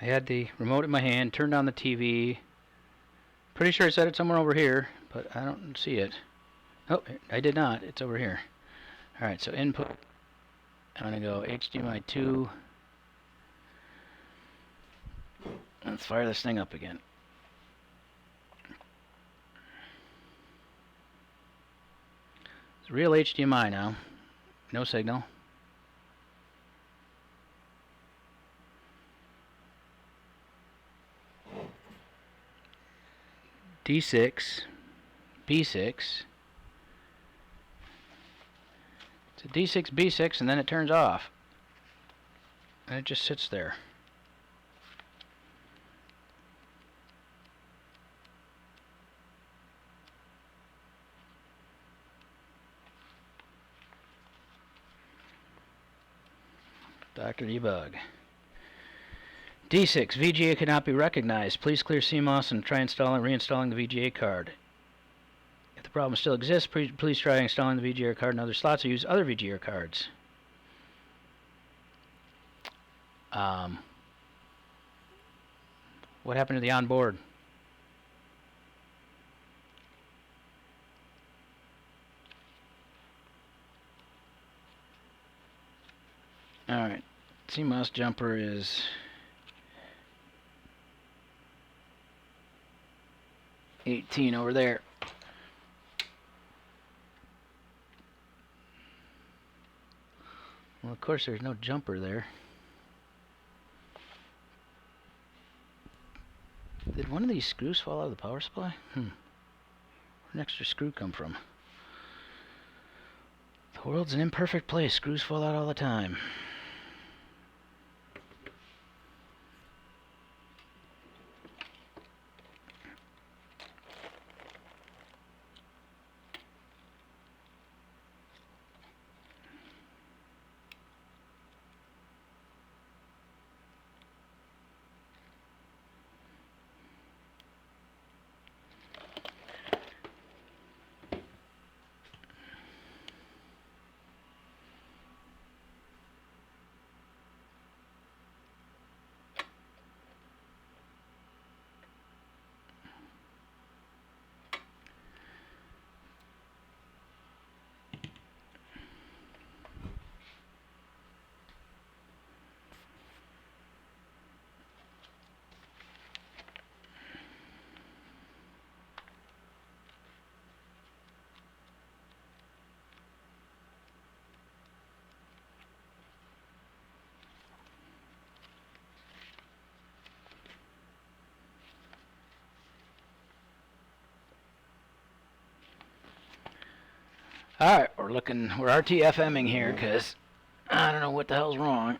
I had the remote in my hand, turned on the TV. Pretty sure I set it somewhere over here, but I don't see it. Oh, I did not. It's over here. Alright, so input. I'm going to go HDMI 2. Let's fire this thing up again. It's real HDMI now. No signal. D6, B6. It's a D6, B6, and then it turns off. And it just sits there. Dr. Debug. D6, VGA cannot be recognized. Please clear CMOS and try installing and reinstalling the VGA card. If the problem still exists, please try installing the VGA card in other slots or use other VGA cards. What happened to the onboard? Alright, CMOS jumper is 18 over there. Well, of course, there's no jumper there. Did one of these screws fall out of the power supply? Where'd an extra screw come from? The world's an imperfect place. Screws fall out all the time. Alright, we're RTFMing here because I don't know what the hell's wrong.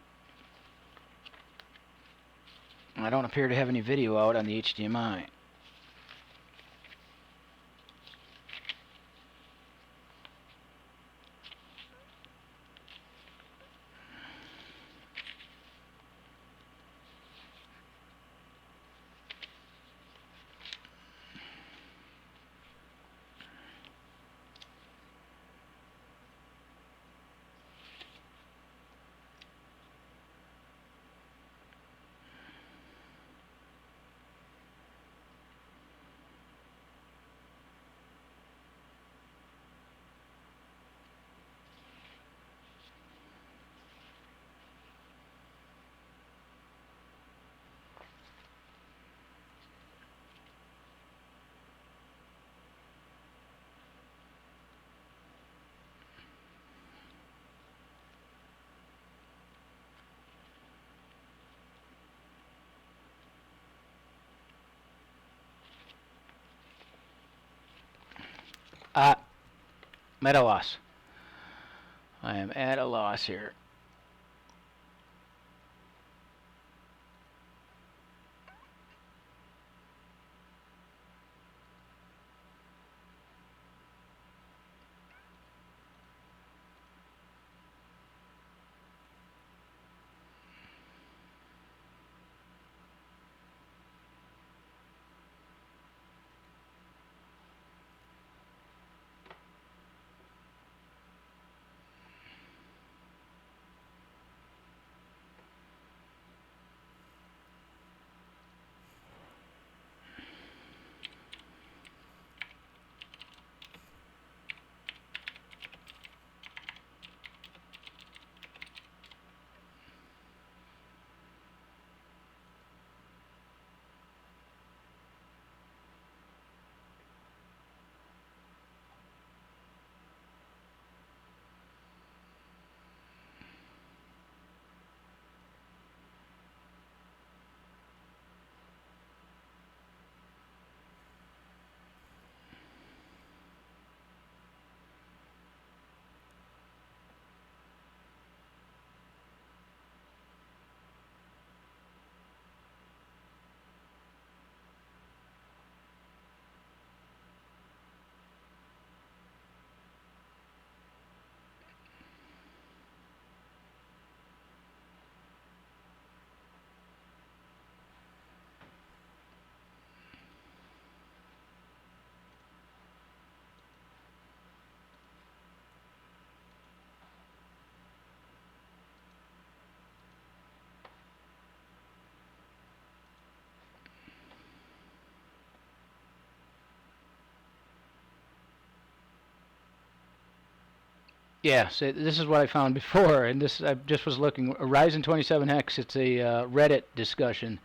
I don't appear to have any video out on the HDMI. I'm at a loss. I am at a loss here. Yeah, so this is what I found before, and this I just was looking. A Ryzen 27X, it's a Reddit discussion.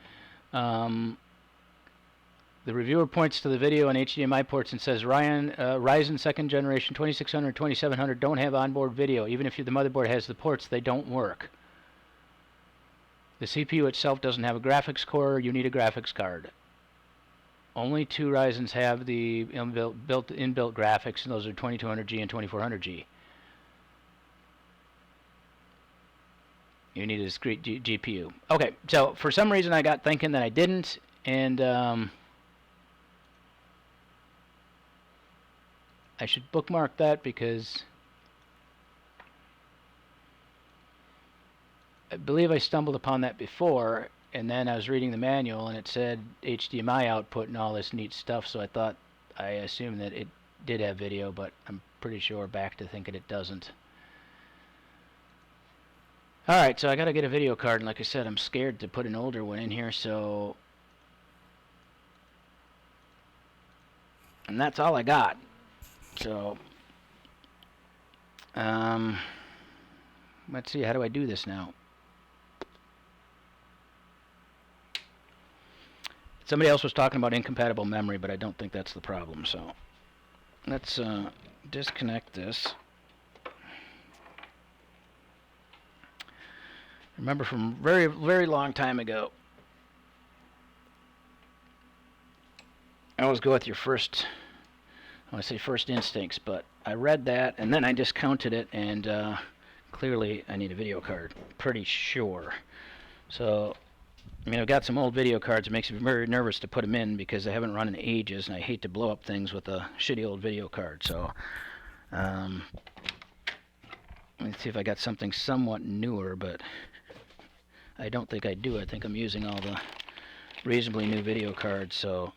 Um, the reviewer points to the video on HDMI ports and says Ryzen second generation 2600, 2700 don't have onboard video. Even if the motherboard has the ports, they don't work. The CPU itself doesn't have a graphics core. You need a graphics card. Only two Ryzens have the inbuilt graphics, and those are 2200G and 2400G. You need a discrete GPU. Okay, so for some reason I got thinking that I didn't, and I should bookmark that because I believe I stumbled upon that before, and then I was reading the manual and it said HDMI output and all this neat stuff, so I assumed that it did have video, but I'm pretty sure back to thinking it doesn't. Alright, so I gotta get a video card, and like I said, I'm scared to put an older one in here, so... And that's all I got. So... let's see, how do I do this now? Somebody else was talking about incompatible memory, but I don't think that's the problem, so... Let's disconnect this. Remember from very, very long time ago, I always go with your first, I want to say first instincts, but I read that and then I discounted it, and clearly I need a video card, pretty sure. So, I mean, I've got some old video cards. It makes me very nervous to put them in because I haven't run in ages, and I hate to blow up things with a shitty old video card. So, let me see if I got something somewhat newer, but I don't think I do. I think I'm using all the reasonably new video cards, so...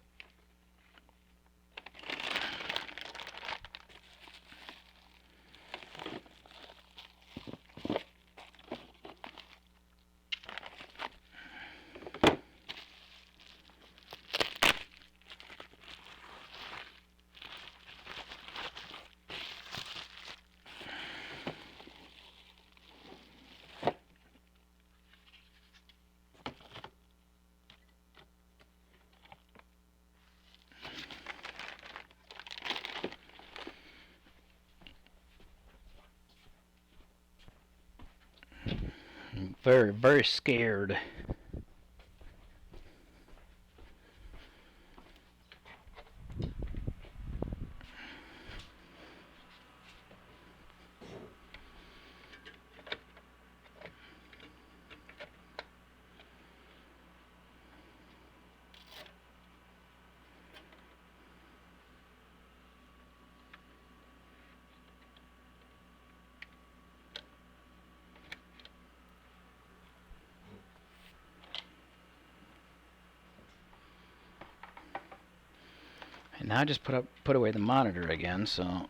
Very, very scared. And now I just put away the monitor again, so...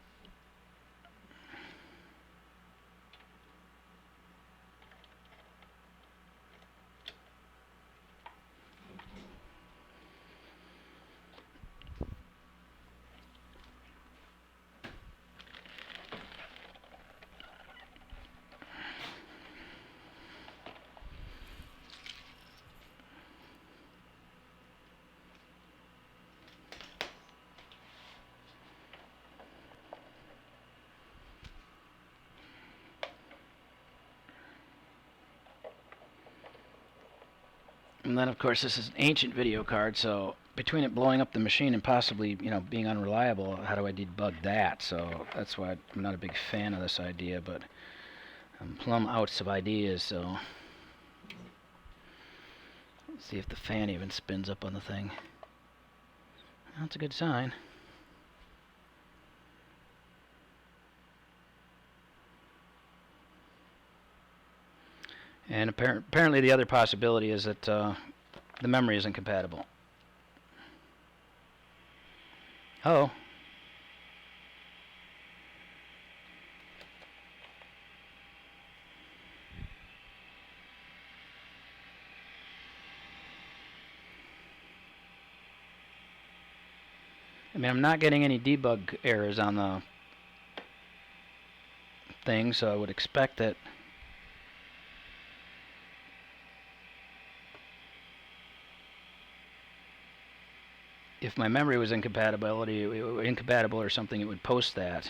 And then, of course, this is an ancient video card, so between it blowing up the machine and possibly, you know, being unreliable, how do I debug that? So that's why I'm not a big fan of this idea, but I'm plumb out of ideas, so... Let's see if the fan even spins up on the thing. That's a good sign. And apparently the other possibility is that the memory isn't compatible. Oh. I mean, I'm not getting any debug errors on the thing, so I would expect that if my memory was incompatible or something, it would post that.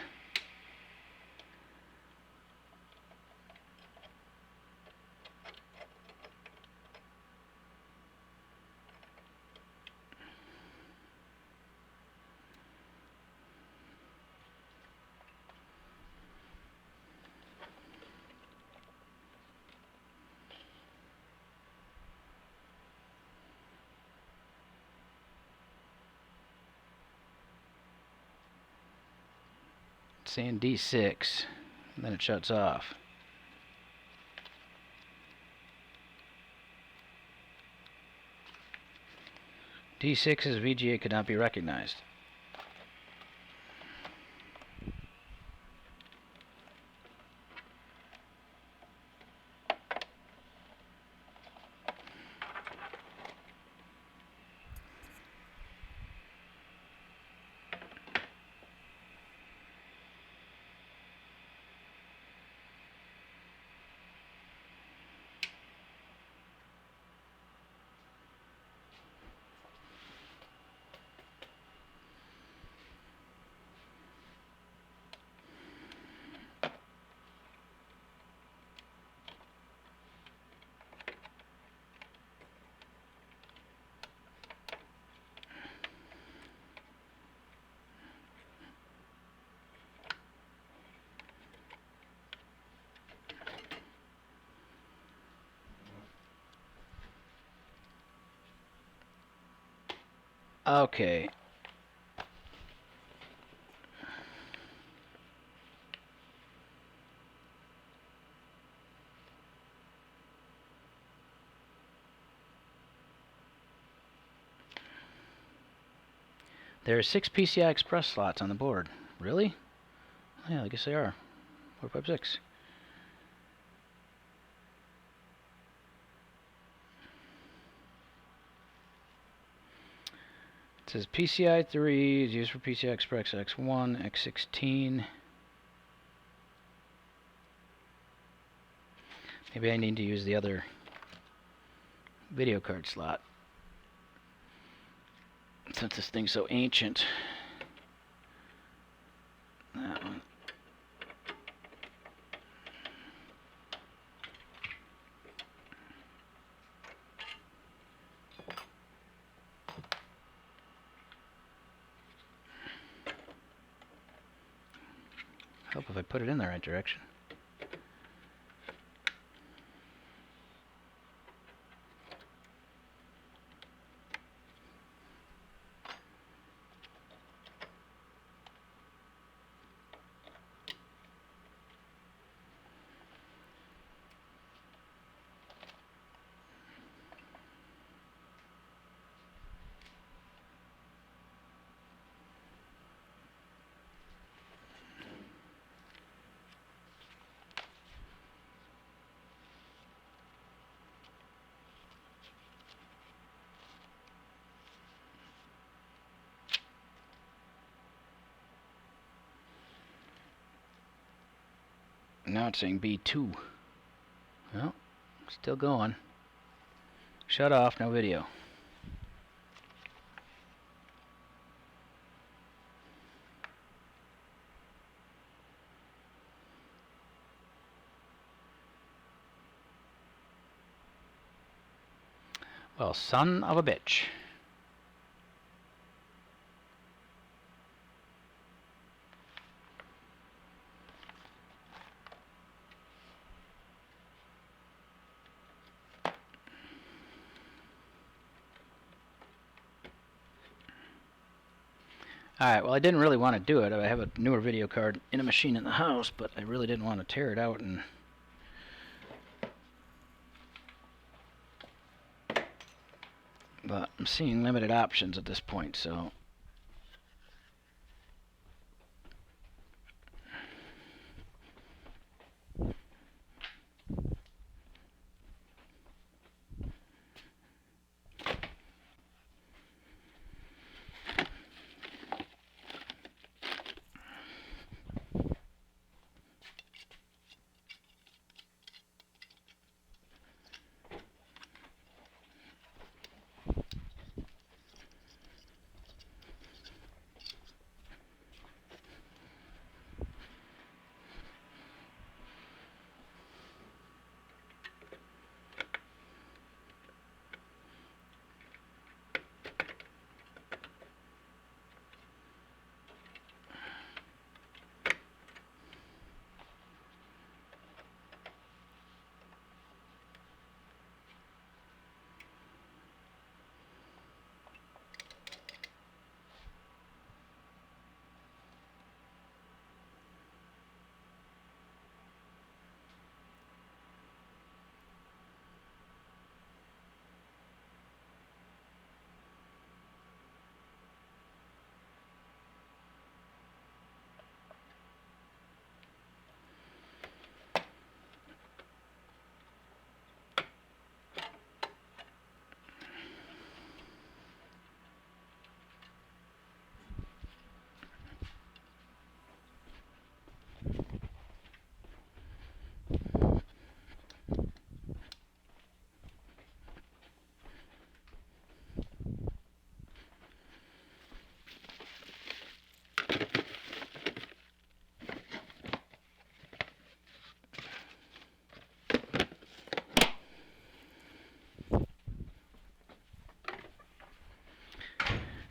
Saying D6, and then it shuts off. D6's VGA could not be recognized. Okay. There are 6 PCI Express slots on the board. Really? Yeah, I guess they are. 4, 5, 6. It says PCI 3 is used for PCI Express X1, X16. Maybe I need to use the other video card slot, since this thing's so ancient. That one. Help if I put it in the right direction. Now it's saying B2. Well, still going. Shut off, no video. Well, son of a bitch. Alright, well I didn't really want to do it. I have a newer video card in a machine in the house, but I really didn't want to tear it out and... But I'm seeing limited options at this point, so...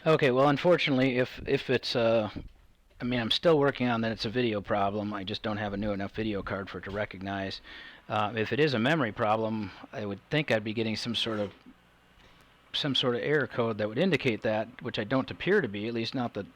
Okay, well, unfortunately, if it's I mean, I'm still working on that. It's a video problem. I just don't have a new enough video card for it to recognize. If it is a memory problem, I would think I'd be getting some sort of error code that would indicate that, which I don't appear to be, at least not the.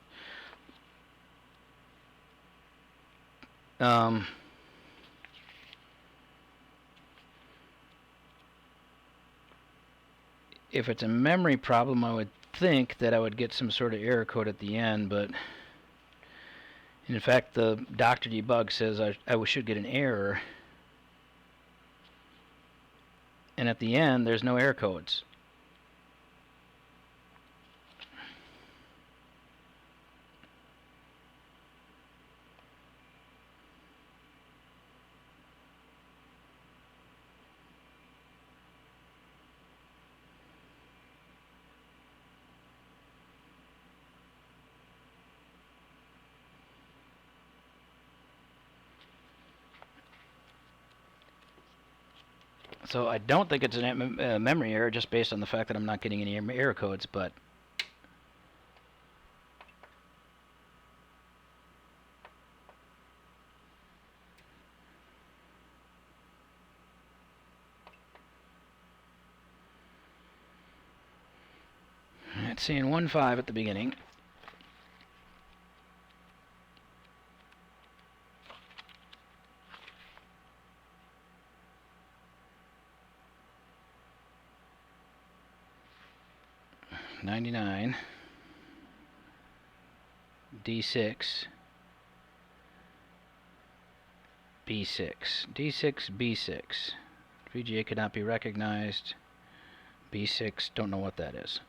If it's a memory problem, I would think that I would get some sort of error code at the end, but in fact, the Dr. Debug says I should get an error, and at the end, there's no error codes. So I don't think it's a memory error just based on the fact that I'm not getting any error codes, but it's saying 1.5 at the beginning. $99 D6 B6 D6 B6 VGA could not be recognized. B6, don't know what that is.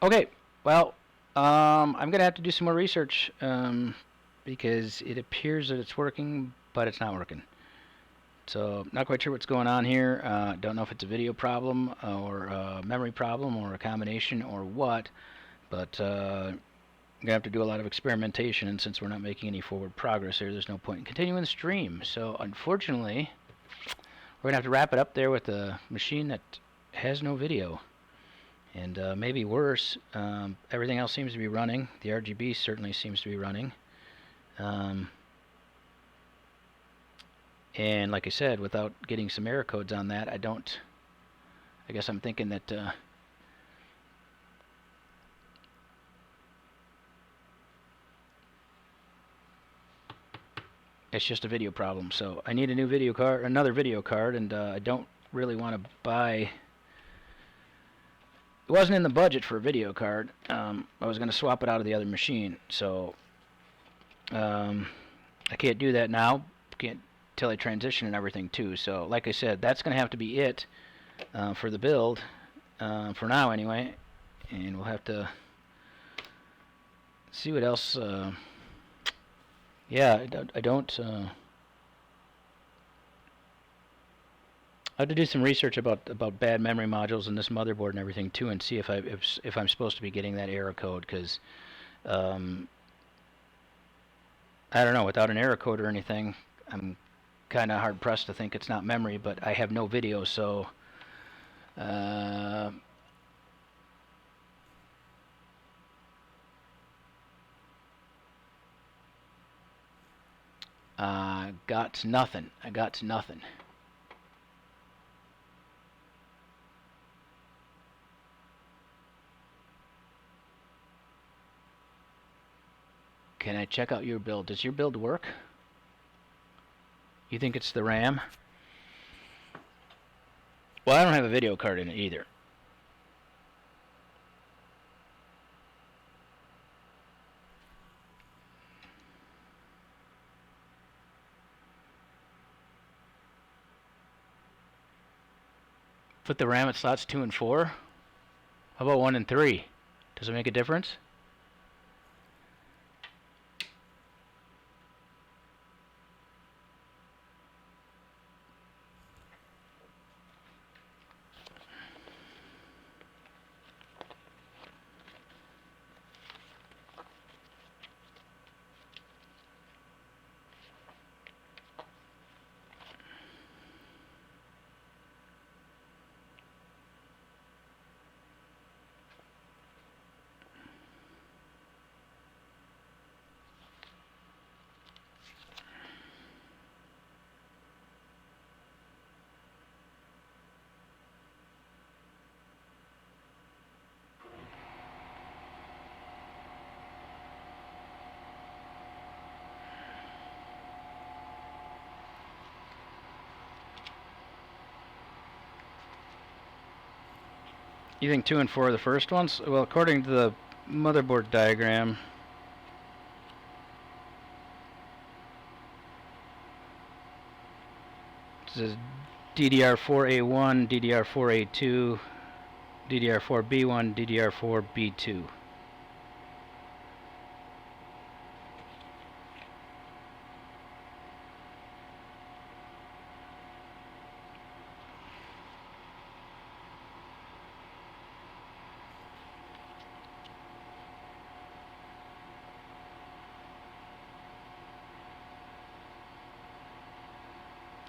Okay, well, I'm going to have to do some more research because it appears that it's working, but it's not working. So, not quite sure what's going on here. Don't know if it's a video problem or a memory problem or a combination or what, but I'm going to have to do a lot of experimentation, and since we're not making any forward progress here, there's no point in continuing the stream. So, unfortunately, we're going to have to wrap it up there with a machine that has no video. And maybe worse, everything else seems to be running. The RGB certainly seems to be running. And like I said, without getting some error codes on that, I guess I'm thinking that it's just a video problem. So I need a new video card, another video card, and I don't really want to buy. It wasn't in the budget for a video card. I was going to swap it out of the other machine, so I can't do that now. Can't till I transition and everything too. So, like I said, that's going to have to be it for the build for now, anyway. And we'll have to see what else. Yeah, I don't. I have to do some research about bad memory modules in this motherboard and everything too, and see if I'm supposed to be getting that error code, because I don't know. Without an error code or anything, I'm kind of hard pressed to think it's not memory. But I have no video, so got nothing. I got nothing. Can I check out your build? Does your build work? You think it's the RAM? Well, I don't have a video card in it either. Put the RAM at slots 2 and 4? How about 1 and 3? Does it make a difference? You think 2 and 4 are the first ones? Well, according to the motherboard diagram, this is DDR4A1, DDR4A2, DDR4B1, DDR4B2.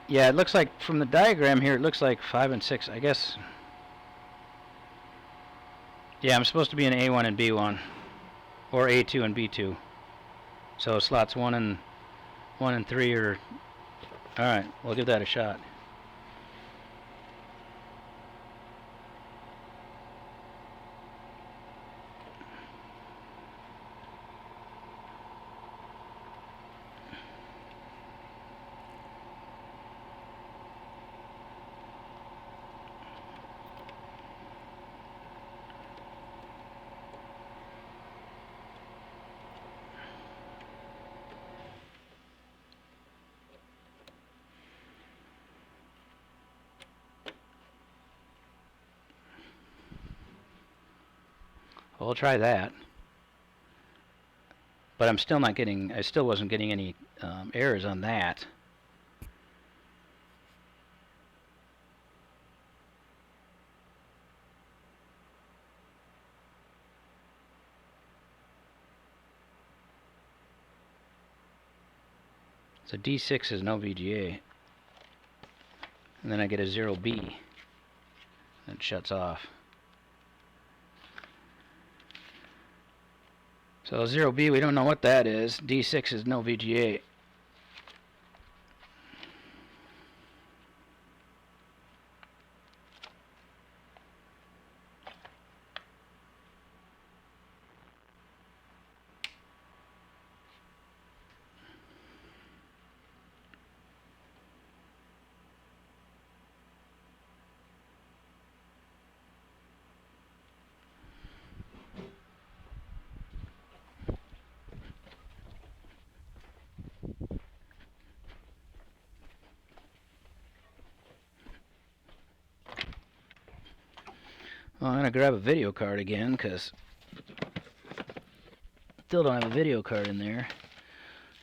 Yeah, it looks like from the diagram here, it looks like 5 and 6, I guess. Yeah, I'm supposed to be in A1 and B1, or A2 and B2. So slots 1 and 3 are... Alright, we'll give that a shot. We'll try that. But I'm still not getting, I still wasn't getting any errors on that. So D6 is no VGA. And then I get a 0B. And it shuts off. So 0B, we don't know what that is. D6 is no VGA. Well, I'm going to grab a video card again, because still don't have a video card in there.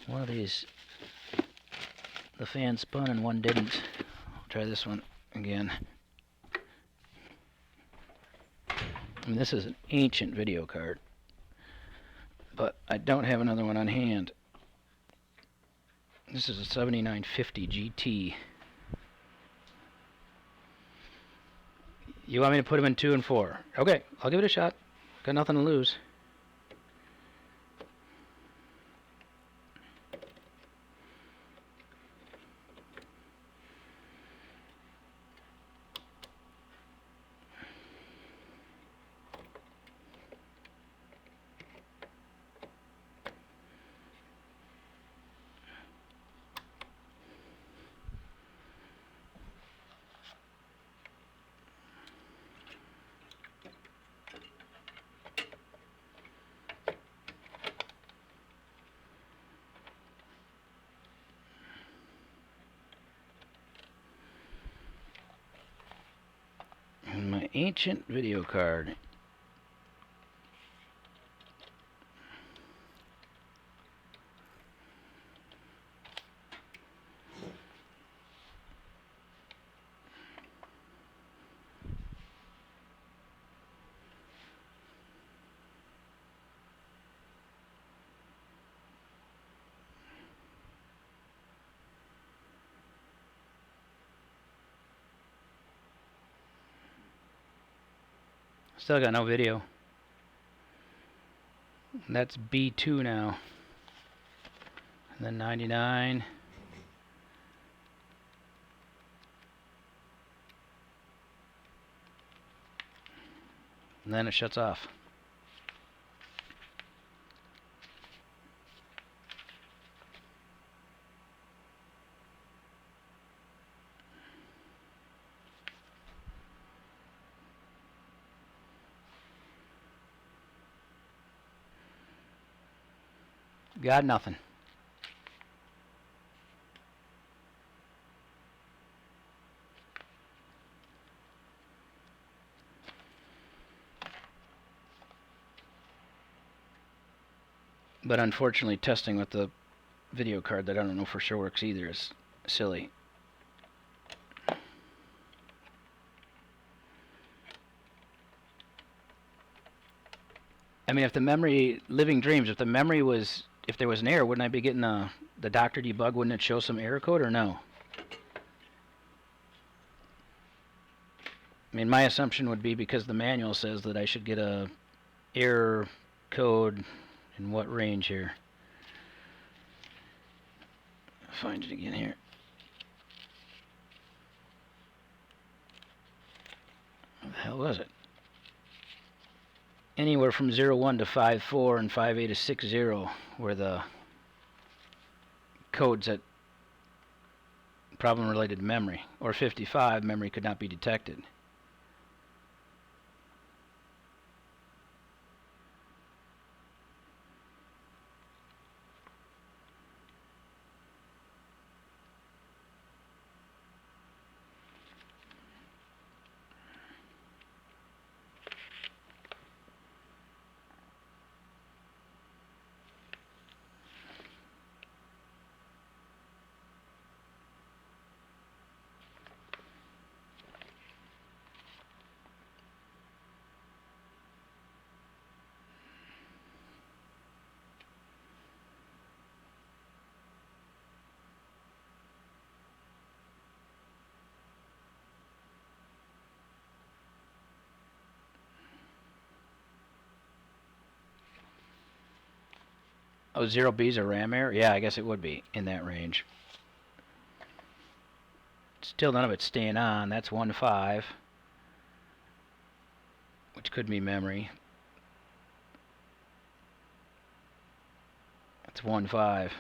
One of these, the fan spun and one didn't. I'll try this one again. I mean, this is an ancient video card, but I don't have another one on hand. This is a 7950 GT. You want me to put them in 2 and 4? Okay, I'll give it a shot. Got nothing to lose. My ancient video card. Still got no video. That's B2 now. And then 99. And then it shuts off. Got nothing. But unfortunately, testing with the video card that I don't know for sure works either is silly. I mean, if the memory, living dreams, if the memory was, if there was an error, wouldn't I be getting the doctor debug? Wouldn't it show some error code or no? I mean, my assumption would be because the manual says that I should get a error code in what range here? Find it again here. What the hell was it? Anywhere from 01 to 54 and 58 to 60 were the codes that problem related to memory. Or 55, memory could not be detected. Oh, 0B is a RAM error? Yeah, I guess it would be in that range. Still none of it's staying on. That's 1.5, which could be memory. That's 1.5.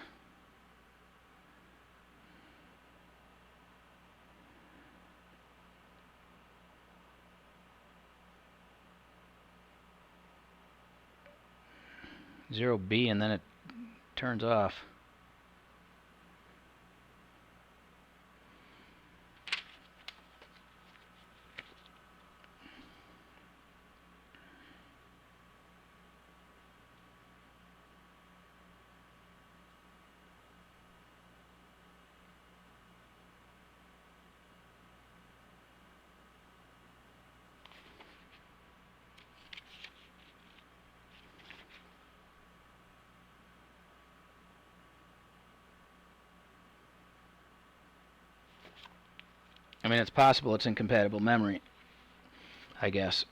Zero B, and then it turns off. I mean, it's possible it's incompatible memory, I guess.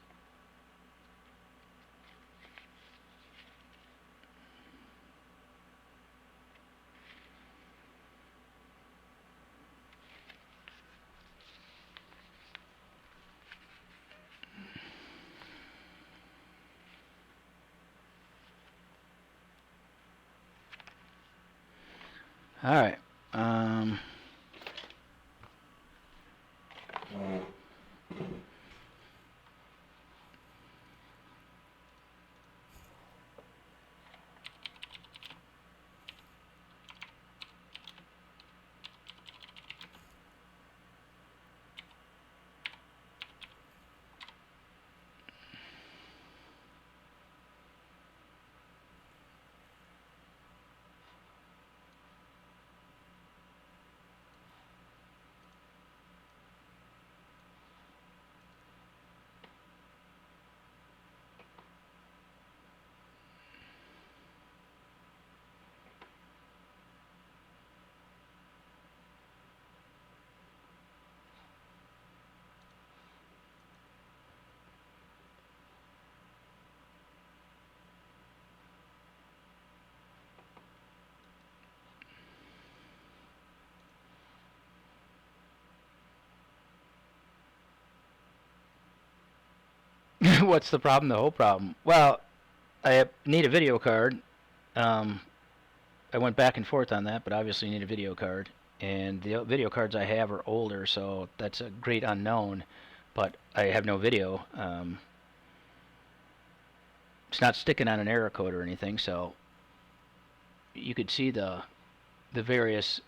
All right. What's the problem? The whole problem. Well, I need a video card. I went back and forth on that, but obviously need a video card. And the video cards I have are older, so that's a great unknown. But I have no video. It's not sticking on an error code or anything, so you could see the various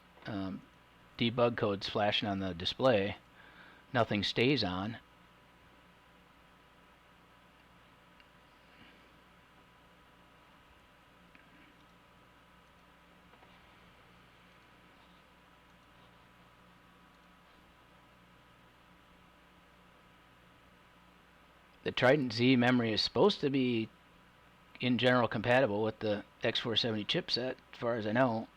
debug codes flashing on the display. Nothing stays on. The Trident Z memory is supposed to be in general compatible with the X470 chipset, as far as I know.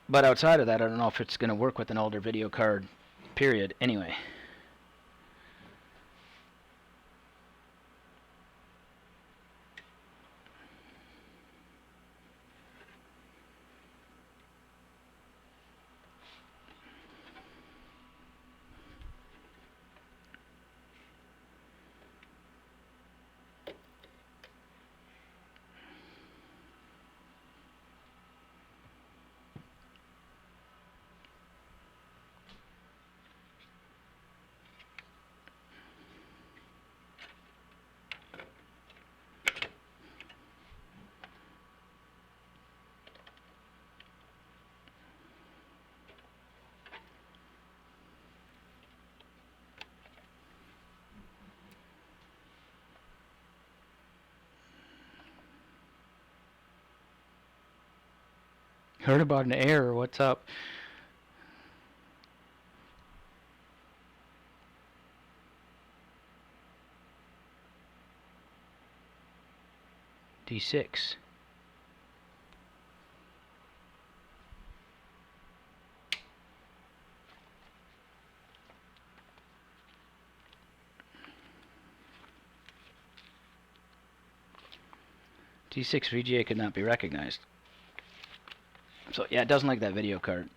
But outside of that, I don't know if it's going to work with an older video card, period. Anyway. Heard about an error. What's up? D6. D6 VGA could not be recognized. So yeah, it doesn't like that video card.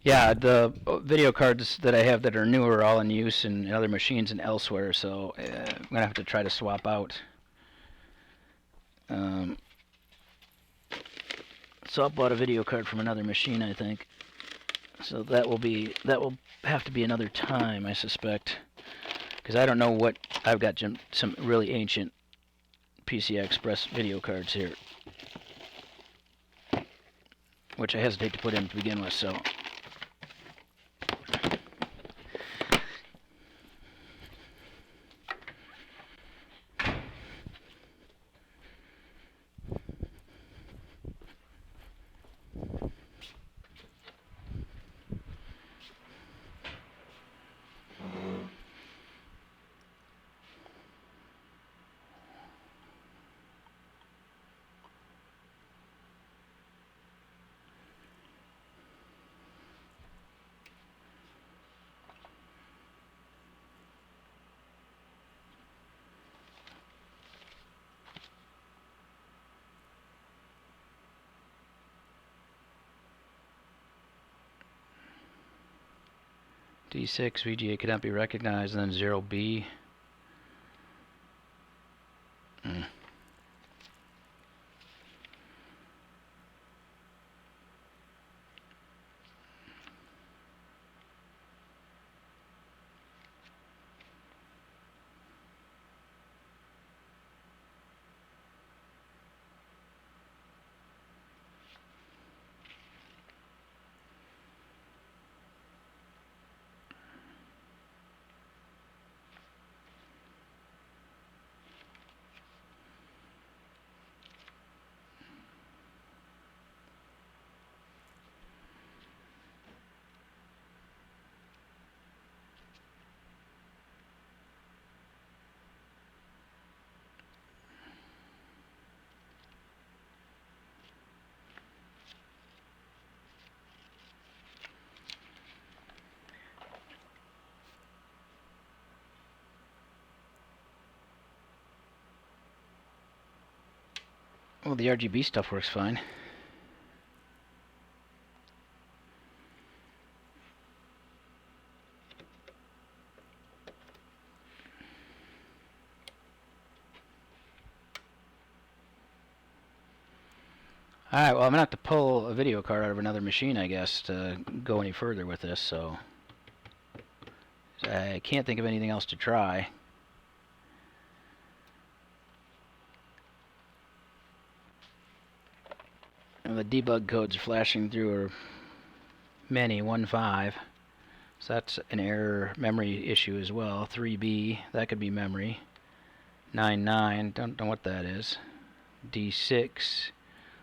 Yeah, the video cards that I have that are newer are all in use in other machines and elsewhere, so I'm going to have to try to swap out. So I bought a video card from another machine, I think. So that will have to be another time, I suspect, because I don't know what I've got. Some really ancient PCI Express video cards here, which I hesitate to put in to begin with. So. D6 VGA cannot be recognized, and then 0B. Well, the RGB stuff works fine. Alright, well, I'm going to have to pull a video card out of another machine, I guess, to go any further with this, so I can't think of anything else to try. And the debug codes flashing through are many, 1.5. So that's an error memory issue as well. 3B, that could be memory. 9.9, don't know what that is. D6,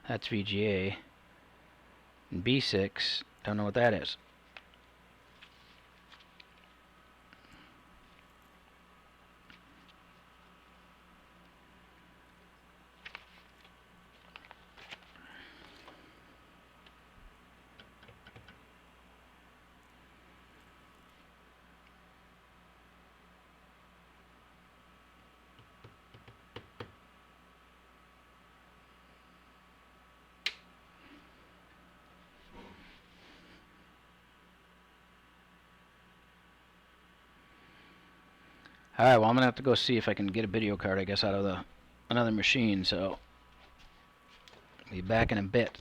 that's VGA. And B6, don't know what that is. Alright, well, I'm going to have to go see if I can get a video card, I guess, out of another machine, so I'll be back in a bit.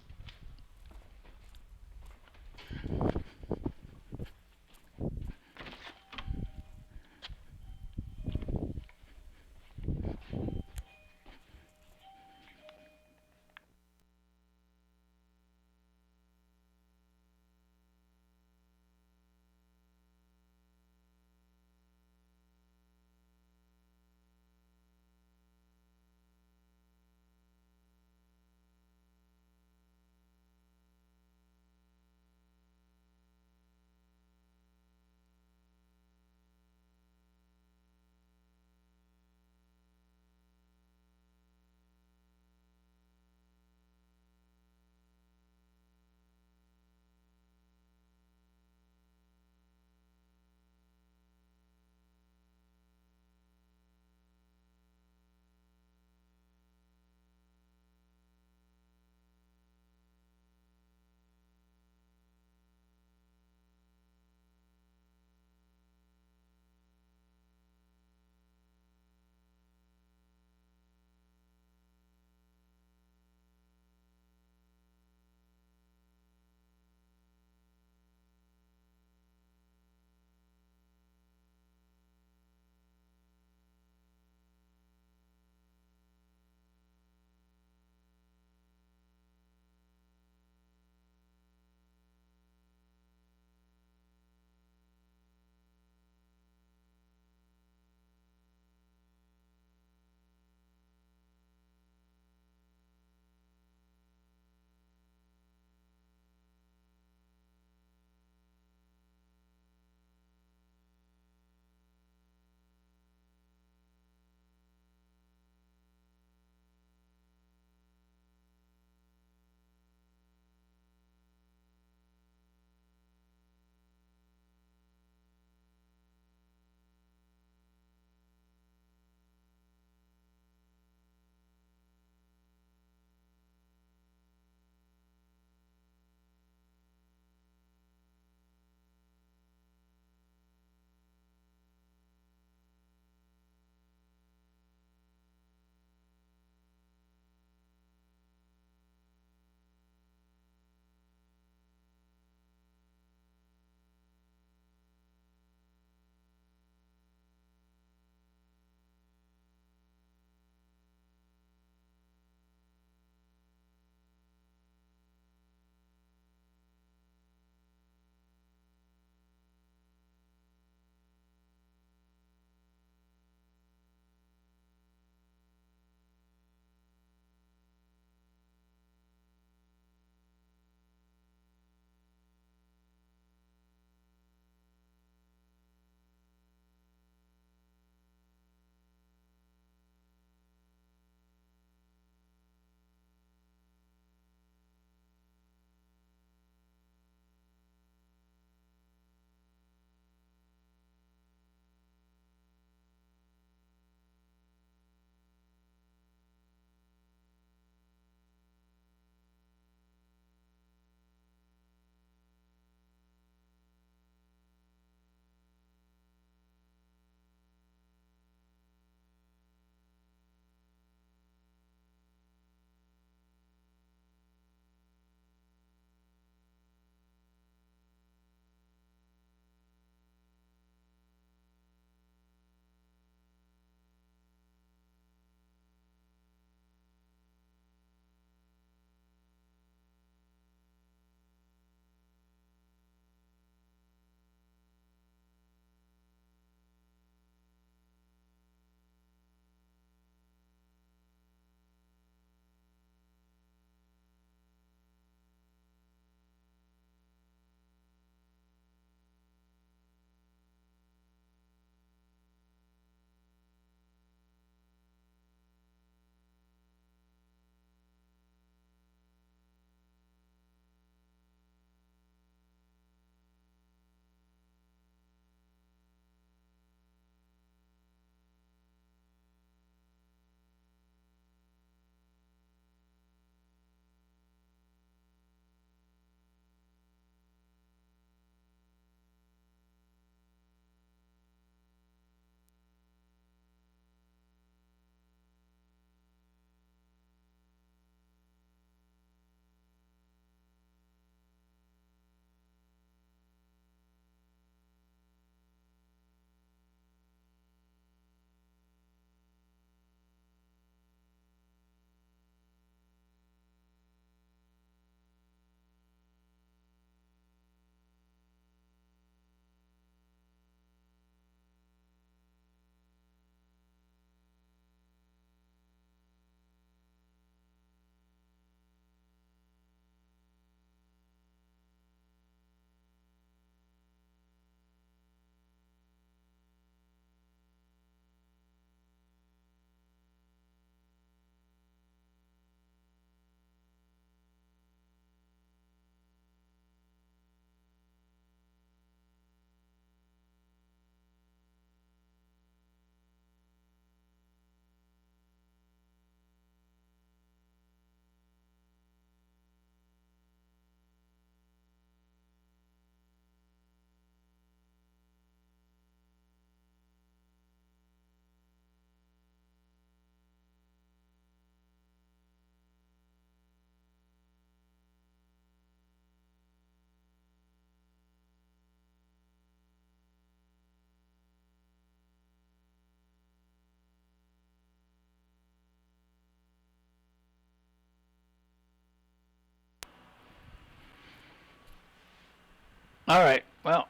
All right. Well,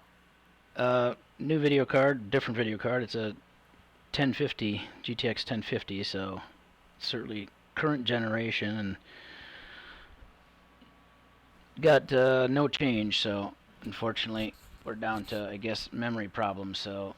new video card, different video card. It's a 1050 GTX 1050, so certainly current generation, and got no change. So unfortunately, we're down to, I guess, memory problems. So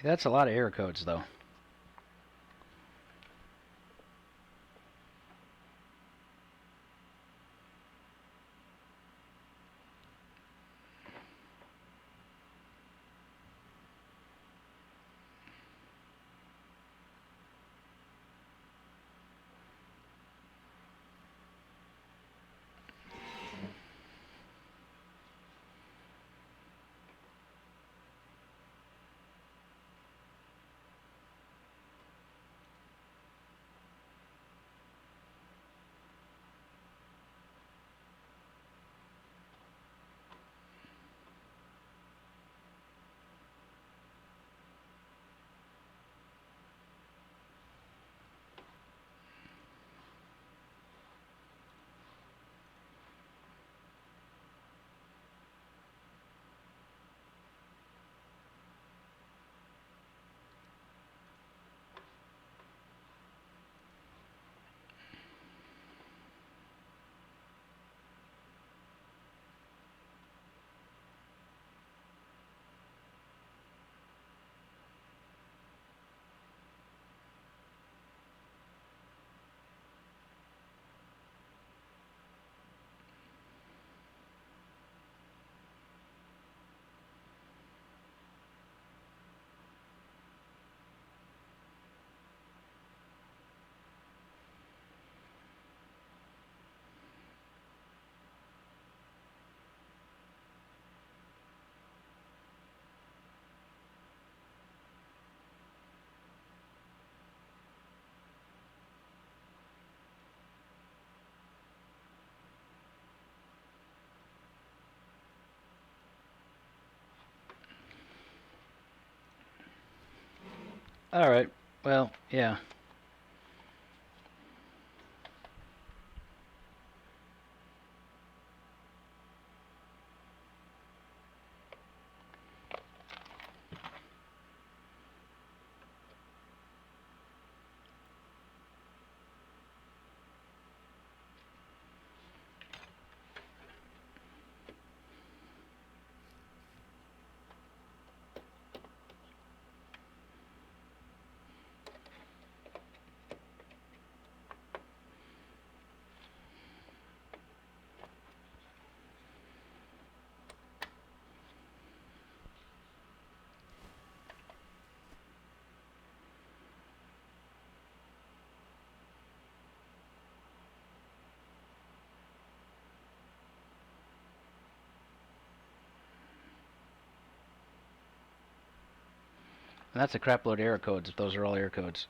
that's a lot of error codes, though. All right. Well, yeah. And that's a crapload of error codes if those are all error codes.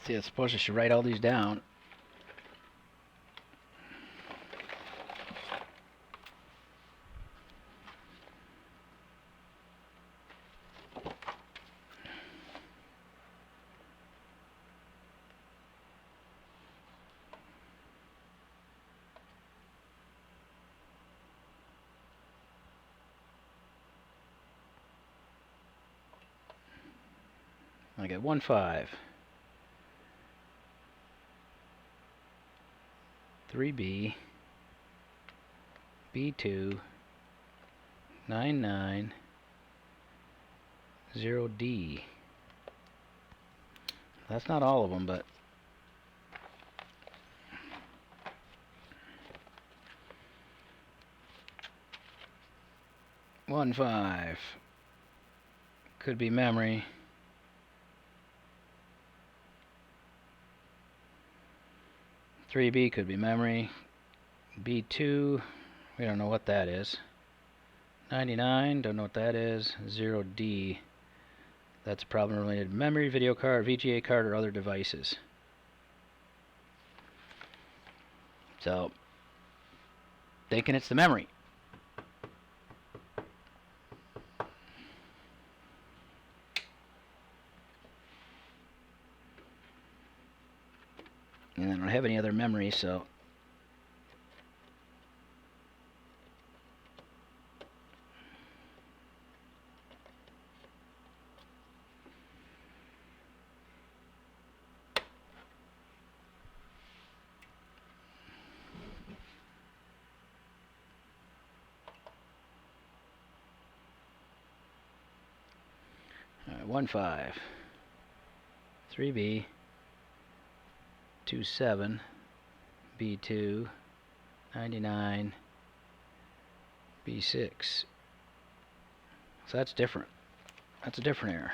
See, I suppose I should write all these down. I got 1.5, 3B, B2, 99, 0D. That's not all of them, but one 5 could be memory. B could be memory. B2, we don't know what that is. 99, don't know what that is. 0D, that's a problem related to memory, video card, VGA card, or other devices. So, thinking it's the memory. And I don't have any other memory, so all right, 1.5, 3B, 2.7, B2, 99, B6. So that's different. That's a different error.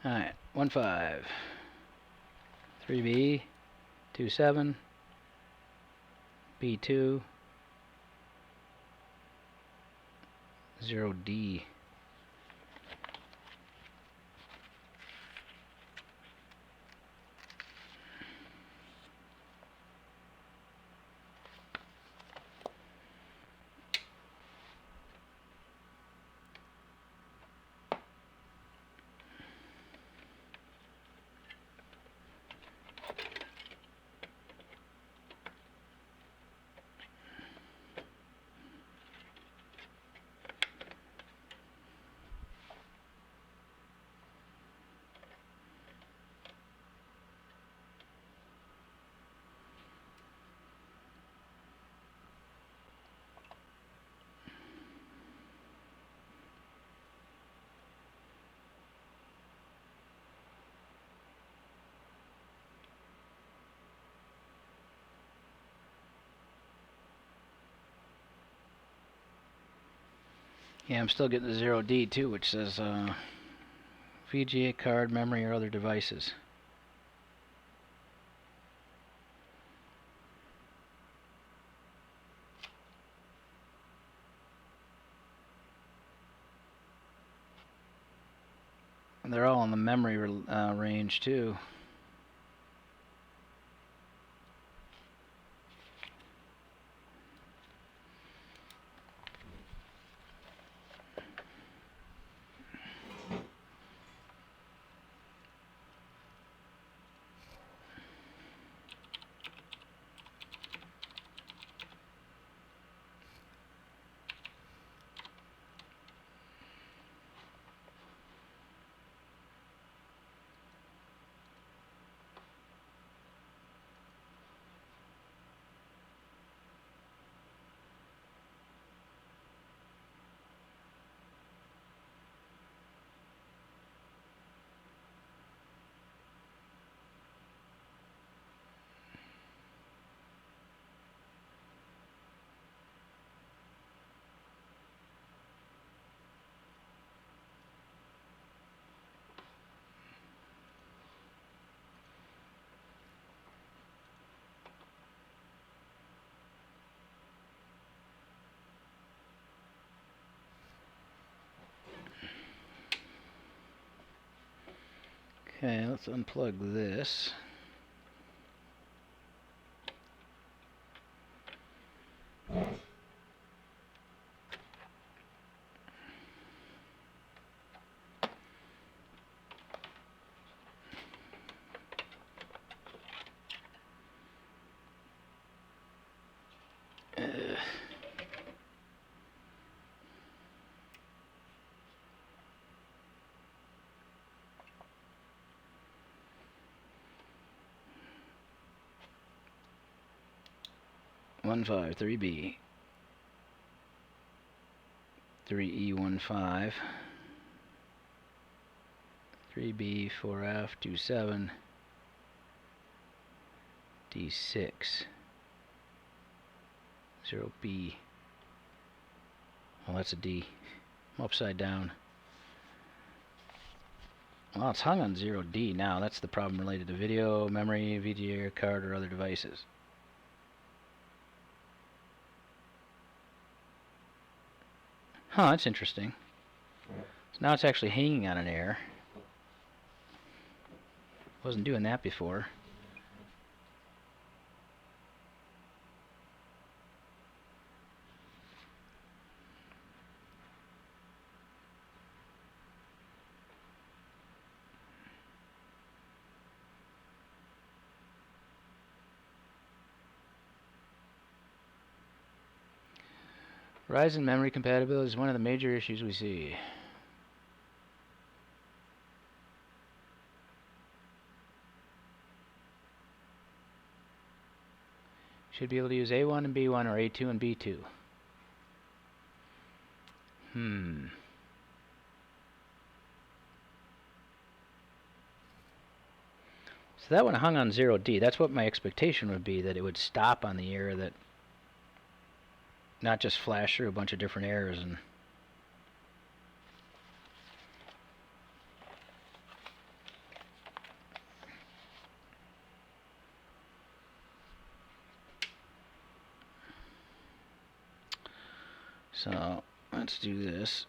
Alright, 1.5, 3B, 2.7, B2, 0D. Yeah, I'm still getting the 0D too, which says VGA card, memory, or other devices. And they're all in the memory range too. Okay, let's unplug this. Uh. 153B 3E15 3B4F27 D6 0B. Oh, that's a D. I'm upside down. Well, it's hung on 0D now. That's the problem related to video, memory, VGA card, or other devices. Huh, that's interesting. So now it's actually hanging on an air. Wasn't doing that before. Ryzen memory compatibility is one of the major issues we see. Should be able to use A1 and B1 or A2 and B2. So that one hung on 0D. That's what my expectation would be, that it would stop on the error, that not just flash through a bunch of different errors. And so let's do this.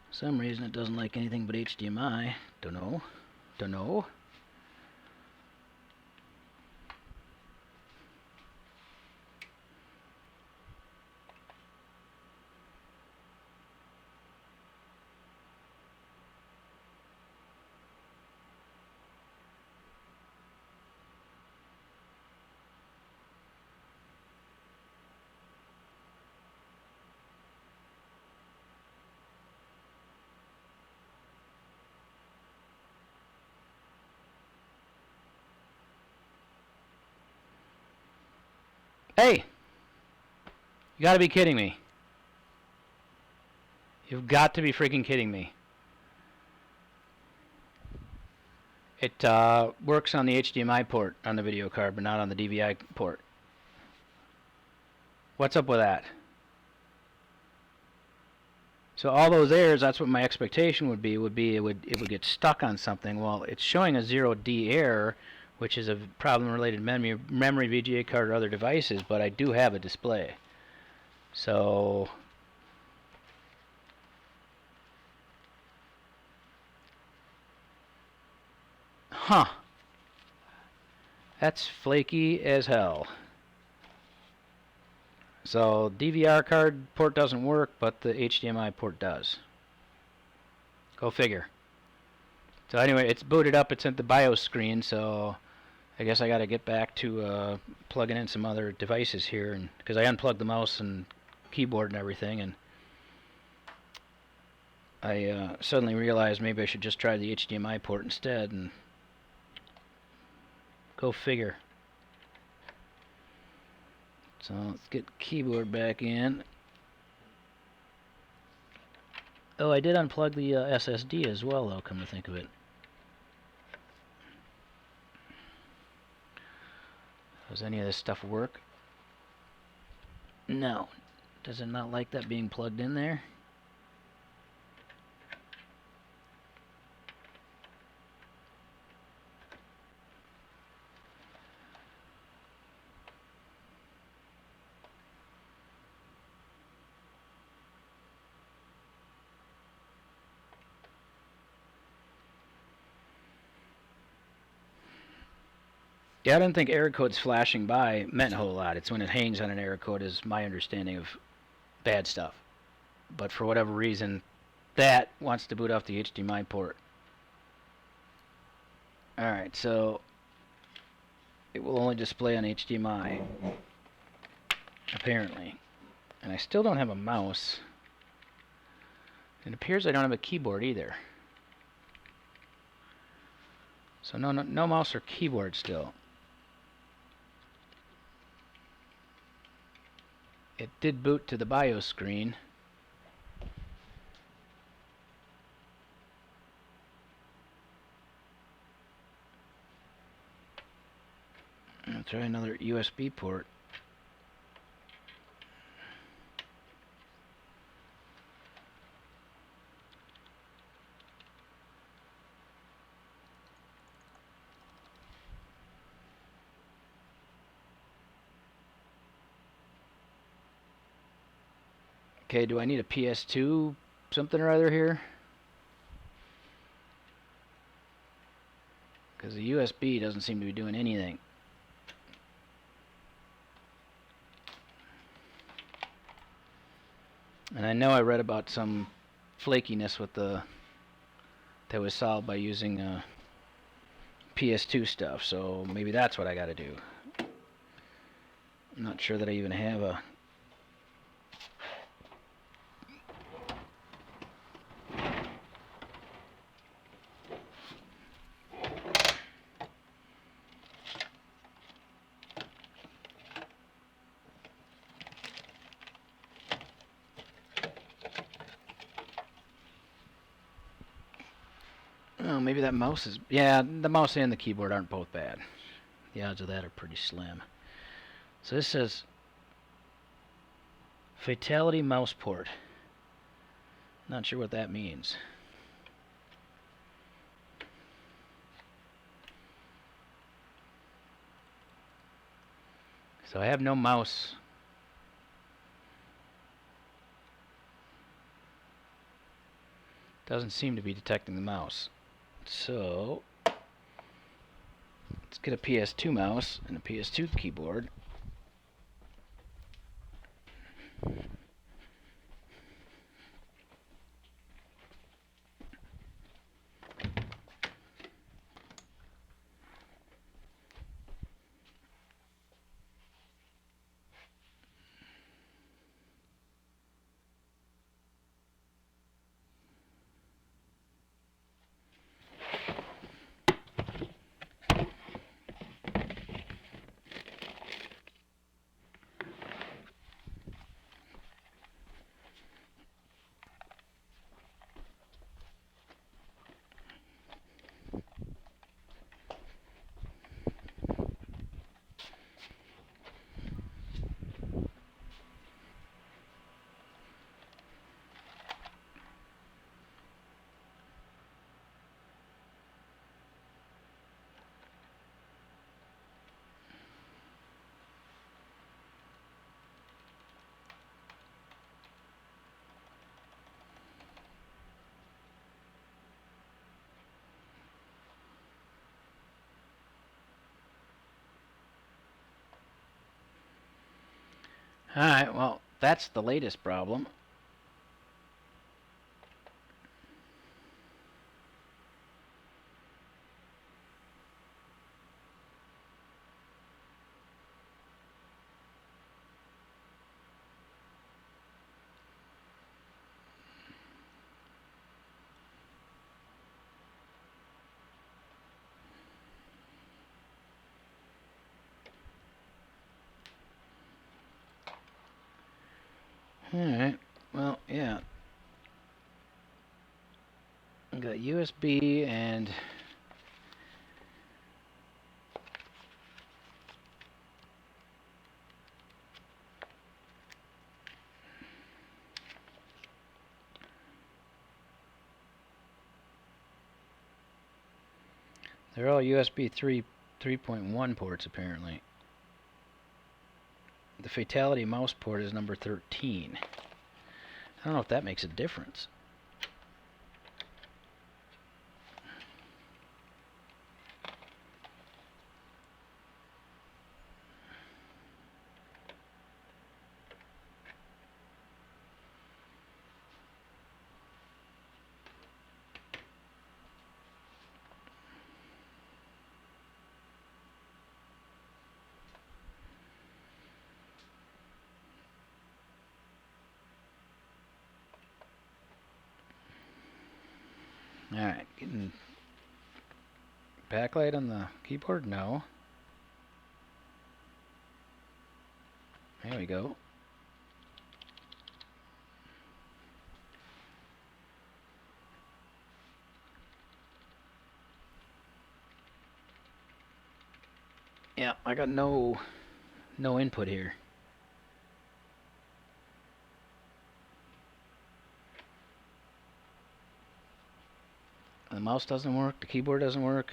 For some reason it doesn't like anything but HDMI. Don't know. Hey! You gotta be kidding me. You've got to be freaking kidding me. It works on the HDMI port on the video card, but not on the DVI port. What's up with that? So all those errors, that's what my expectation would be it would get stuck on something. Well, it's showing a 0D error, which is a problem related to memory, VGA card, or other devices, but I do have a display. So that's flaky as hell. So DVR card port doesn't work, but the HDMI port does. Go figure. So anyway, it's booted up. It's at the BIOS screen, so I guess I got to get back to plugging in some other devices here, and because I unplugged the mouse and keyboard and everything, and I suddenly realized maybe I should just try the HDMI port instead, and go figure. So let's get keyboard back in. Oh, I did unplug the SSD as well, though, come to think of it. Does any of this stuff work? No. Does it not like that being plugged in there? Yeah, I didn't think error codes flashing by meant a whole lot. It's when it hangs on an error code is my understanding of bad stuff. But for whatever reason, that wants to boot off the HDMI port. Alright, so it will only display on HDMI, apparently. And I still don't have a mouse. It appears I don't have a keyboard either. So no mouse or keyboard still. It did boot to the BIOS screen. I'll try another USB port. Okay, do I need a PS2 something or other here? Because the USB doesn't seem to be doing anything. And I know I read about some flakiness with the that was solved by using PS2 stuff, so maybe that's what I gotta do. I'm not sure that I even have a... Oh, maybe that mouse is... Yeah, the mouse and the keyboard aren't both bad. The odds of that are pretty slim. So this says Fatal1ty mouse port. Not sure what that means. So I have no mouse. Doesn't seem to be detecting the mouse. So let's get a PS2 mouse and a PS2 keyboard. Alright, well, that's the latest problem. Alright, well, yeah. I got USB and they're all USB 3.1 ports apparently. The Fatal1ty mouse port is number 13. I don't know if that makes a difference. Alright, getting backlight on the keyboard? No. There we go. Yeah, I got no input here. The mouse doesn't work, the keyboard doesn't work.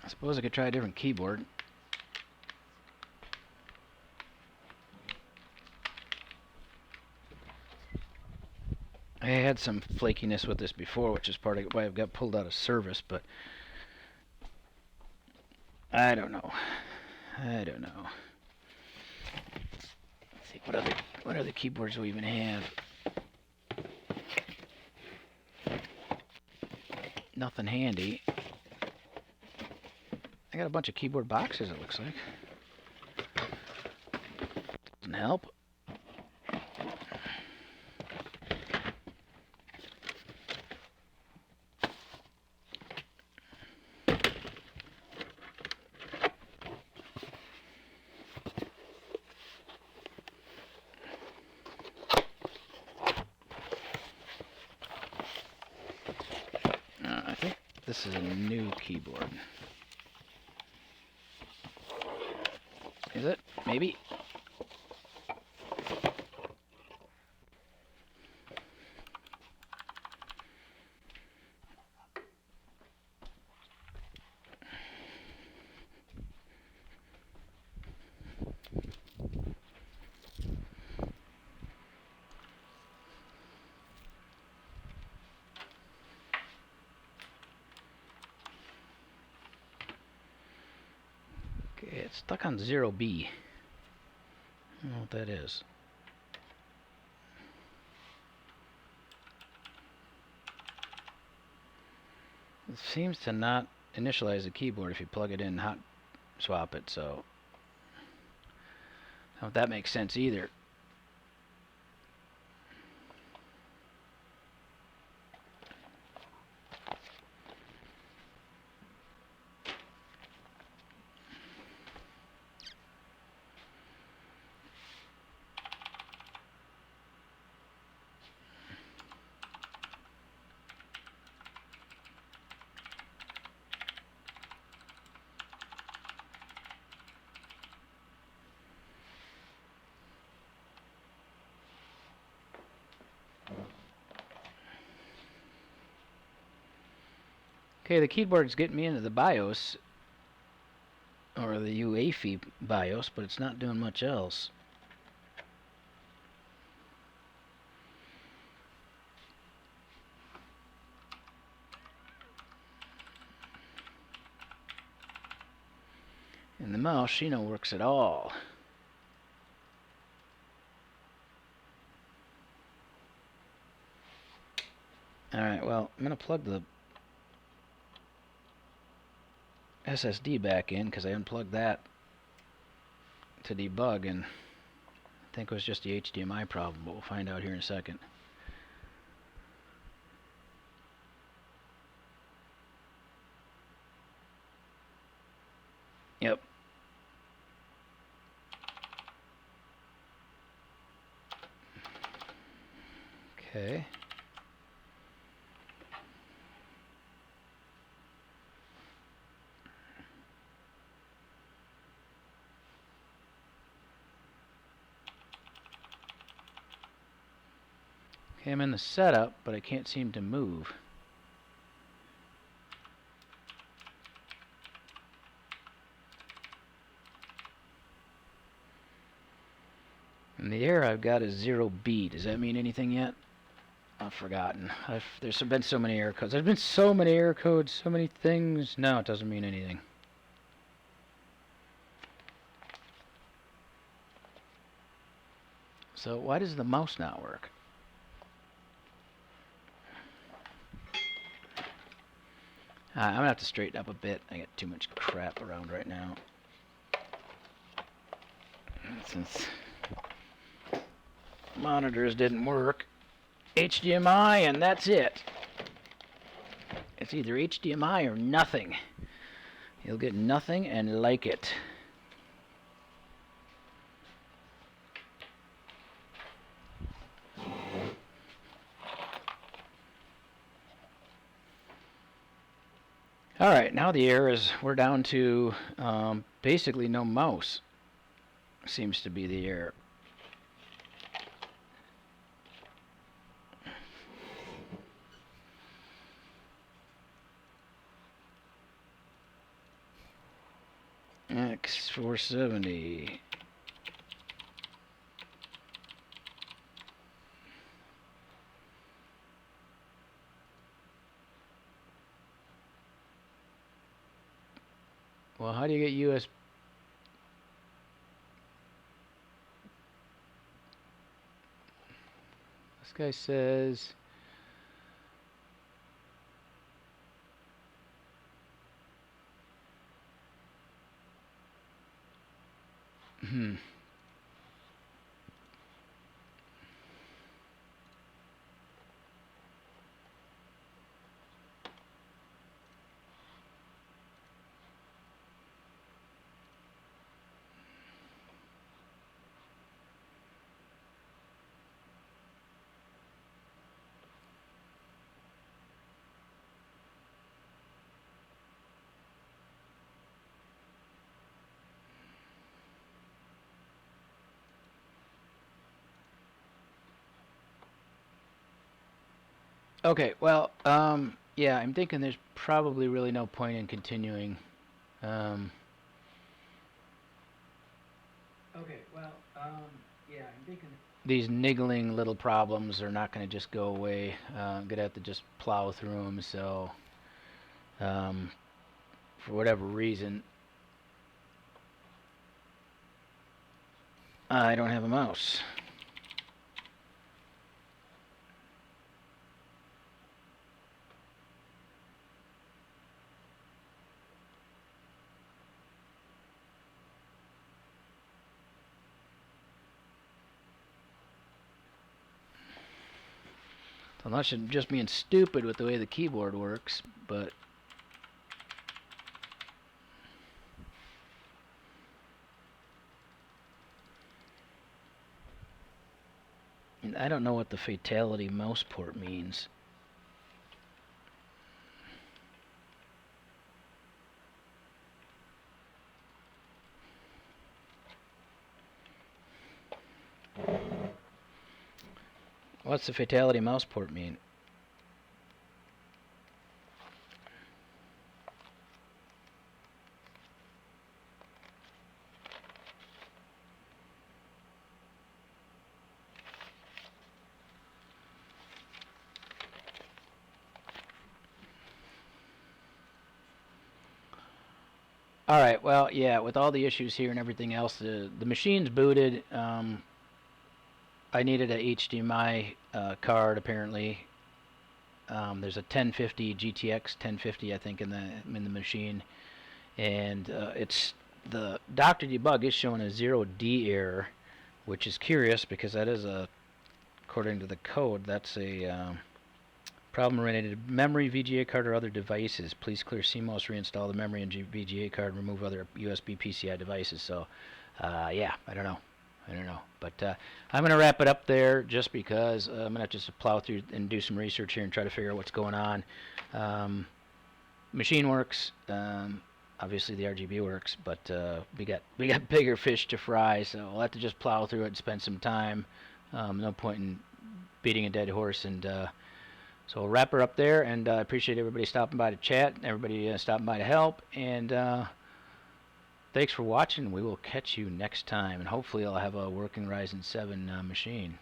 I suppose I could try a different keyboard. I had some flakiness with this before, which is part of why I've got pulled out of service, but I don't know. Let's see, what other keyboards do we even have? Nothing handy. I got a bunch of keyboard boxes, it looks like. Doesn't help. I think this is a new keyboard. Is it? Maybe? Okay, it's stuck on 0B. I don't know what that is. It seems to not initialize the keyboard if you plug it in and hot swap it, so I don't know if that makes sense either. Okay, the keyboard's getting me into the BIOS, or the UEFI BIOS, but it's not doing much else. And the mouse, she no works at all. Alright, well, I'm going to plug the SSD back in because I unplugged that to debug, and I think it was just the HDMI problem, but we'll find out here in a second. Yep. Okay. Okay, I'm in the setup, but I can't seem to move. And the error I've got is 0B. Does that mean anything yet? I've forgotten. There's been so many error codes. There's been so many error codes, so many things. No, it doesn't mean anything. So why does the mouse not work? I'm gonna have to straighten up a bit. I got too much crap around right now. Since monitors didn't work, HDMI, and that's it. It's either HDMI or nothing. You'll get nothing and like it. Alright, now the error is we're down to basically no mouse. Seems to be the error. X470. Well, how do you get USB? This guy says okay, well, yeah, I'm thinking there's probably really no point in continuing. Okay, well, yeah, I'm thinking these niggling little problems are not going to just go away. I'm going to have to just plow through them, so for whatever reason, I don't have a mouse. Unless I'm just being stupid with the way the keyboard works, but I don't know what the Fatal1ty mouse port means. What's the Fatal1ty mouse port mean? Alright, well, yeah, with all the issues here and everything else, the machine's booted. I needed a HDMI card, apparently. There's a 1050 GTX 1050, I think, in the machine, and it's the Dr. Debug is showing a 0D error, which is curious because that is according to the code, that's a problem related to memory, VGA card, or other devices. Please clear CMOS, reinstall the memory and VGA card, remove other USB PCI devices. So, yeah, I don't know. But I'm going to wrap it up there just because I'm going to have to just plow through and do some research here and try to figure out what's going on. Machine works. Obviously the RGB works, but we got bigger fish to fry, so we'll have to just plow through it and spend some time. No point in beating a dead horse, and so we'll wrap her up there, and I appreciate everybody stopping by to chat, everybody stopping by to help, and thanks for watching. We will catch you next time, and hopefully I'll have a working Ryzen 7 machine.